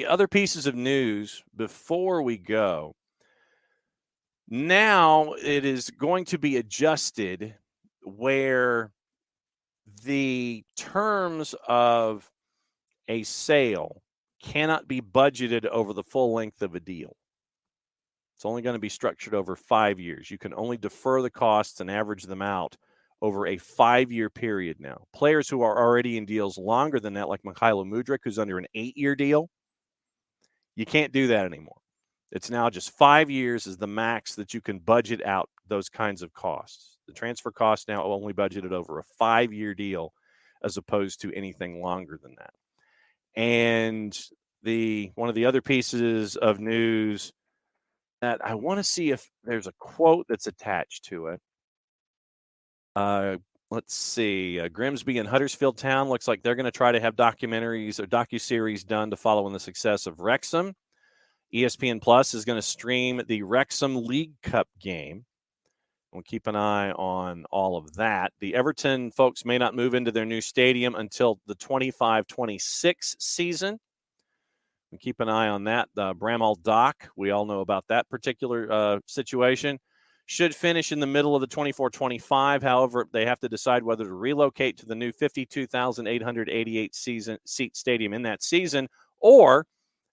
Speaker 1: other pieces of news before we go. Now it is going to be adjusted where the terms of a sale cannot be budgeted over the full length of a deal. It's only going to be structured over 5 years. You can only defer the costs and average them out over a 5-year period now. Players who are already in deals longer than that, like Mikhailo Mudryk, who's under an 8-year deal, you can't do that anymore. It's now just 5 years is the max that you can budget out those kinds of costs. The transfer costs now only budgeted over a 5-year deal as opposed to anything longer than that. And one of the other pieces of news that I want to see if there's a quote that's attached to it. Let's see. Grimsby and Huddersfield Town looks like they're going to try to have documentaries or docuseries done to follow in the success of Wrexham. ESPN Plus is going to stream the Wrexham League Cup game. We'll keep an eye on all of that. The Everton folks may not move into their new stadium until the 25-26 season. We'll keep an eye on that. Bramall Dock, we all know about that particular situation. Should finish in the middle of the 24-25. However, they have to decide whether to relocate to the new 52,888 seat stadium in that season, or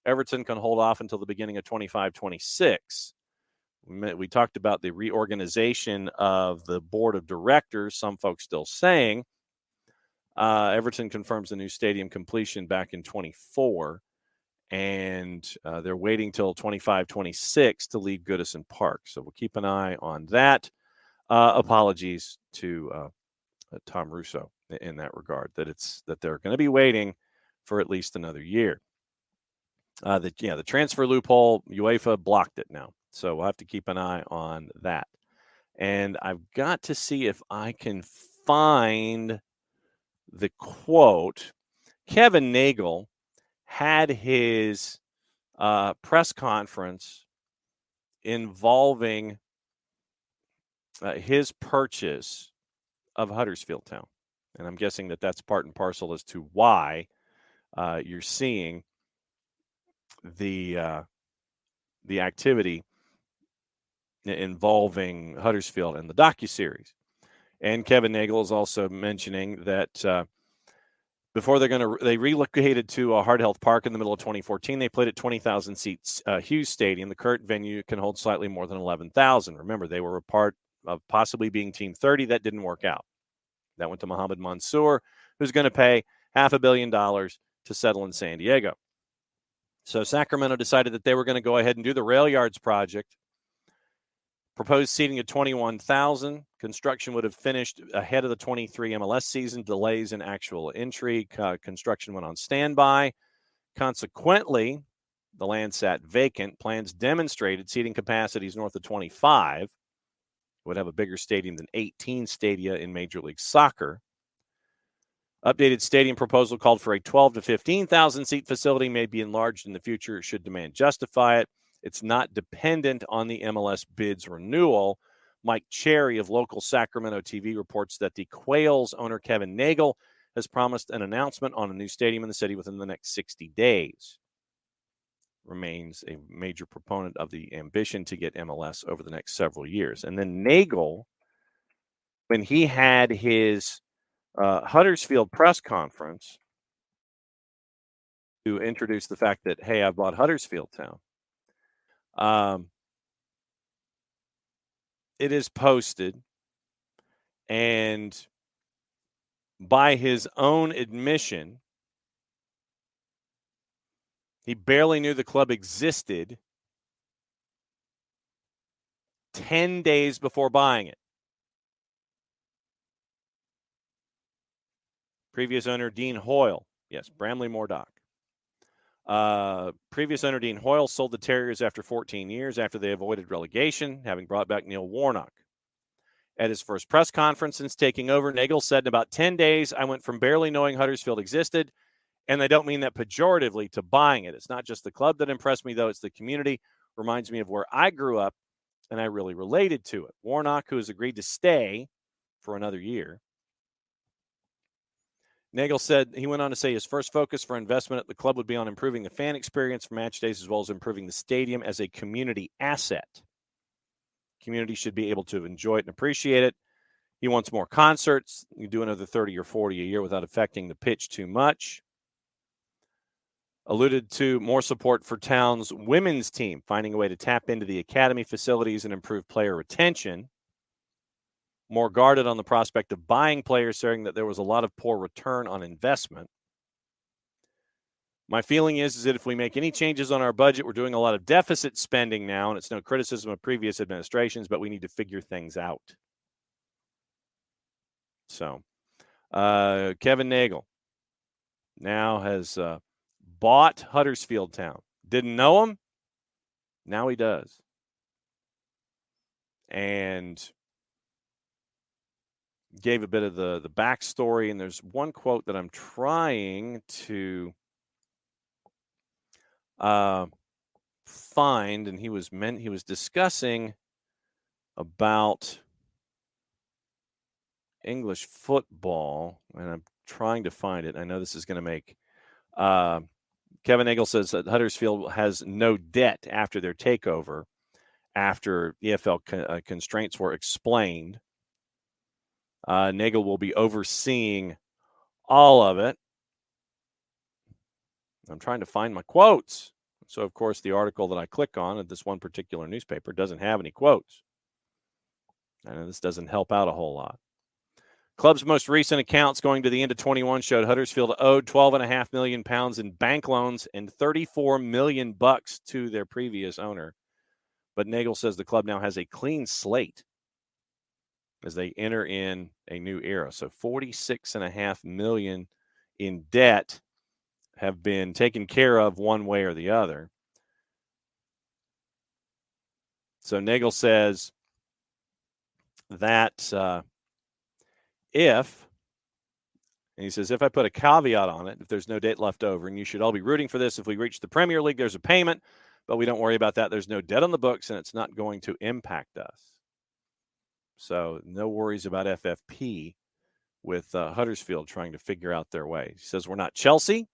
Speaker 1: Everton can hold off until the beginning of 25-26. We talked about the reorganization of the board of directors. Some folks still saying Everton confirms the new stadium completion back in 24, and they're waiting till 25-26 to leave Goodison Park. So we'll keep an eye on that. Apologies to Tom Russo in that regard, that they're going to be waiting for at least another year. The transfer loophole, UEFA blocked it now. So we'll have to keep an eye on that. And I've got to see if I can find the quote. Kevin Nagel had his press conference involving his purchase of Huddersfield Town. And I'm guessing that that's part and parcel as to why you're seeing the activity involving Huddersfield and the docuseries. And Kevin Nagel is also mentioning that before they relocated to Hard Health Park in the middle of 2014, they played at 20,000 seats Hughes Stadium. The current venue can hold slightly more than 11,000. Remember, they were a part of possibly being Team 30. That didn't work out. That went to Mohamed Mansour, who's going to pay $500 million to settle in San Diego. So Sacramento decided that they were going to go ahead and do the rail yards project. Proposed seating of 21,000. Construction would have finished ahead of the 23 MLS season. Delays in actual entry. Construction went on standby. Consequently, the land sat vacant. Plans demonstrated seating capacities north of 25. It would have a bigger stadium than 18 stadia in Major League Soccer. Updated stadium proposal called for a 12 to 15,000 seat facility, may be enlarged in the future should demand justify it. It's not dependent on the MLS bids renewal. Mike Cherry of local Sacramento TV reports that the Quails owner Kevin Nagel has promised an announcement on a new stadium in the city within the next 60 days. Remains a major proponent of the ambition to get MLS over the next several years. And then Nagel, when he had his Huddersfield press conference to introduce the fact that, hey, I bought Huddersfield Town. It is posted, and by his own admission, he barely knew the club existed 10 days before buying it. Previous owner Dean Hoyle, yes, Bramley Moordock. Previous owner Dean Hoyle sold the Terriers after 14 years after they avoided relegation, having brought back Neil Warnock. At his first press conference since taking over, Nagel said in about 10 days, I went from barely knowing Huddersfield existed, and I don't mean that pejoratively, to buying it. It's not just the club that impressed me, though. It's the community. Reminds me of where I grew up, and I really related to it. Warnock, who has agreed to stay for another year. Nagel said, he went on to say his first focus for investment at the club would be on improving the fan experience for match days, as well as improving the stadium as a community asset. Community should be able to enjoy it and appreciate it. He wants more concerts. You do another 30 or 40 a year without affecting the pitch too much. Alluded to more support for town's women's team, finding a way to tap into the academy facilities and improve player retention. More guarded on the prospect of buying players, saying that there was a lot of poor return on investment. My feeling is that if we make any changes on our budget, we're doing a lot of deficit spending now, and it's no criticism of previous administrations, but we need to figure things out. So, Kevin Nagel now has bought Huddersfield Town. Didn't know him. Now he does. And gave a bit of the backstory. And there's one quote that I'm trying to find. And he was discussing about English football. And I'm trying to find it. I know this is going to make Kevin Nagel says that Huddersfield has no debt after their takeover, after EFL constraints were explained. Nagel will be overseeing all of it. I'm trying to find my quotes. So, of course, the article that I click on at this one particular newspaper doesn't have any quotes. I know this doesn't help out a whole lot. Club's most recent accounts going to the end of 21 showed Huddersfield owed £12.5 million in bank loans and $34 million to their previous owner. But Nagel says the club now has a clean slate as they enter in a new era. So $46.5 million in debt have been taken care of one way or the other. So Nagel says that if I put a caveat on it, if there's no debt left over, and you should all be rooting for this, if we reach the Premier League, there's a payment, but we don't worry about that. There's no debt on the books, and it's not going to impact us. So no worries about FFP with Huddersfield trying to figure out their way. He says we're not Chelsea,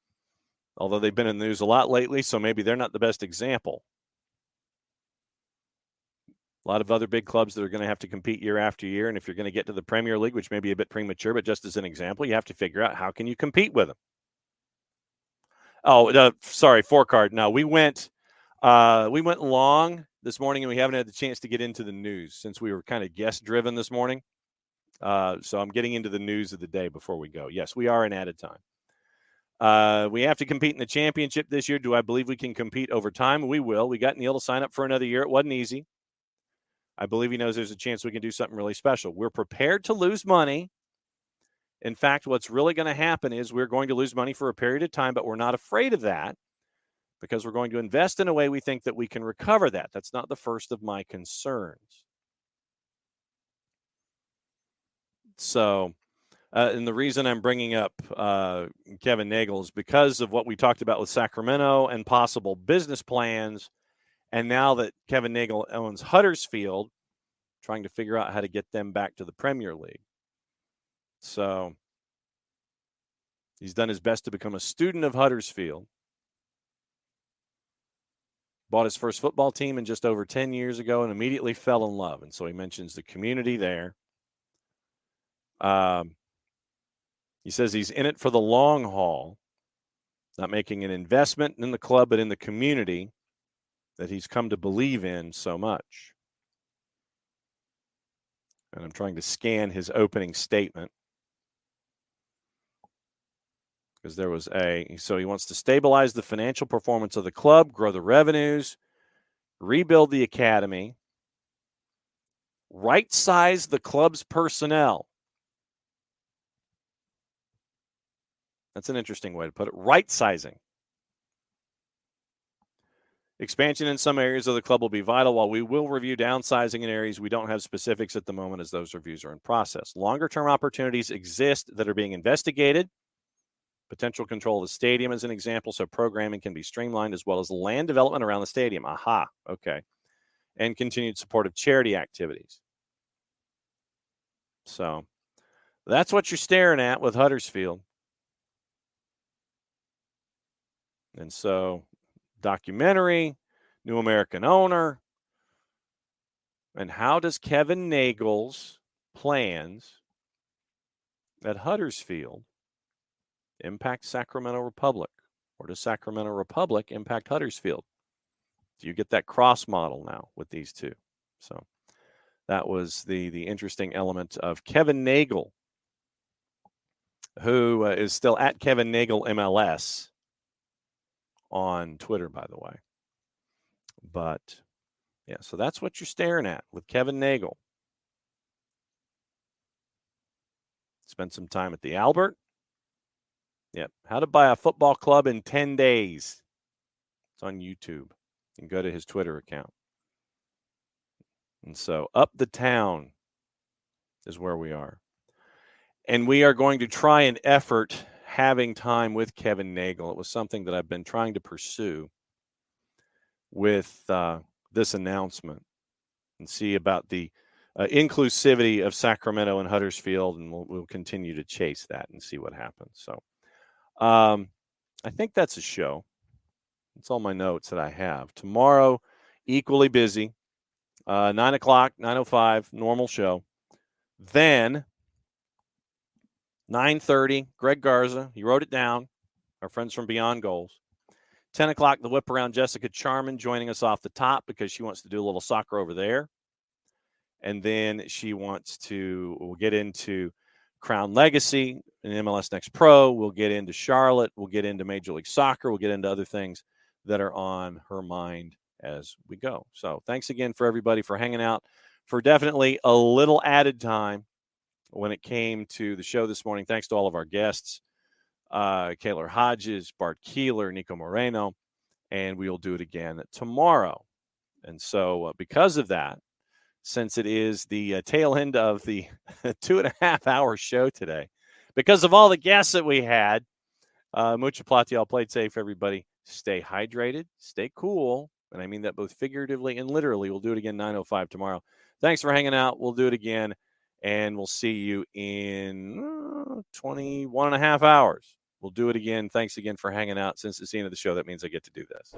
Speaker 1: although they've been in the news a lot lately, so maybe they're not the best example. A lot of other big clubs that are going to have to compete year after year, and if you're going to get to the Premier League, which may be a bit premature, but just as an example, you have to figure out how can you compete with them. Oh, sorry, 4-card. No, we went long this morning, and we haven't had the chance to get into the news since we were kind of guest-driven this morning. So I'm getting into the news of the day before we go. Yes, we are in added time. We have to compete in the championship this year. Do I believe we can compete over time? We will. We got Neil to sign up for another year. It wasn't easy. I believe he knows there's a chance we can do something really special. We're prepared to lose money. In fact, what's really going to happen is we're going to lose money for a period of time, but we're not afraid of that because we're going to invest in a way we think that we can recover that. That's not the first of my concerns. So, and the reason I'm bringing up Kevin Nagel is because of what we talked about with Sacramento and possible business plans. And now that Kevin Nagel owns Huddersfield, trying to figure out how to get them back to the Premier League. So he's done his best to become a student of Huddersfield. Bought his first football team in just over 10 years ago and immediately fell in love. And so he mentions the community there. He says he's in it for the long haul, not making an investment in the club, but in the community that he's come to believe in so much. And I'm trying to scan his opening statement because there was so he wants to stabilize the financial performance of the club, grow the revenues, rebuild the academy, right-size the club's personnel. That's an interesting way to put it. Right-sizing. Expansion in some areas of the club will be vital, while we will review downsizing in areas we don't have specifics at the moment as those reviews are in process. Longer-term opportunities exist that are being investigated. Potential control of the stadium is an example, so programming can be streamlined, as well as land development around the stadium. Aha, okay. And continued support of charity activities. So that's what you're staring at with Huddersfield. And so documentary, new American owner, and how does Kevin Nagel's plans at Huddersfield impact Sacramento Republic? Or does Sacramento Republic impact Huddersfield? Do you get that cross model now with these two? So that was the interesting element of Kevin Nagel, who is still at Kevin Nagel MLS on Twitter, by the way. But, yeah, so that's what you're staring at with Kevin Nagel. Spent some time at the Albert. Yep. How to buy a football club in 10 days. It's on YouTube. You can go to his Twitter account. And so up the town is where we are. And we are going to try and effort having time with Kevin Nagel. It was something that I've been trying to pursue with this announcement and see about the inclusivity of Sacramento and Huddersfield, and we'll continue to chase that and see what happens. So I think that's a show. That's all my notes that I have. Tomorrow, equally busy. 9 o'clock, 9:05, normal show. Then 9:30, Greg Garza. He wrote it down. Our friends from Beyond Goals. 10 o'clock, the whip around, Jessica Charman joining us off the top because she wants to do a little soccer over there. And then we'll get into Crown Legacy and MLS Next Pro. We'll get into Charlotte. We'll get into Major League Soccer. We'll get into other things that are on her mind as we go. So thanks again for everybody for hanging out, for definitely a little added time when it came to the show this morning. Thanks to all of our guests, Kaylor Hodges, Bart Keeler, Niko Moreno, and we'll do it again tomorrow. And so because of that, since it is the tail end of the 2.5-hour show today, because of all the guests that we had, mucha platial, played safe, everybody. Stay hydrated, stay cool, and I mean that both figuratively and literally. We'll do it again 9:05 tomorrow. Thanks for hanging out. We'll do it again, and we'll see you in 21.5 hours. We'll do it again. Thanks again for hanging out. Since it's the end of the show, that means I get to do this.